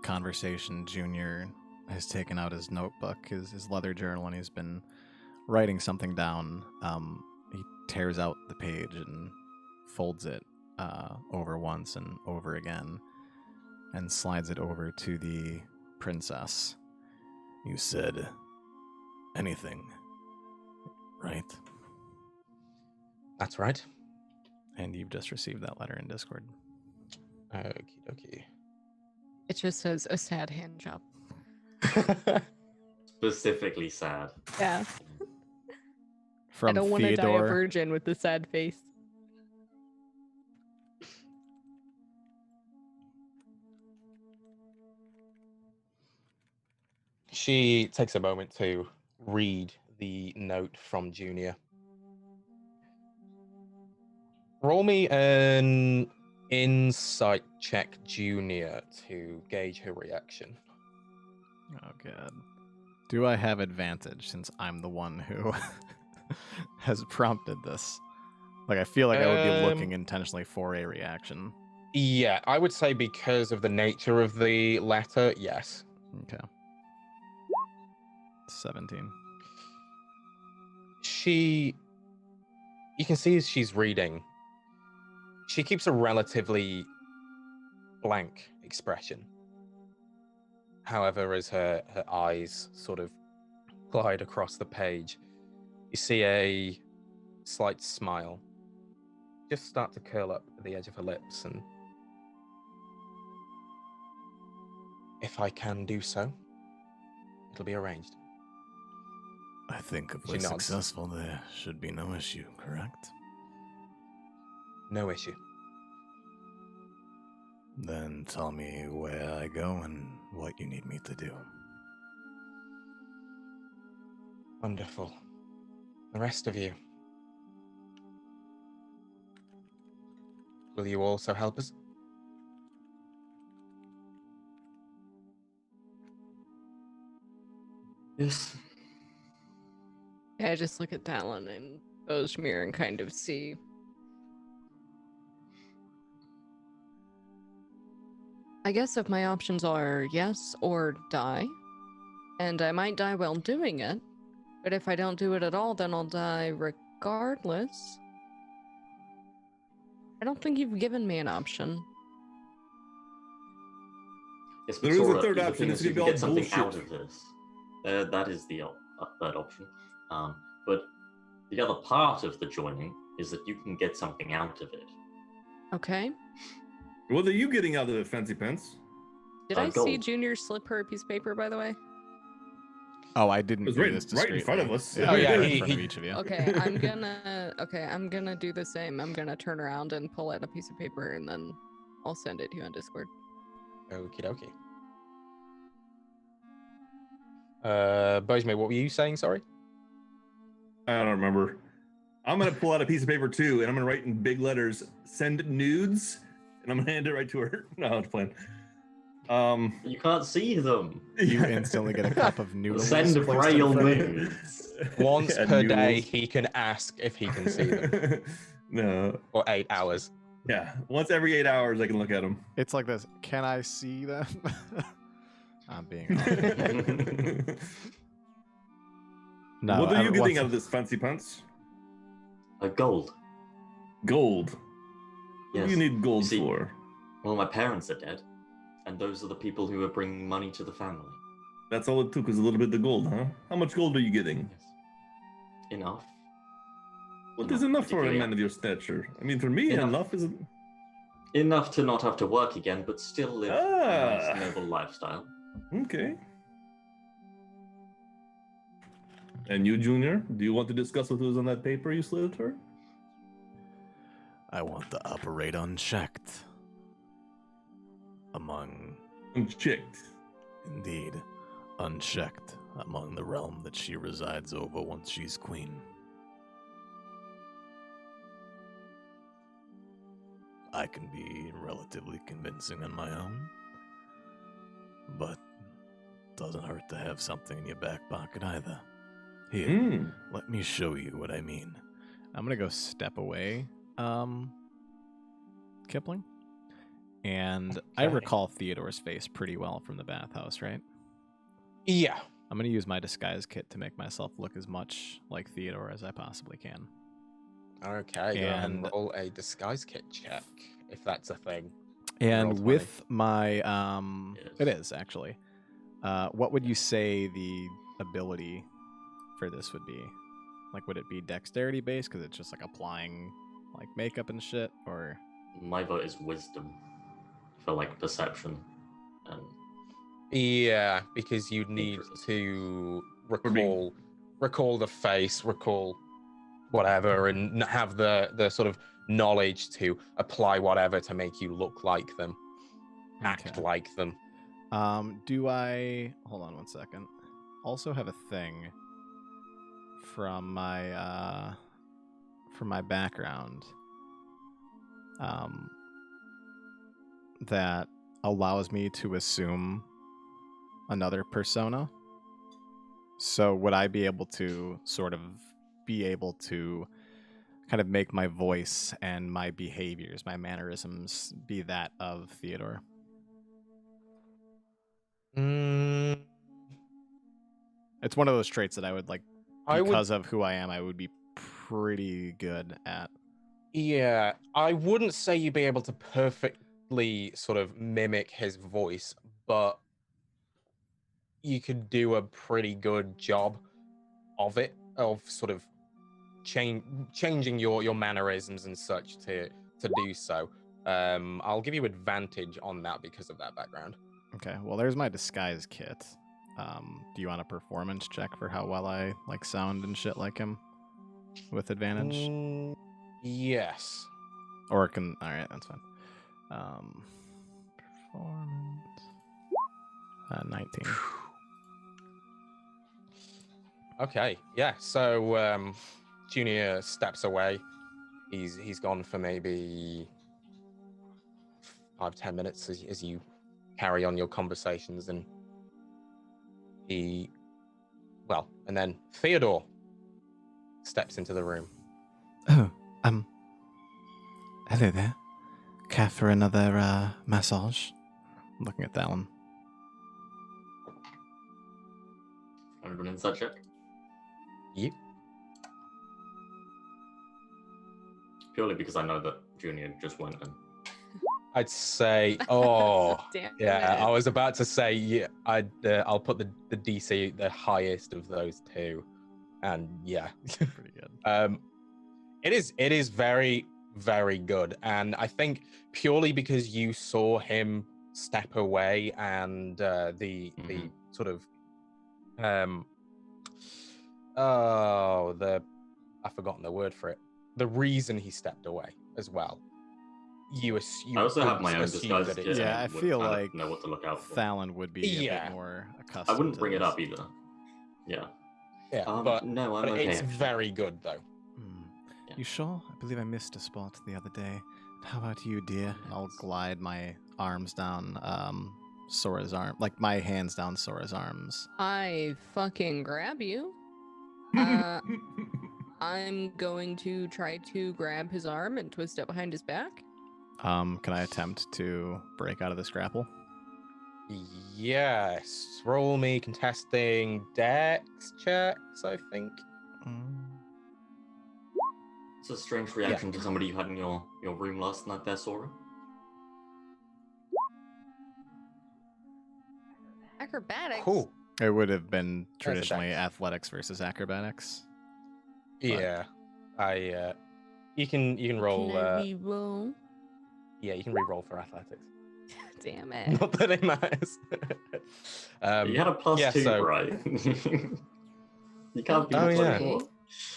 conversation, Junior has taken out his notebook, his leather journal, and he's been writing something down. He tears out the page and folds it over once and over again and slides it over to the princess. You said anything, right? That's right. And you've just received that letter in Discord. Okie dokie. It just says a sad hand job. Specifically sad. Yeah. From I don't want to die a Theodore. virgin with the sad face. She takes a moment to read the note from Junior. Roll me an insight check, Junior, to gauge her reaction. Oh, God. Do I have advantage since I'm the one who has prompted this? Like, I feel like I would be looking intentionally for a reaction. Yeah, I would say because of the nature of the letter, yes. Okay. 17. You can see as she's reading, she keeps a relatively blank expression. However, as her eyes sort of glide across the page, you see a slight smile just start to curl up at the edge of her lips, and if I can do so, it'll be arranged. I think if She we're nods. successful, there should be no issue, correct? No issue. Then tell me where I go and what you need me to do. Wonderful. The rest of you. Will you also help us? Yes. Yeah, I just look at Talon and Bozmir and kind of see. I guess if my options are yes or die, and I might die while doing it, but if I don't do it at all, then I'll die regardless. I don't think you've given me an option. Yes, There is a Sora, third the option, thing it's is, gonna you be get all something bullshit. out of this. That is the third option. But the other part of the joining is that you can get something out of it. Okay. What are you getting out of it, Fancy Pants? Did I see gold. Junior slip her a piece of paper, by the way? Oh, I didn't It was do right- this right in front of discreetly. us. Oh, yeah, in he- front of he- each of you. Okay, I'm gonna do the same. I'm gonna turn around and pull out a piece of paper, and then I'll send it to you on Discord. Okie dokie. Bojme, what were you saying? Sorry. I don't remember. I'm gonna pull out a piece of paper too, and I'm gonna write in big letters, "Send nudes," and I'm gonna hand it right to her. No, it's plain. You can't see them. You instantly get a cup of noodles. Send placed in braille front of you. nudes. Once Yeah, per day, noodles. he can ask if he can see them, No. or 8 hours. Yeah. Once every 8 hours, I can look at them. It's like this. Can I see them? I'm being honest. No. What are you getting once- out of this fancy pants? Gold. Gold. What Yes. do you need gold You see- for? Well, my parents are dead, and those are the people who are bringing money to the family. That's all it took was a little bit of gold, huh? How much gold are you getting? Yes. Enough. What Not is enough for a particularly. man of your stature? I mean, for me, Enough. enough is. Enough to not have to work again, but still live a Ah. nice, noble lifestyle. Okay. And you, Junior, do you want to discuss what was on that paper you slid to her? I want to operate unchecked. Among, Unchecked. indeed, unchecked among the realm that she resides over once she's queen. I can be relatively convincing on my own, but doesn't hurt to have something in your back pocket either. Here, Hmm. let me show you what I mean. I'm gonna go step away, Kipling. And I Okay. recall Theodore's face pretty well from the bathhouse, right? Yeah. I'm gonna use my disguise kit to make myself look as much like Theodore as I possibly can. Okay. Go ahead and And- roll a disguise kit check, if that's a thing. And Roll 20. with my Yes. it is actually. What would you say the ability for this would be? Like, would it be dexterity based because it's just like applying like makeup and shit, or My vote is wisdom for like perception and Yeah, because you'd need Interesting. to being- recall the face, recall whatever, and have the sort of knowledge to apply whatever to make you look like them, act Okay. like them. do I hold on one second? Also have a thing from my background that allows me to assume another persona. So would I be able to kind of make my voice and my behaviors, my mannerisms be that of Theodore? Mm, It's one of those traits that I would like I would, because of who I am, I would be pretty good at. yeah, I wouldn't say you'd be able to perfectly sort of mimic his voice, but you could do a pretty good job of it, of sort of changing your mannerisms and such to do so. I'll give you advantage on that because of that background. Okay, well, there's my disguise kit. Do you want a performance check for how well I like sound and shit like him with advantage? Yes. Or can all right, that's fine. Performance 19. Okay. Yeah. So Junior steps away. He's gone for maybe 5-10 minutes as you carry on your conversations, and and then Theodore steps into the room. Oh, hello there. Care for another massage? I'm looking at that one. an insight check. You? Purely because I know that Junior just went and I'd say, oh, Damn yeah. it. I was about to say, yeah. I'll put the DC the highest of those two, and yeah, Pretty good. it is very, very good, and I think purely because you saw him step away, and the sort of I've forgotten the word for it. The reason he stepped away as well. You I also have could my own assume disguise that kit. it's Yeah, I and would feel kind of like know what to look out for. Fallon would be a Yeah. bit more accustomed I wouldn't to bring it this. up either. Yeah. yeah, No, I'm but okay. it's actually. very good though. Yeah. You sure? I believe I missed a spot the other day. How about you, dear? I'll glide my arms down Sora's arm, like my hands down Sora's arms. I fucking grab you. I'm going to try to grab his arm and twist it behind his back. Can I attempt to break out of this grapple? Yes. Roll me contesting dex checks, I think. It's a strange reaction to somebody you had in your room last night there, Sora. Acrobatics? Cool. It would have been That's a traditionally dex. athletics versus acrobatics. Yeah. You can roll Can I re-roll? yeah, you can re-roll for athletics. Damn it. Not that it matters. You had a +2, right? You can't be +4.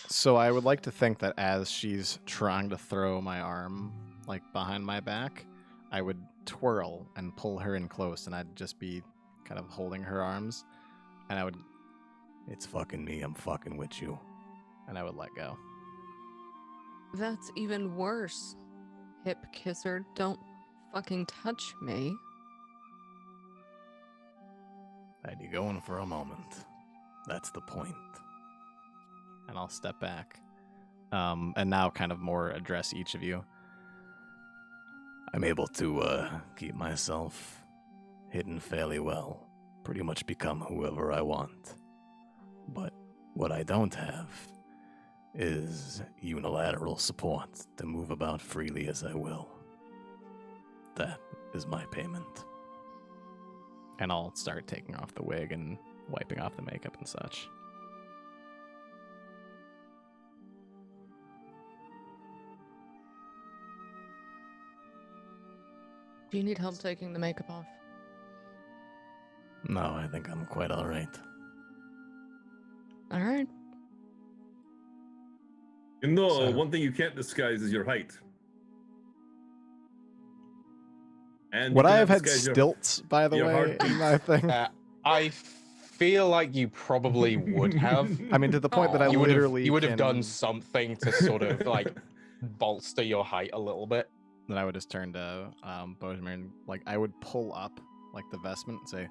So I would like to think that as she's trying to throw my arm like behind my back, I would twirl and pull her in close, and I'd just be kind of holding her arms, and I would, It's fucking me. I'm fucking with you. and I would let go. That's even worse. Hip kisser, don't fucking touch me. Had you going for a moment. That's the point. And I'll step back, and now kind of more address each of you. I'm able to keep myself hidden fairly well. Pretty much become whoever I want. But what I don't have is unilateral support to move about freely as I will. That is my payment. And I'll start taking off the wig and wiping off the makeup and such. Do you need help taking the makeup off? No, I think I'm quite alright. Alright. You know, So- one thing you can't disguise is your height. And Would you I cannot have had disguise stilts, by the your way, heartbeat. in my thing? I feel like you probably would have. I mean, to the point that I Aw. You would literally have can- done something to sort of like bolster your height a little bit. Then I would just turn to Bojimir and like I would pull up like the vestment and say,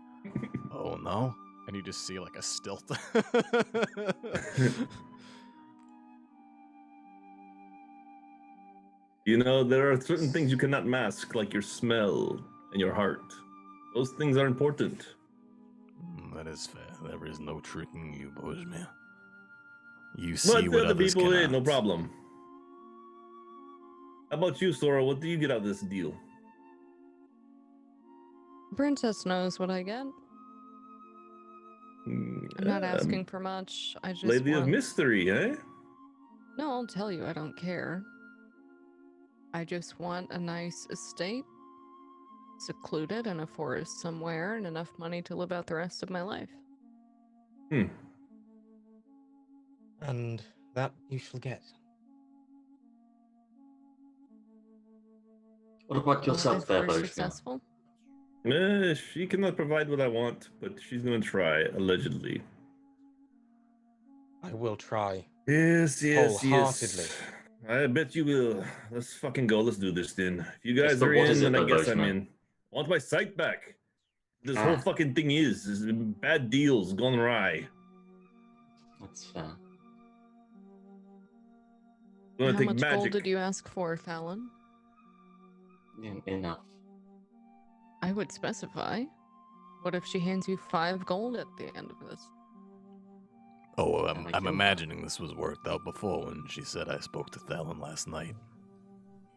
Oh no? and you just see like a stilt. You know, there are certain things you cannot mask, like your smell and your heart. Those things are important. That is fair. There is no tricking you, Bojimir. You But see the what other others people, cannot. no problem. How about you, Sora? What do you get out of this deal? Princess knows what I get. I'm not asking for much. I just Lady want... of Mystery, eh? No, I'll tell you, I don't care. I just want a nice estate, secluded in a forest somewhere, and enough money to live out the rest of my life. And that you shall get. What about yourself If there, we're Bojimir? successful. She cannot provide what I want, but she's gonna try, allegedly. I will try. Yes. Wholeheartedly. I bet you will. Let's fucking go. Let's do this then. If you guys but are what in, is it then I though, guess I'm Bojimir? in. I want my sight back. This whole fucking thing is bad deals gone awry. That's fair. Gonna How take much magic. gold did you ask for, Fallon? Enough. I would specify. What if she hands you 5 gold at the end of this? Oh, And I I'm killed imagining this was worked out before when she said I spoke to Thalon last night.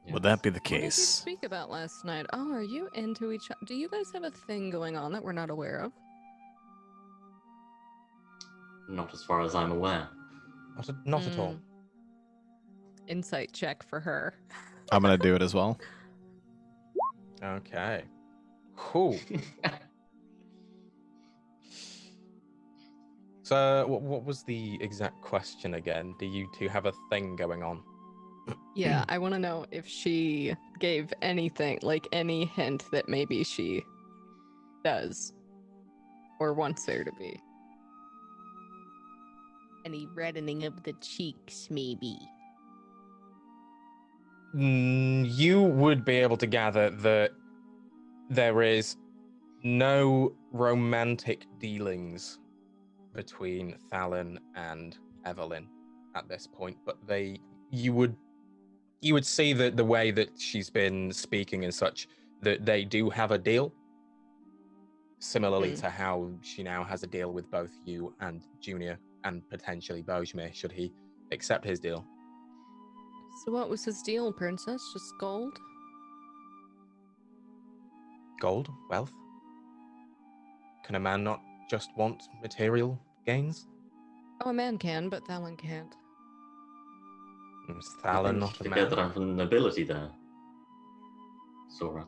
Yes. Would that be the What did you case? speak about last night? Oh, are you into each other? Do you guys have a thing going on that we're not aware of? Not as far as I'm aware. Not at all. Insight check for her. I'm gonna do it as well. Okay. Cool. So, what was the exact question again? Do you two have a thing going on? Yeah, I want to know if she gave anything, like any hint that maybe she does or wants there to be. Any reddening of the cheeks, maybe. You would be able to gather that there is no romantic dealings between Thalen and Evelyn at this point, but you would see that the way that she's been speaking and such, that they do have a deal, similarly to how she now has a deal with both you and Junior, and potentially Bojmir, should he accept his deal. So what was his deal, princess? Just gold? Gold? Wealth? Can a man not just want material gains? Oh, a man can, but Thalen can't. Is Thalen not a forget man? that I'm from the nobility there, Sora.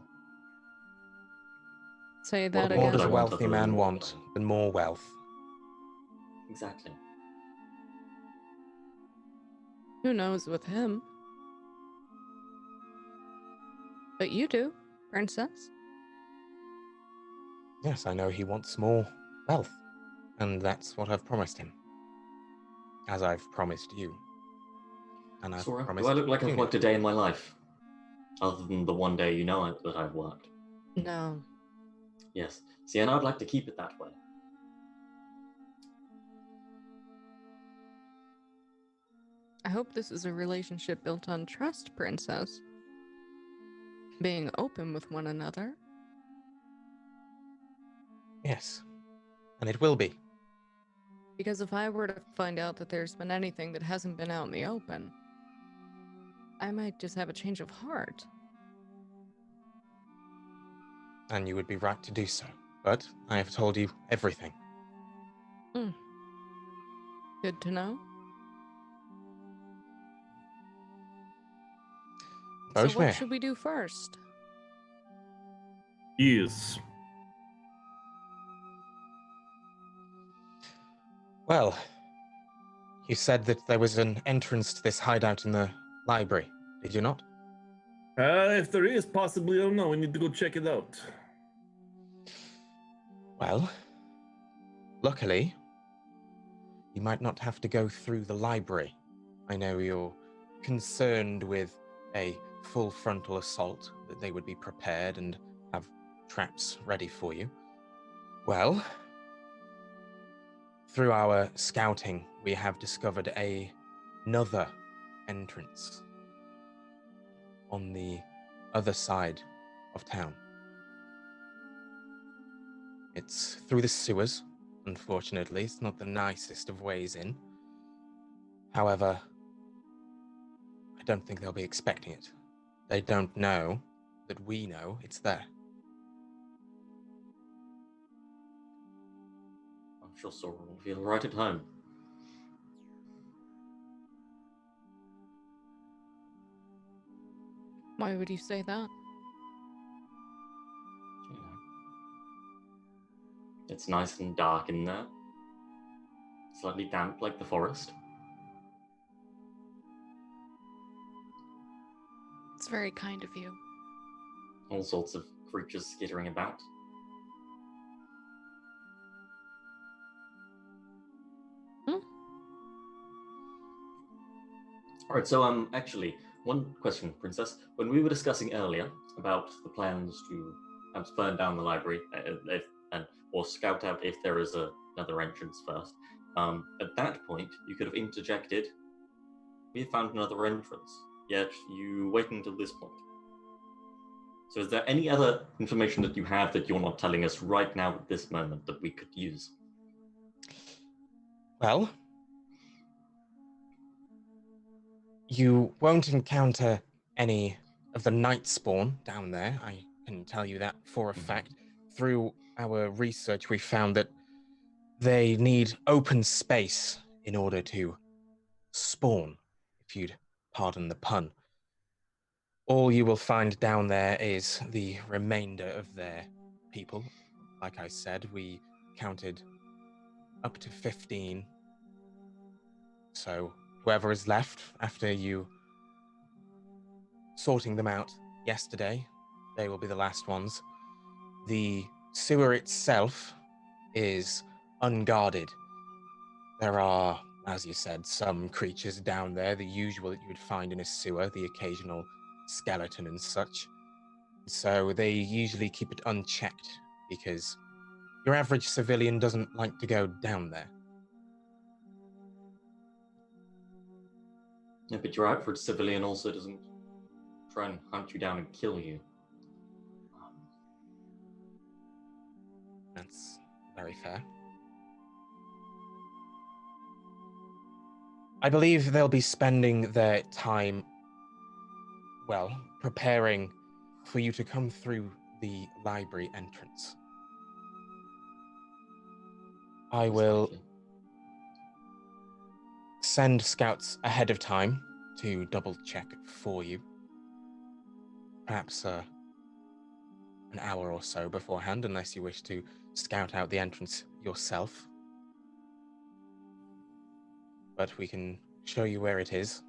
Say What that What more again. does a I want wealthy other than man more want wealth? than more wealth? Exactly. Who knows with him? But you do, princess. Yes, I know he wants more wealth, and that's what I've promised him. As I've promised you. And I've Sora, do promised I look like I've Junior. worked a day in my life? Other than the one day that I've worked. No. Yes. See, and I'd like to keep it that way. I hope this is a relationship built on trust, princess. Being open with one another. Yes, and it will be. Because if I were to find out that there's been anything that hasn't been out in the open, I might just have a change of heart. And you would be right to do so. But I have told you everything. Good to know. So what Bojmir, should we do first? Yes. well, you said that there was an entrance to this hideout in the library, did you not? If there is, possibly, I don't know. We need to go check it out. Well, luckily, you might not have to go through the library. I know you're concerned with a full frontal assault, that they would be prepared and have traps ready for you. Well, through our scouting, we have discovered another entrance on the other side of town. It's through the sewers, unfortunately. It's not the nicest of ways in. However, I don't think they'll be expecting it. They don't know that we know it's there. I'm sure Sora will feel right at home. Why would you say that? You know. It's nice and dark in there. Slightly damp like the forest. It's very kind of you. All sorts of creatures skittering about. Alright, so actually, one question, Princess. When we were discussing earlier about the plans to burn down the library, or scout out if there is another entrance first, at that point, you could have interjected, we have found another entrance, yet you wait until this point. So is there any other information that you have that you're not telling us right now at this moment that we could use? Well, you won't encounter any of the Nightspawn down there. I can tell you that for a fact. Through our research, we found that they need open space in order to spawn, if you'd pardon the pun. All you will find down there is the remainder of their people. Like I said, we counted up to 15. So whoever is left after you sorting them out yesterday, they will be the last ones. The sewer itself is unguarded. There are, as you said, some creatures down there, the usual that you would find in a sewer, the occasional skeleton and such. So they usually keep it unchecked because your average civilian doesn't like to go down there. Yeah, but your average civilian also doesn't try and hunt you down and kill you. That's very fair. I believe they'll be spending their time, well, preparing for you to come through the library entrance. I will send scouts ahead of time to double check for you. Perhaps an hour or so beforehand, unless you wish to scout out the entrance yourself. But we can show you where it is.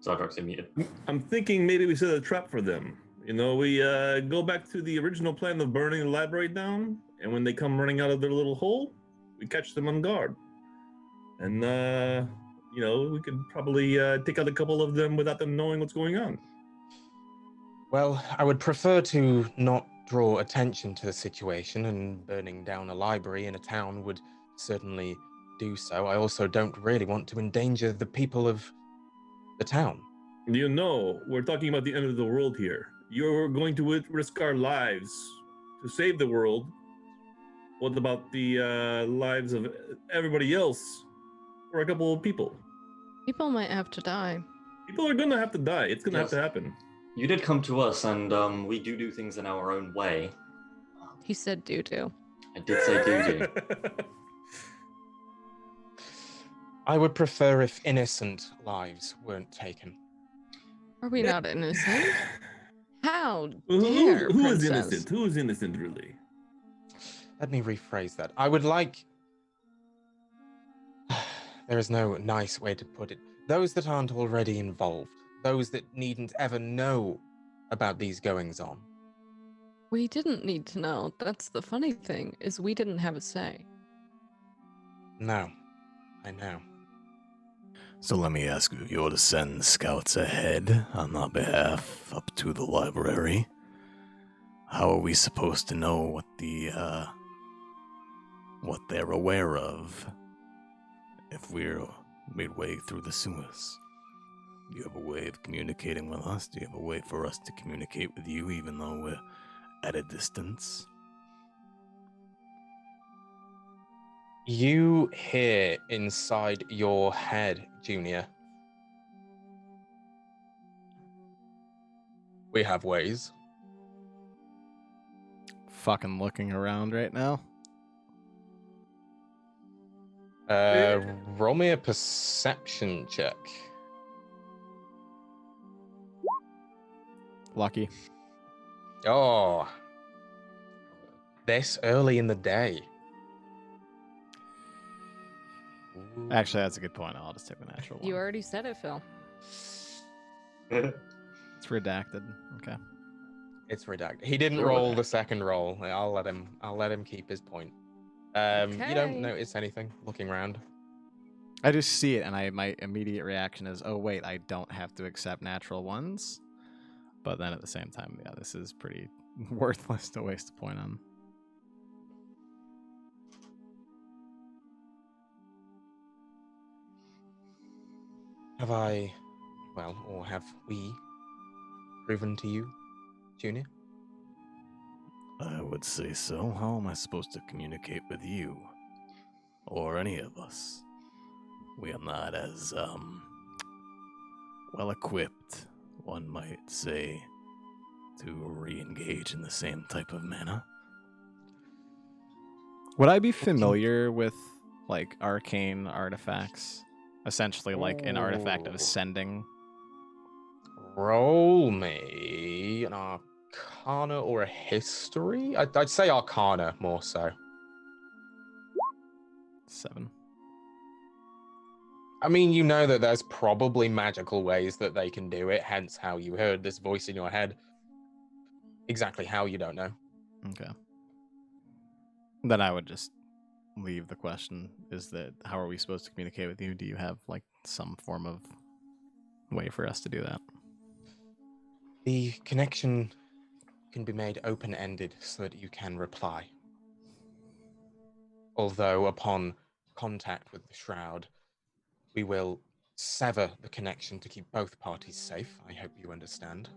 Zardrak's immediate. I'm thinking maybe we set a trap for them. You know, we go back to the original plan of burning the library down, and when they come running out of their little hole, we catch them on guard. And, you know, we could probably take out a couple of them without them knowing what's going on. Well, I would prefer to not draw attention to the situation, and burning down a library in a town would certainly do so. I also don't really want to endanger the people of the town. You know, we're talking about the end of the world here. You're going to risk our lives to save the world. What about the lives of everybody else? Or a couple of people? People might have to die. People are going to have to die. It's going to have to happen. You did come to us, and we do things in our own way. He said do. I did say do. I would prefer if innocent lives weren't taken. Are we not innocent? How Who dare, is princess? innocent? Who is innocent, really? Let me rephrase that. I would like... There is no nice way to put it. Those that aren't already involved. Those that needn't ever know about these goings-on. We didn't need to know. That's the funny thing, is we didn't have a say. No, I know. So let me ask you, if you were to send scouts ahead on our behalf up to the library, how are we supposed to know what they're aware of if we're midway through the sewers? Do you have a way of communicating with us? Do you have a way for us to communicate with you even though we're at a distance? You hear inside your head, Junior. We have ways. Fucking looking around right now. Roll me a perception check. Lucky. Oh. This early in the day. Ooh. Actually, that's a good point. I'll just take the natural one. You already said it, Phil. It's redacted. Okay. It's redacted. He didn't roll the second roll. I'll let him keep his point. You don't notice anything looking around. I just see it, and my immediate reaction is, oh wait, I don't have to accept natural ones. But then at the same time, yeah, this is pretty worthless to waste a point on. Have we proven to you, Junior? I would say so. How am I supposed to communicate with you? Or any of us? We are not as, well-equipped, one might say, to re-engage in the same type of manner. Would I be familiar with, like, arcane artifacts? Essentially, like, an artifact of ascending? Roll me an Arcana or a History? I'd say Arcana more so. 7. I mean, you know that there's probably magical ways that they can do it, hence how you heard this voice in your head. Exactly how, you don't know. Okay. Then I would just leave the question. Is that how are we supposed to communicate with you? Do you have like some form of way for us to do that? The connection can be made open-ended so that you can reply. Although upon contact with the Shroud, we will sever the connection to keep both parties safe. I hope you understand.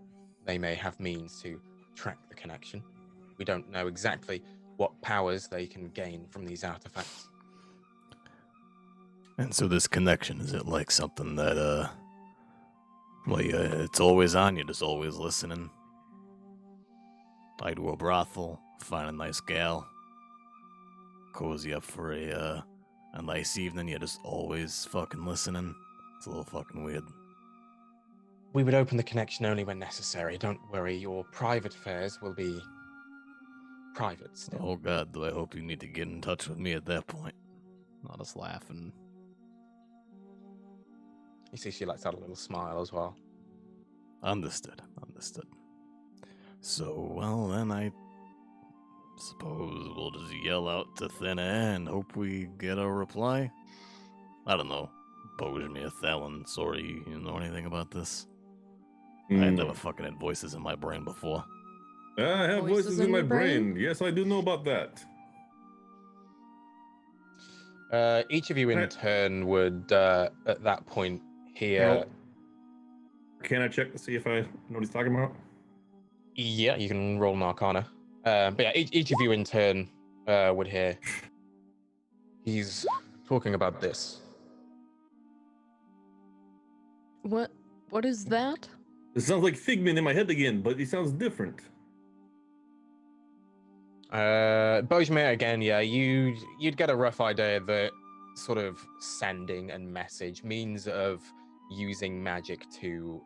They may have means to track the connection. We don't know exactly what powers they can gain from these artifacts. And so this connection, is it like something that, it's always on, you're just always listening? I go to a brothel, find a nice gal, cozy up for a nice evening, you're just always fucking listening? It's a little fucking weird. We would open the connection only when necessary. Don't worry, your private affairs will be private still. Oh god, do I hope you need to get in touch with me at that point. I'll just laugh and... You see she lets out a little smile as well. Understood. So, well, then I suppose we'll just yell out to thin air and hope we get a reply? I don't know. Bojmir, Thalon, sorry, you know anything about this? I never fucking had voices in my brain before. I have voices in my brain. Yes, I do know about that. Each of you in turn would, at that point, hear... Can I check to see if I know what he's talking about? Yeah, you can roll an Arcana. But yeah, each of you in turn would hear. He's talking about this. What is that? It sounds like Figment in my head again, but he sounds different. Bojmir, again, yeah, you'd get a rough idea that sort of sending and message, means of using magic to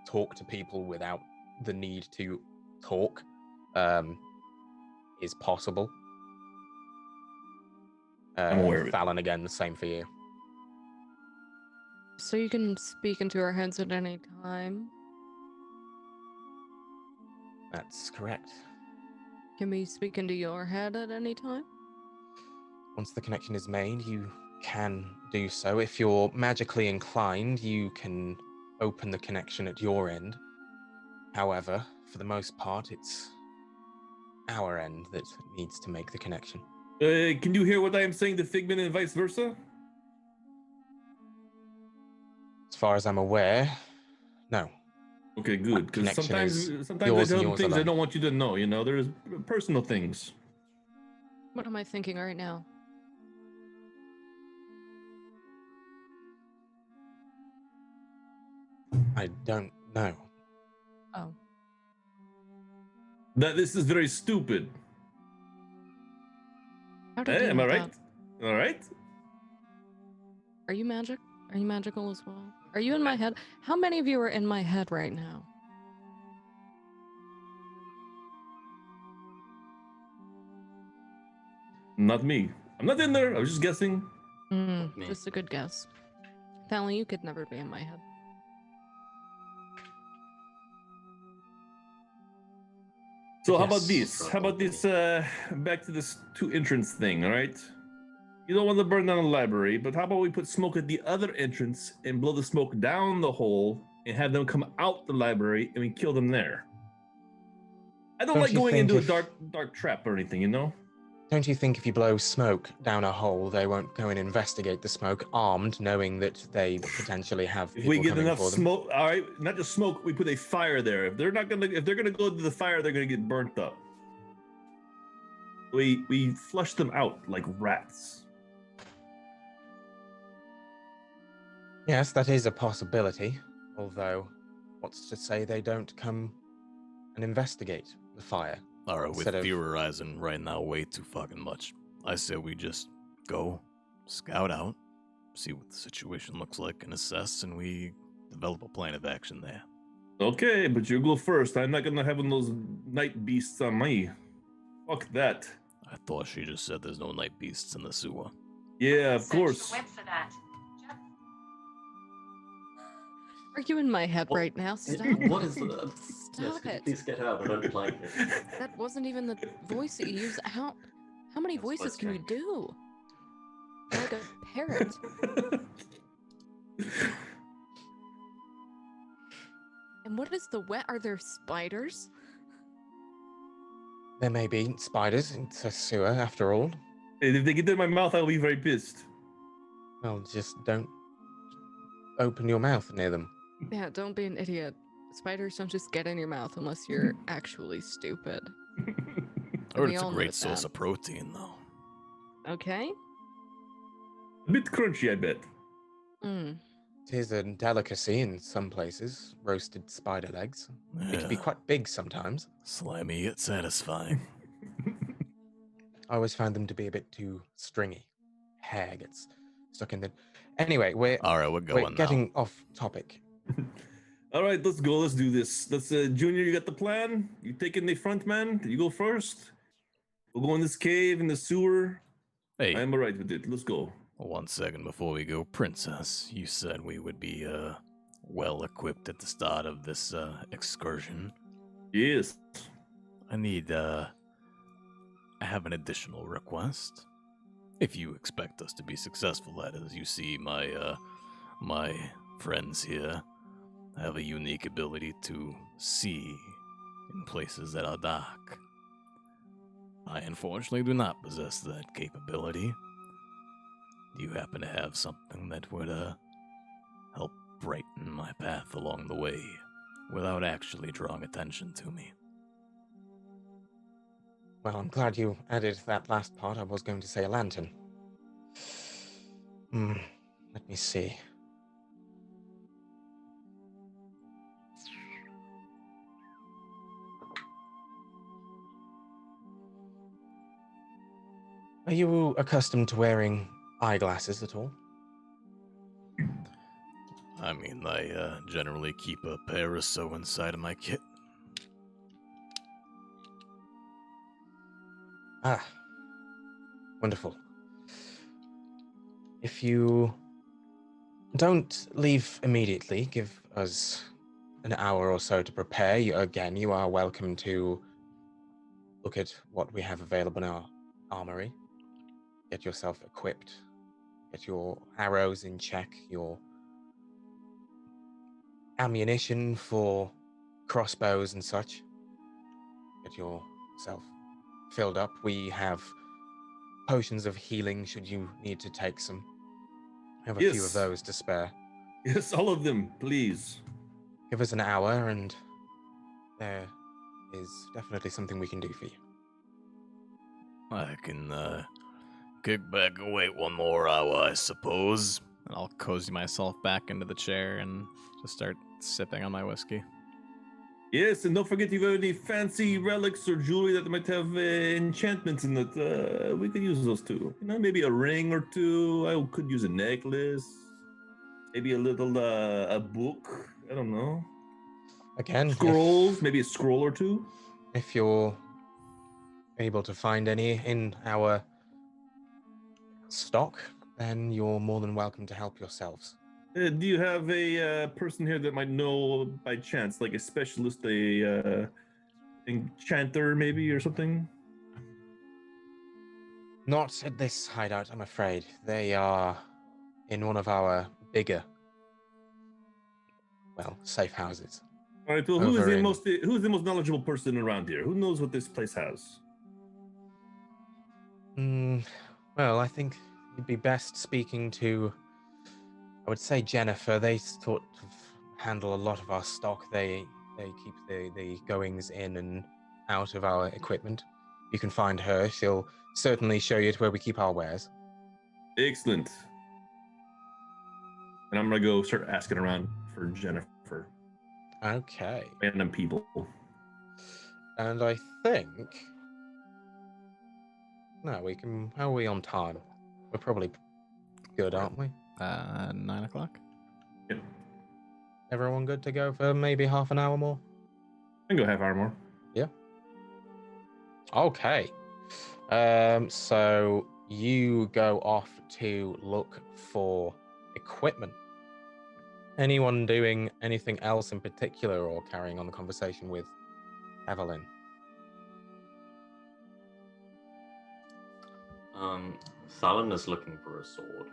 talk to people without the need to talk, is possible. I'm aware of it. Fallon, again, the same for you. So you can speak into our heads at any time? That's correct. Can we speak into your head at any time? Once the connection is made, you can do so. If you're magically inclined, you can open the connection at your end. However, for the most part, it's our end that needs to make the connection. Can you hear what I am saying to Figment and vice versa? As far as I'm aware, no. Okay, good. Because sometimes I tell them things alone. I don't want you to know. You know, there's personal things. What am I thinking right now? I don't know. Oh. That this is very stupid. How did you Am know I right? that? All right. Are you magic? Are you magical as well? Are you in my head? How many of you are in my head right now? Not me. I'm not in there. I was just guessing. Just a good guess. Fallon, you could never be in my head. So how about this? How about this? Back to this 2 entrance thing. All right. You don't want to burn down the library, but how about we put smoke at the other entrance and blow the smoke down the hole and have them come out the library and we kill them there? I don't like going into a dark trap or anything, you know? Don't you think if you blow smoke down a hole, they won't go and investigate the smoke armed, knowing that they potentially have people If we get coming enough for them? smoke, all right, not just smoke, we put a fire there. If they're gonna go to the fire, they're gonna get burnt up. We flush them out like rats. Yes, that is a possibility. Although, what's to say they don't come and investigate the fire? Alright, with theorizing right now way too fucking much. I say we just go, scout out, see what the situation looks like and assess, and we develop a plan of action there. Okay, but you go first. I'm not gonna have one of those night beasts on me. Fuck that. I thought she just said there's no night beasts in the sewer. Yeah, of course. Search the web for that. Are you in my head What- right now? Stop. What is the... Stop could you it. please get out? I don't like it. That wasn't even the voice that you use. How many That's voices voice can you change. do? You're like a parrot. And what is the wet? Are there spiders? There may be spiders in the sewer after all. If they get in my mouth, I'll be very pissed. Well, just don't open your mouth near them. Yeah, don't be an idiot. Spiders don't just get in your mouth unless you're actually stupid. I heard We it's a all know great source that. of protein, though. Okay. A bit crunchy, I bet. Mm. It is a delicacy in some places, roasted spider legs. It can be Yeah, quite big sometimes. slimy yet satisfying. I always found them to be a bit too stringy. Hair gets stuck in the... Anyway, we're All right, we're going getting off topic. All right, let's go. Let's do this. Let's, Junior, you got the plan? You taking the front, man? You go first? We'll go in this cave, in the sewer. now. Hey, I'm all right with it. Let's go. 1 second before we go, Princess. You said we would be well equipped at the start of this excursion. Yes. I have an additional request. If you expect us to be successful, that is. You see, my friends here have a unique ability to see in places that are dark. I unfortunately do not possess that capability. Do you happen to have something that would help brighten my path along the way without actually drawing attention to me? Well, I'm glad you added that last part. I was going to say a lantern. Let me see. Are you accustomed to wearing eyeglasses at all? I mean, I generally keep a pair or so inside of my kit. Ah, wonderful. If you don't leave immediately, give us an hour or so to prepare. You are welcome to look at what we have available in our armory. Get yourself equipped. Get your arrows in check, your ammunition for crossbows and such. Get yourself filled up. We have potions of healing should you need to take some. We have a few of Yes. those to spare. Yes, all of them, please. Give us an hour and there is definitely something we can do for you. I can kick back and wait 1 more hour, I suppose. And I'll cozy myself back into the chair and just start sipping on my whiskey. Yes, and don't forget if you have any fancy relics or jewelry that might have enchantments in it. We could use those too. You know, maybe a ring or two. I could use a necklace. Maybe a little a book. I don't know. Again, Scrolls, maybe a scroll or two. if you're able to find any in our stock, then you're more than welcome to help yourselves. Do you have a person here that might know by chance, like a specialist, a enchanter maybe or something? Not at this hideout, I'm afraid. They are in one of our bigger, safe houses. All right. Well, who's Over the in- most knowledgeable person around here? Who knows what this place has? Well, I think you'd be best speaking to, I would say, Jennifer. They sort of handle a lot of our stock. They keep the goings in and out of our equipment. You can find her. She'll certainly show you to where we keep our wares. Excellent. And I'm gonna go start asking around for Jennifer. Okay. Random people. And I think... No, we can... How are we on time? We're probably good, aren't we? 9 o'clock. Yep. everyone good to go for maybe half an hour more? I can go half hour more. Yeah. Okay. So you go off to look for equipment. Anyone doing anything else in particular or carrying on the conversation with Evelyn? Thalon is looking for a sword.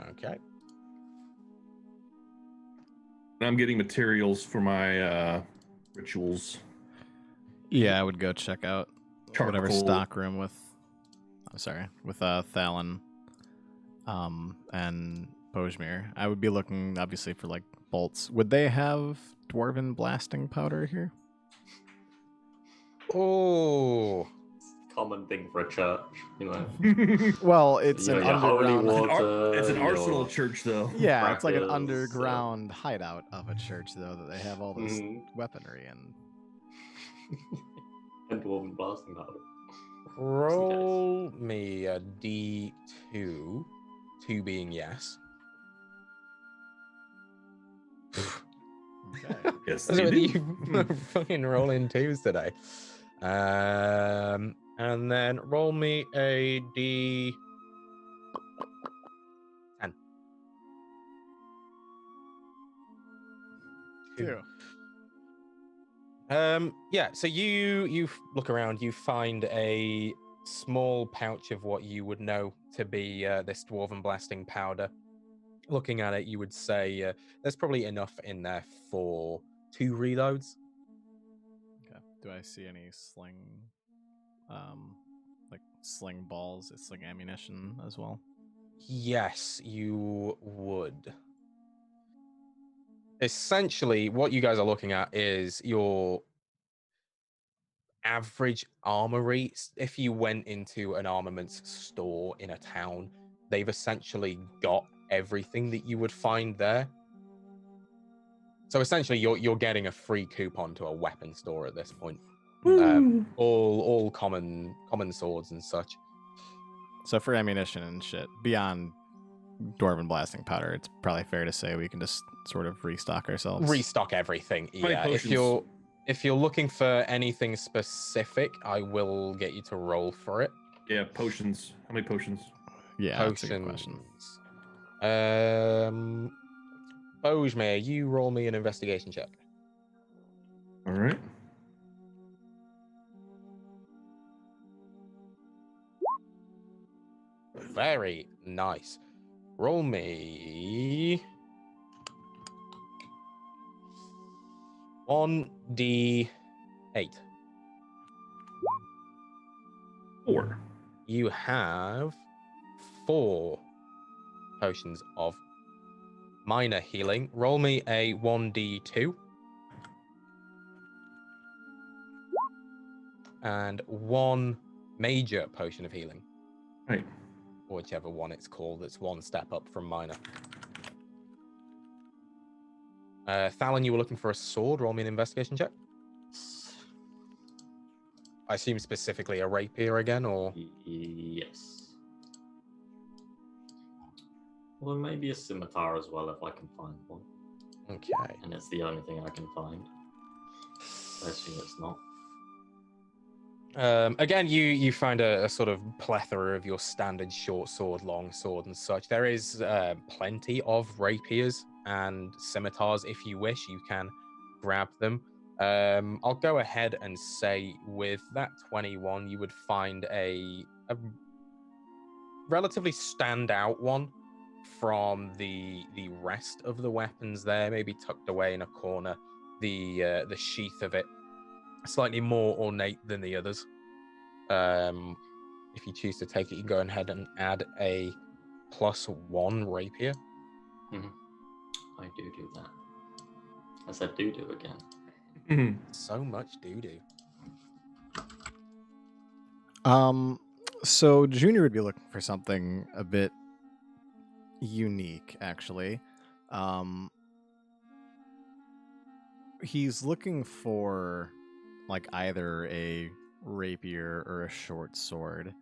Okay. I'm getting materials for my rituals. Yeah, I would go check out whatever Charcoal. stock room with Thalon and Bojmir. I would be looking obviously for like bolts. Would they have dwarven blasting powder here? Oh, Common thing for a church, you know. Well, it's You an know, your holy underground. water. It's an arsenal your church, though. Yeah, it's like an crackers, underground hideout of a church, though, that they have all this weaponry and. and dwarven blasting powder. roll me a D2. 2 being yes. Okay. Yes, What's you with do. you fucking rolling 2s today? And then roll me a D10. Two. Yeah, so you look around, you find a small pouch of what you would know to be this dwarven blasting powder. Looking at it, you would say there's probably enough in there for 2 reloads. Okay. Do I see any like sling balls? It's like ammunition as well. Yes, you would. Essentially, what you guys are looking at is your average armory. If you went into an armaments store in a town, they've essentially got everything that you would find there. So essentially, you're getting a free coupon to a weapon store at this point. All common swords and such. So for ammunition and shit, beyond dwarven blasting powder, it's probably fair to say we can just sort of restock ourselves. Restock everything. How many Yeah. potions? If you're looking for anything specific, I will get you to roll for it. Yeah, potions. How many potions? Yeah, that's a good question. Bojmir, you roll me an investigation check. All right. Very nice. Roll me 1d8. 4. You have 4 potions of minor healing. Roll me a 1d2. And 1 major potion of healing. Right. Or whichever one it's called. It's 1 step up from minor. Thalon, you were looking for a sword. Roll me an investigation check. I assume specifically a rapier again, or? Yes. Well, maybe a scimitar as well if I can find one. Okay. And it's the only thing I can find. I assume it's not. Again, you find a sort of plethora of your standard short sword, long sword, and such. There is plenty of rapiers and scimitars. If you wish, you can grab them. I'll go ahead and say with that 21, you would find a relatively standout one from the rest of the weapons there, maybe tucked away in a corner. The sheath of it slightly more ornate than the others. If you choose to take it, you can go ahead and add a +1 rapier. I do that. I said do again. So much do. So Junior would be looking for something a bit unique, actually. He's looking for like either a rapier or a short sword,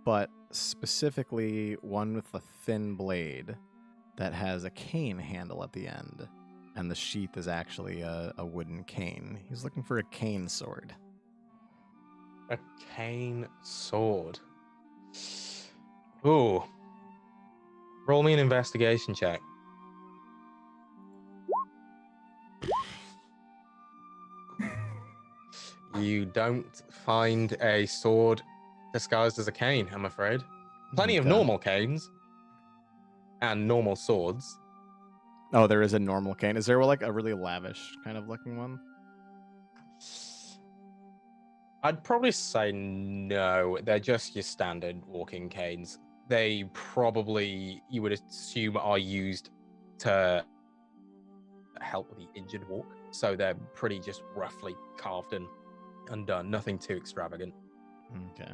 but specifically one with a thin blade that has a cane handle at the end. and the sheath is actually a wooden cane. He's looking for a cane sword. A cane sword. Ooh. Roll me an investigation check. You don't find a sword disguised as a cane, I'm afraid. Plenty of Okay. normal canes and normal swords. Oh, there is a normal cane. Is there like a really lavish kind of looking one? I'd probably say no. They're just your standard walking canes. They probably, you would assume, are used to help with the injured walk. So they're pretty just roughly carved and undone. Nothing too extravagant. Okay.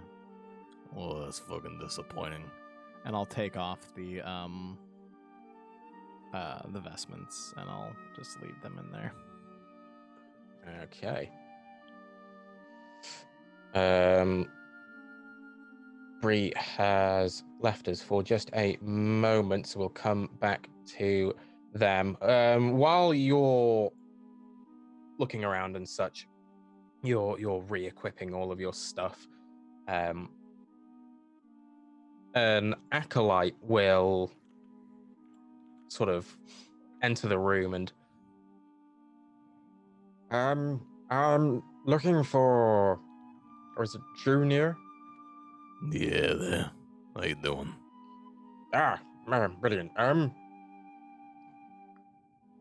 Well, that's fucking disappointing. And I'll take off the vestments and I'll just leave them in there. Okay. Bree has left us for just a moment, so we'll come back to them. While you're looking around and such, you're re-equipping all of your stuff. An acolyte will sort of enter the room and I'm looking for, or is it Junior? Yeah, there. How you doing? Brilliant.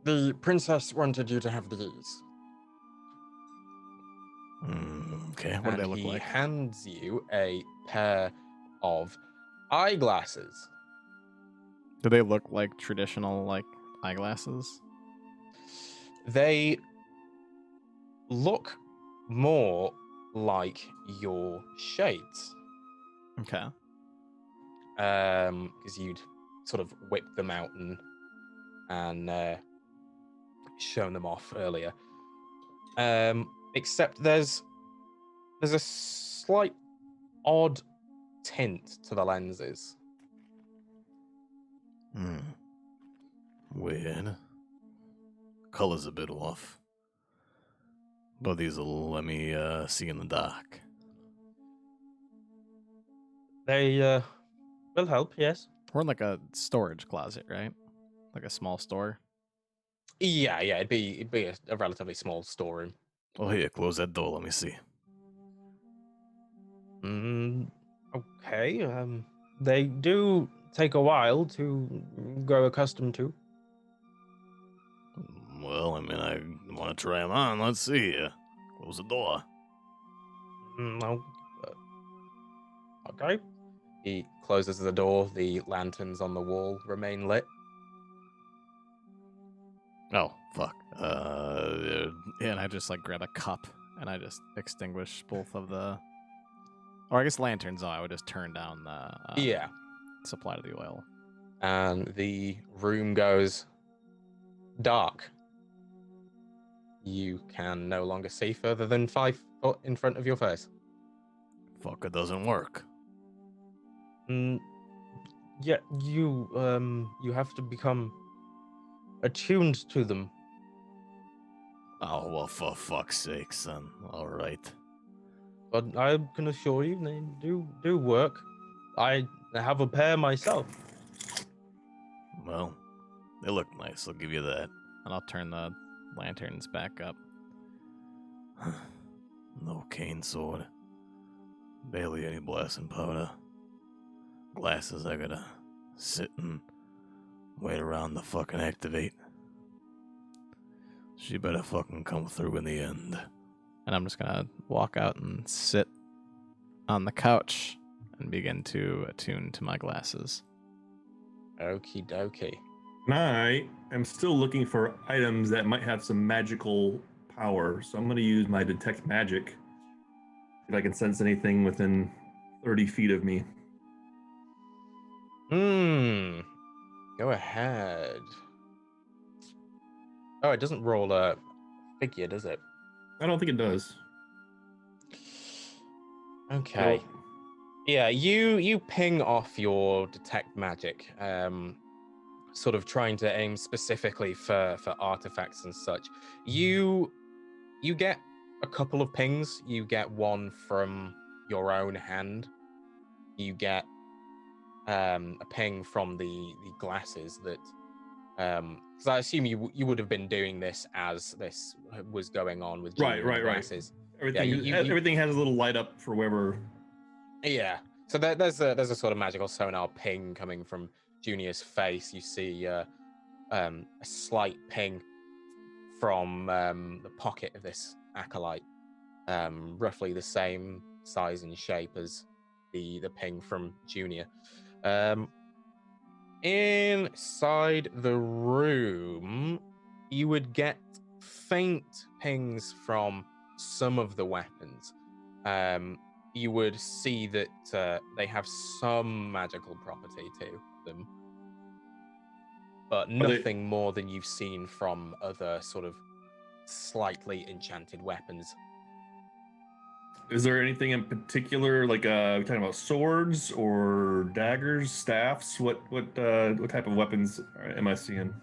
The princess wanted you to have these. Okay, what do they look he like? hands you a pair of eyeglasses. Do they look like traditional like eyeglasses? They look more like your shades. Okay. Because you'd sort of whipped them out and shown them off earlier. Except there's a slight odd tint to the lenses. Weird. Color's a bit off. But these will let me see in the dark. They will help, yes. We're in like a storage closet, right? Like a small store. Yeah, it'd be a relatively small storeroom. Oh, here, close that door. Let me see. Okay. They do take a while to grow accustomed to. Well, I mean, I want to try them on. Let's see. Close the door. No. Okay. He closes the door. The lanterns on the wall remain lit. Oh, fuck. Yeah, and I just like grab a cup and I just extinguish both of the, or I guess lanterns. Oh, I would just turn down the supply of the oil. And the room goes dark. You can no longer see further than 5 foot in front of your face. Fuck, it doesn't work. Yeah, you have to become attuned to them. Oh, well, for fuck's sake, son. All right. But I can assure you, they do work. I have a pair myself. Well, they look nice. I'll give you that. And I'll turn the lanterns back up. No cane sword. Barely any blasting powder. Glasses I gotta sit and wait around to fucking activate. She better fucking come through in the end. And I'm just gonna walk out and sit on the couch and begin to attune to my glasses. Okie dokie. I am still looking for items that might have some magical power, so I'm going to use my detect magic if I can sense anything within 30 feet of me. Go ahead. Oh, it doesn't roll a figure, does it? I don't think it does. Okay. Yeah, you ping off your detect magic. sort of trying to aim specifically for artifacts and such. You get a couple of pings. You get one from your own hand. You get a ping from the glasses that because I assume you would have been doing this as this was going on with right glasses. everything everything has a little light up for wherever. Yeah, so there's a sort of magical sonar ping coming from Junior's face. You see a slight ping from the pocket of this acolyte, roughly the same size and shape as the ping from Junior. Inside the room, you would get faint pings from some of the weapons. You would see that they have some magical property to them, but nothing more than you've seen from other sort of slightly enchanted weapons. Is there anything in particular, like we're talking about swords or daggers, staffs? What type of weapons am I seeing?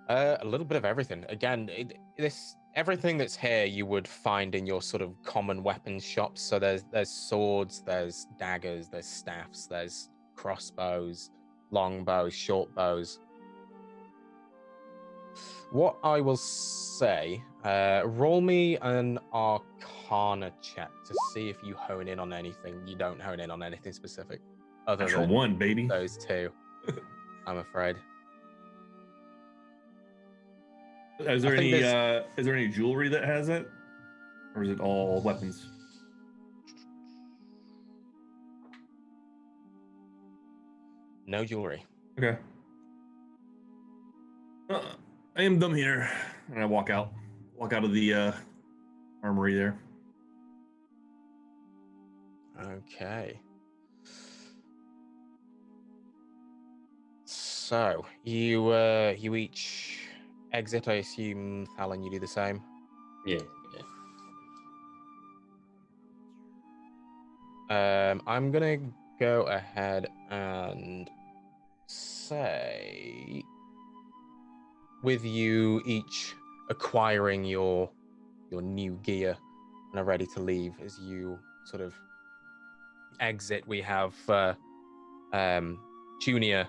A little bit of everything. Again, everything that's here you would find in your sort of common weapons shops. So there's swords, there's daggers, there's staffs, there's crossbows, longbows, short bows. What I will say, roll me an Arcana check to see if you hone in on anything. You don't hone in on anything specific other Natural than one, baby. Those two, I'm afraid. Is there any jewelry that has it, or is it all weapons? No jewelry. Okay. I am done here, and I walk out of the armory there. Okay. So you each exit. I assume, Alan, you do the same. Yeah. I'm gonna go ahead and say, with you each acquiring your new gear and are ready to leave, as you sort of exit, we have Junior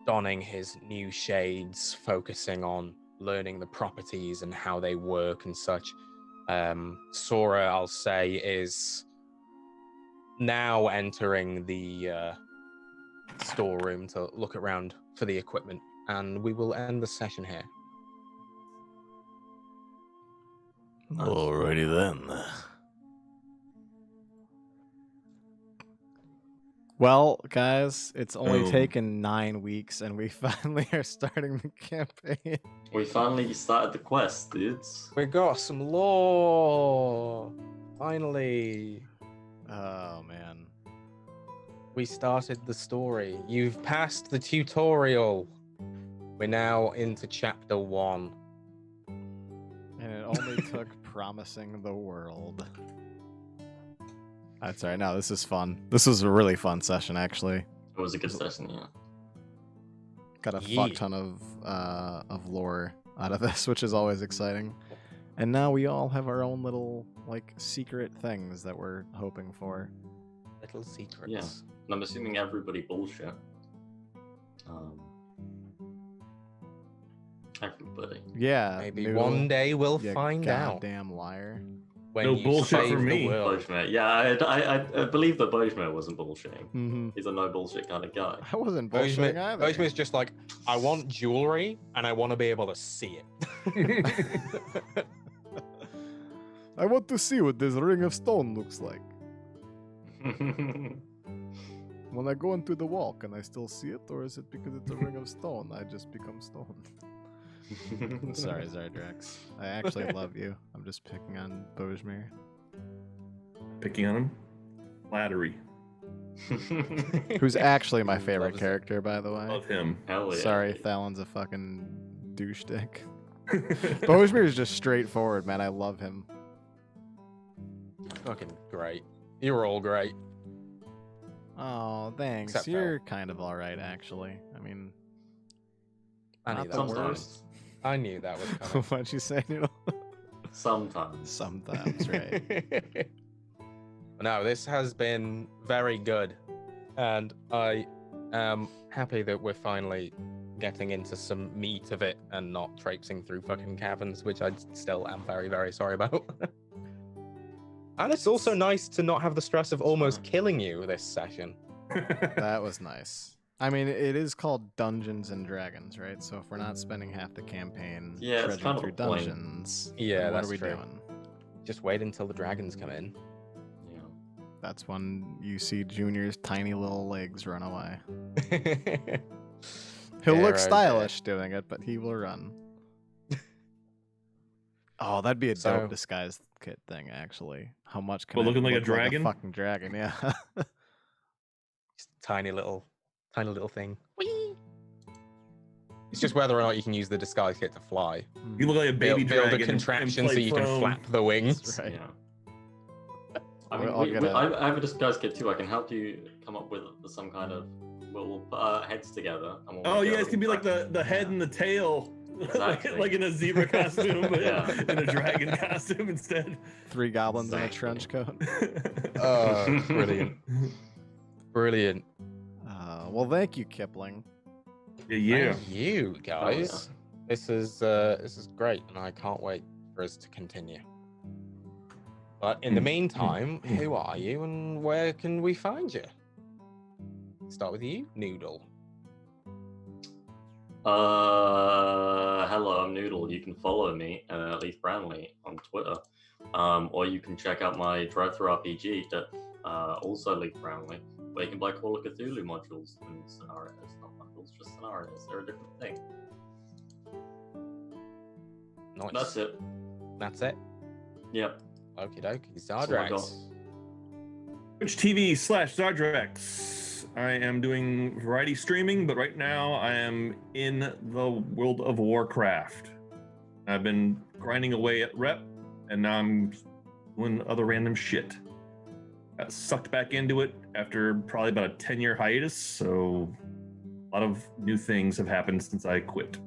donning his new shades, focusing on learning the properties and how they work and such. Sora, I'll say, is now entering the storeroom to look around for the equipment, and we will end the session here. Alrighty then. Well, guys, it's only Boom. taken 9 weeks, and we finally are starting the campaign. We finally started the quest, dudes. We got some lore. Finally. Oh, man. We started the story. You've passed the tutorial. We're now into chapter 1. And it only took promising the world. That's right. No, this is fun. This was a really fun session, actually. It was a good session, yeah. Got a fuck ton of lore out of this, which is always exciting. And now we all have our own little, like, secret things that we're hoping for. Little secrets. Yeah. And I'm assuming everybody bullshit. Everybody. Yeah. Maybe Noodle, one day we'll you find out. Goddamn liar. When No you bullshit save for me. the world. Bojmer. Yeah, I believe that Bojmer wasn't bullshitting. Mm-hmm. He's a no bullshit kind of guy. I wasn't bullshitting either. Bojmer's just like, I want jewelry and I want to be able to see it. I want to see what this ring of stone looks like. When I go into the wall, can I still see it? Or is it because it's a ring of stone, I just become stone? Sorry, Zardrax. I actually love you. I'm just picking on Bojmer. Picking on him? Flattery. Who's actually my favorite Loves it. character, by the way. Love him. Hell yeah. Sorry, Thalen's a fucking douche dick. Bojmer is just straightforward, man. I love him. Fucking great. You're all great. Oh, thanks. Except You're kind of alright, actually. I mean, I knew Not that the was coming. worst. I knew that was coming. What'd you say, Noodle? Sometimes. Sometimes, right? No, this has been very good, and I am happy that we're finally getting into some meat of it and not traipsing through fucking caverns, which I still am very, very sorry about. And it's also nice to not have the stress of almost killing you this session. That was nice. I mean, it is called Dungeons and Dragons, right? So if we're not spending half the campaign Yeah, it's trudging kind of through the point. dungeons, Yeah, then what that's are we true. doing? Just wait until the dragons come in. Yeah. That's when you see Junior's tiny little legs run away. He'll Dear, look oh stylish doing it, but he will run. Oh, that'd be a So- dope disguise kit thing, actually. How much can Well, it looking like a look dragon? fucking dragon, yeah. Just tiny little thing. Whee! It's just whether or not you can use the disguise kit to fly. You look like a baby Build dragon. a contraption and so play you can prone. flap the wings. That's right. Yeah. I We're mean, all gonna- I have a disguise kit too. I can help you come up with some kind of. We'll put our heads together. And we'll Oh, make you a guys can be like little the head and the tail. Exactly. like in a zebra costume, but Yeah. in a dragon costume instead. 3 goblins in a Exactly. trench coat. Brilliant. Brilliant. Well, thank you, Kipling. Yeah. Thank you guys. This is great, and I can't wait for us to continue. But in the meantime, who are you and where can we find you? Start with you, Noodle. Hello, I'm Noodle. You can follow me, Leaf Brownlee, on Twitter. Or you can check out my drive-thru RPG that also Leaf Brownlee, where you can buy Call of Cthulhu modules and scenarios. Not modules, just scenarios. They're a different thing. Nice. That's it. That's it. Yep. Okie dokie. That's all I got. Zardrax. Twitch TV/Zardrax. I am doing variety streaming, but right now I am in the World of Warcraft. I've been grinding away at rep, and now I'm doing other random shit. Got sucked back into it after probably about a 10-year hiatus, so a lot of new things have happened since I quit.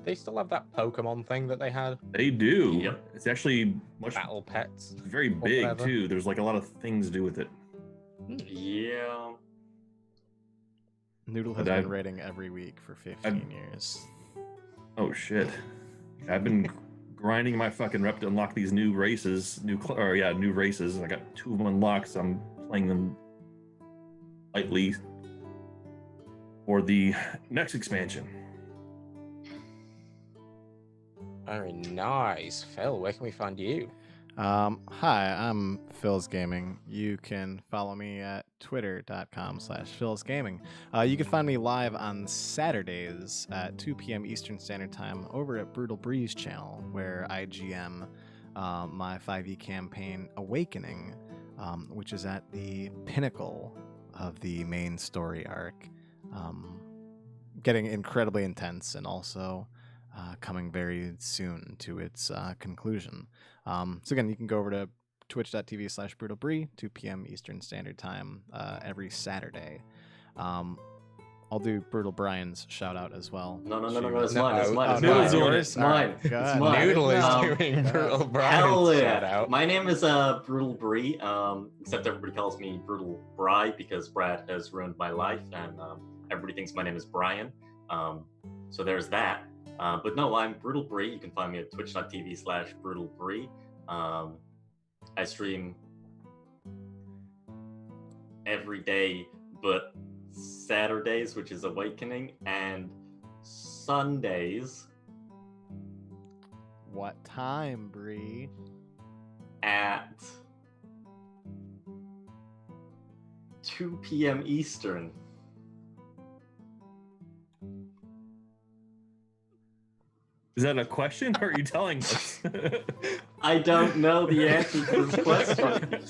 They still have that Pokemon thing that they had. They do. Yep. It's actually much Battle pets. very big whatever. too. There's like a lot of things to do with it. Yeah. Noodle has But been I've- rating every week for 15 years. Oh shit! I've been grinding my fucking rep to unlock these new races, new races, and I got 2 of them unlocked. So I'm playing them lightly for the next expansion. Very nice. Phil, where can we find you? Hi, I'm Phil's Gaming. You can follow me at twitter.com/Phil's Gaming. You can find me live on Saturdays at 2 p.m. Eastern Standard Time over at Brutal Breeze channel, where I GM my 5e campaign Awakening, which is at the pinnacle of the main story arc, getting incredibly intense and also coming very soon to its conclusion. So again, you can go over to twitch.tv/BrutalBree, 2 p.m. Eastern Standard Time every Saturday. I'll do Brutal Brian's shout out as well. No, it's No, mine. It's mine. It's Noodle's doing mine. it. It's mine. Go It's ahead. mine. Noodle is Um, doing Brutal Hell Brian's yeah! shout out. My name is Brutal Bree, except everybody calls me Brutal Bry because Brad has ruined my life, and everybody thinks my name is Brian. So there's that. But no, I'm Brutal Bree. You can find me at twitch.tv/Brutal Bree. I stream every day, but Saturdays, which is Awakening, and Sundays What time, Bree? at 2 p.m. Eastern. Is that a question, or are you telling us? I don't know the answer to this question.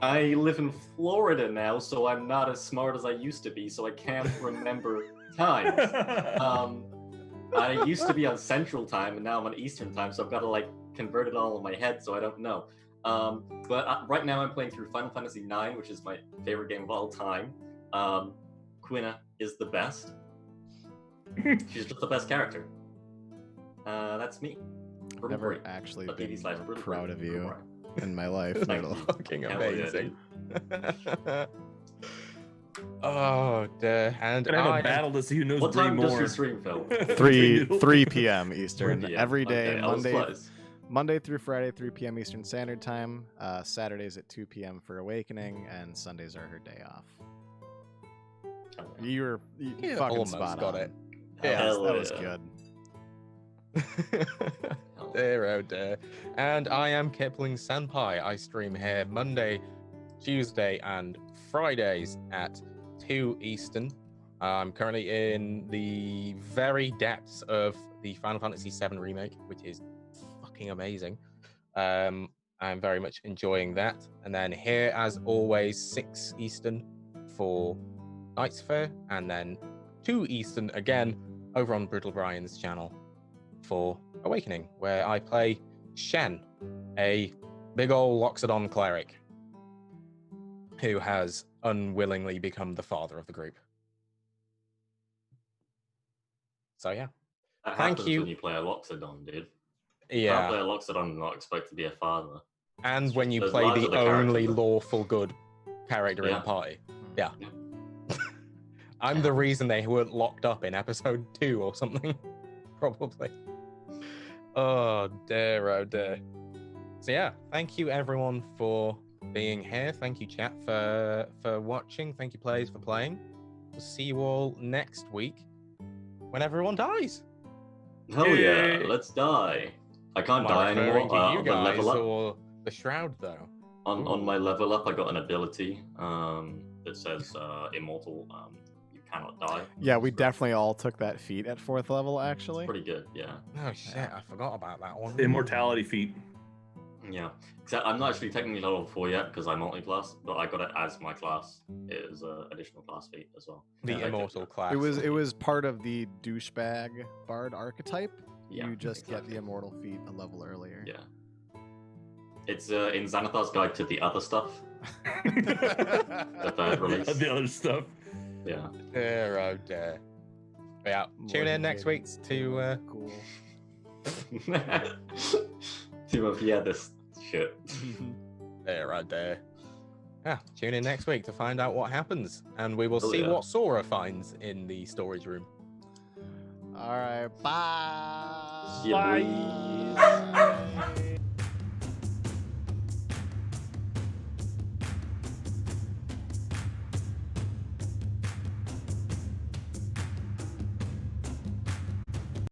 I live in Florida now, so I'm not as smart as I used to be, so I can't remember times. I used to be on Central Time, and now I'm on Eastern Time, so I've got to like convert it all in my head, so I don't know. But right now I'm playing through Final Fantasy IX, which is my favorite game of all time. Quina is the best. She's just the best character. That's me. I've never actually been more proud of you in my life. Fucking Hell amazing. Oh, dear. And Gonna have a battle to see who knows What Bree time more. does your stream, Phil? 3 p.m. Eastern 3 p.m. every day, Okay, I was close. Monday through Friday, 3 p.m. Eastern Standard Time. Saturdays at 2 p.m. for Awakening, and Sundays are her day off. You fucking almost spot got on. it. Yeah, Hell that was yeah. good. Dear, oh dear. And I am Kipling Senpai. I stream here Monday, Tuesday, and Fridays at 2 Eastern. I'm currently in the very depths of the Final Fantasy VII Remake, which is fucking amazing. I'm very much enjoying that. And then here, as always, 6 Eastern for Nightsphear, and then 2 Eastern again over on Brittle Brian's channel for Awakening, where I play Shen, a big ol' Loxodon cleric who has unwillingly become the father of the group. So yeah. That Thank happens you. when you play a Loxodon, dude. Yeah. Can't play a Loxodon and not expect to be a father. And It's when just you those play lives the of the only characters. lawful good character in Yeah. the party. Yeah. Yeah. I'm the reason they weren't locked up in episode 2 or something. Probably. Oh dear, oh dear. So yeah, thank you everyone for being here. Thank you chat for watching. Thank you players for playing. We'll see you all next week when everyone dies. Hell yeah, Yay. let's die. I can't Am I die anymore. referring to you The guys level up. or the shroud though? On my level up, I got an ability that says immortal. You cannot die. Yeah, we So definitely all took that feat at 4th level, it's actually. pretty good, yeah. Oh shit, I forgot about that one. Immortality feat. Yeah. Except I'm not actually technically level 4 yet because I'm multi-class, but I got it as my class. It is an additional class feat as well. The Yeah, immortal class. It was part of the douchebag bard archetype. Yeah, You just get exactly. the immortal feat a level earlier. Yeah. It's in Xanathar's Guide to the Other Stuff. The third release. The other stuff. Yeah. Dear, oh dear. Yeah, tune in next week to Cool. This shit. There, right there. Yeah, tune in next week to find out what happens, and we will Oh, see yeah. what Sora finds in the storage room. All right. Bye. See ya, boy.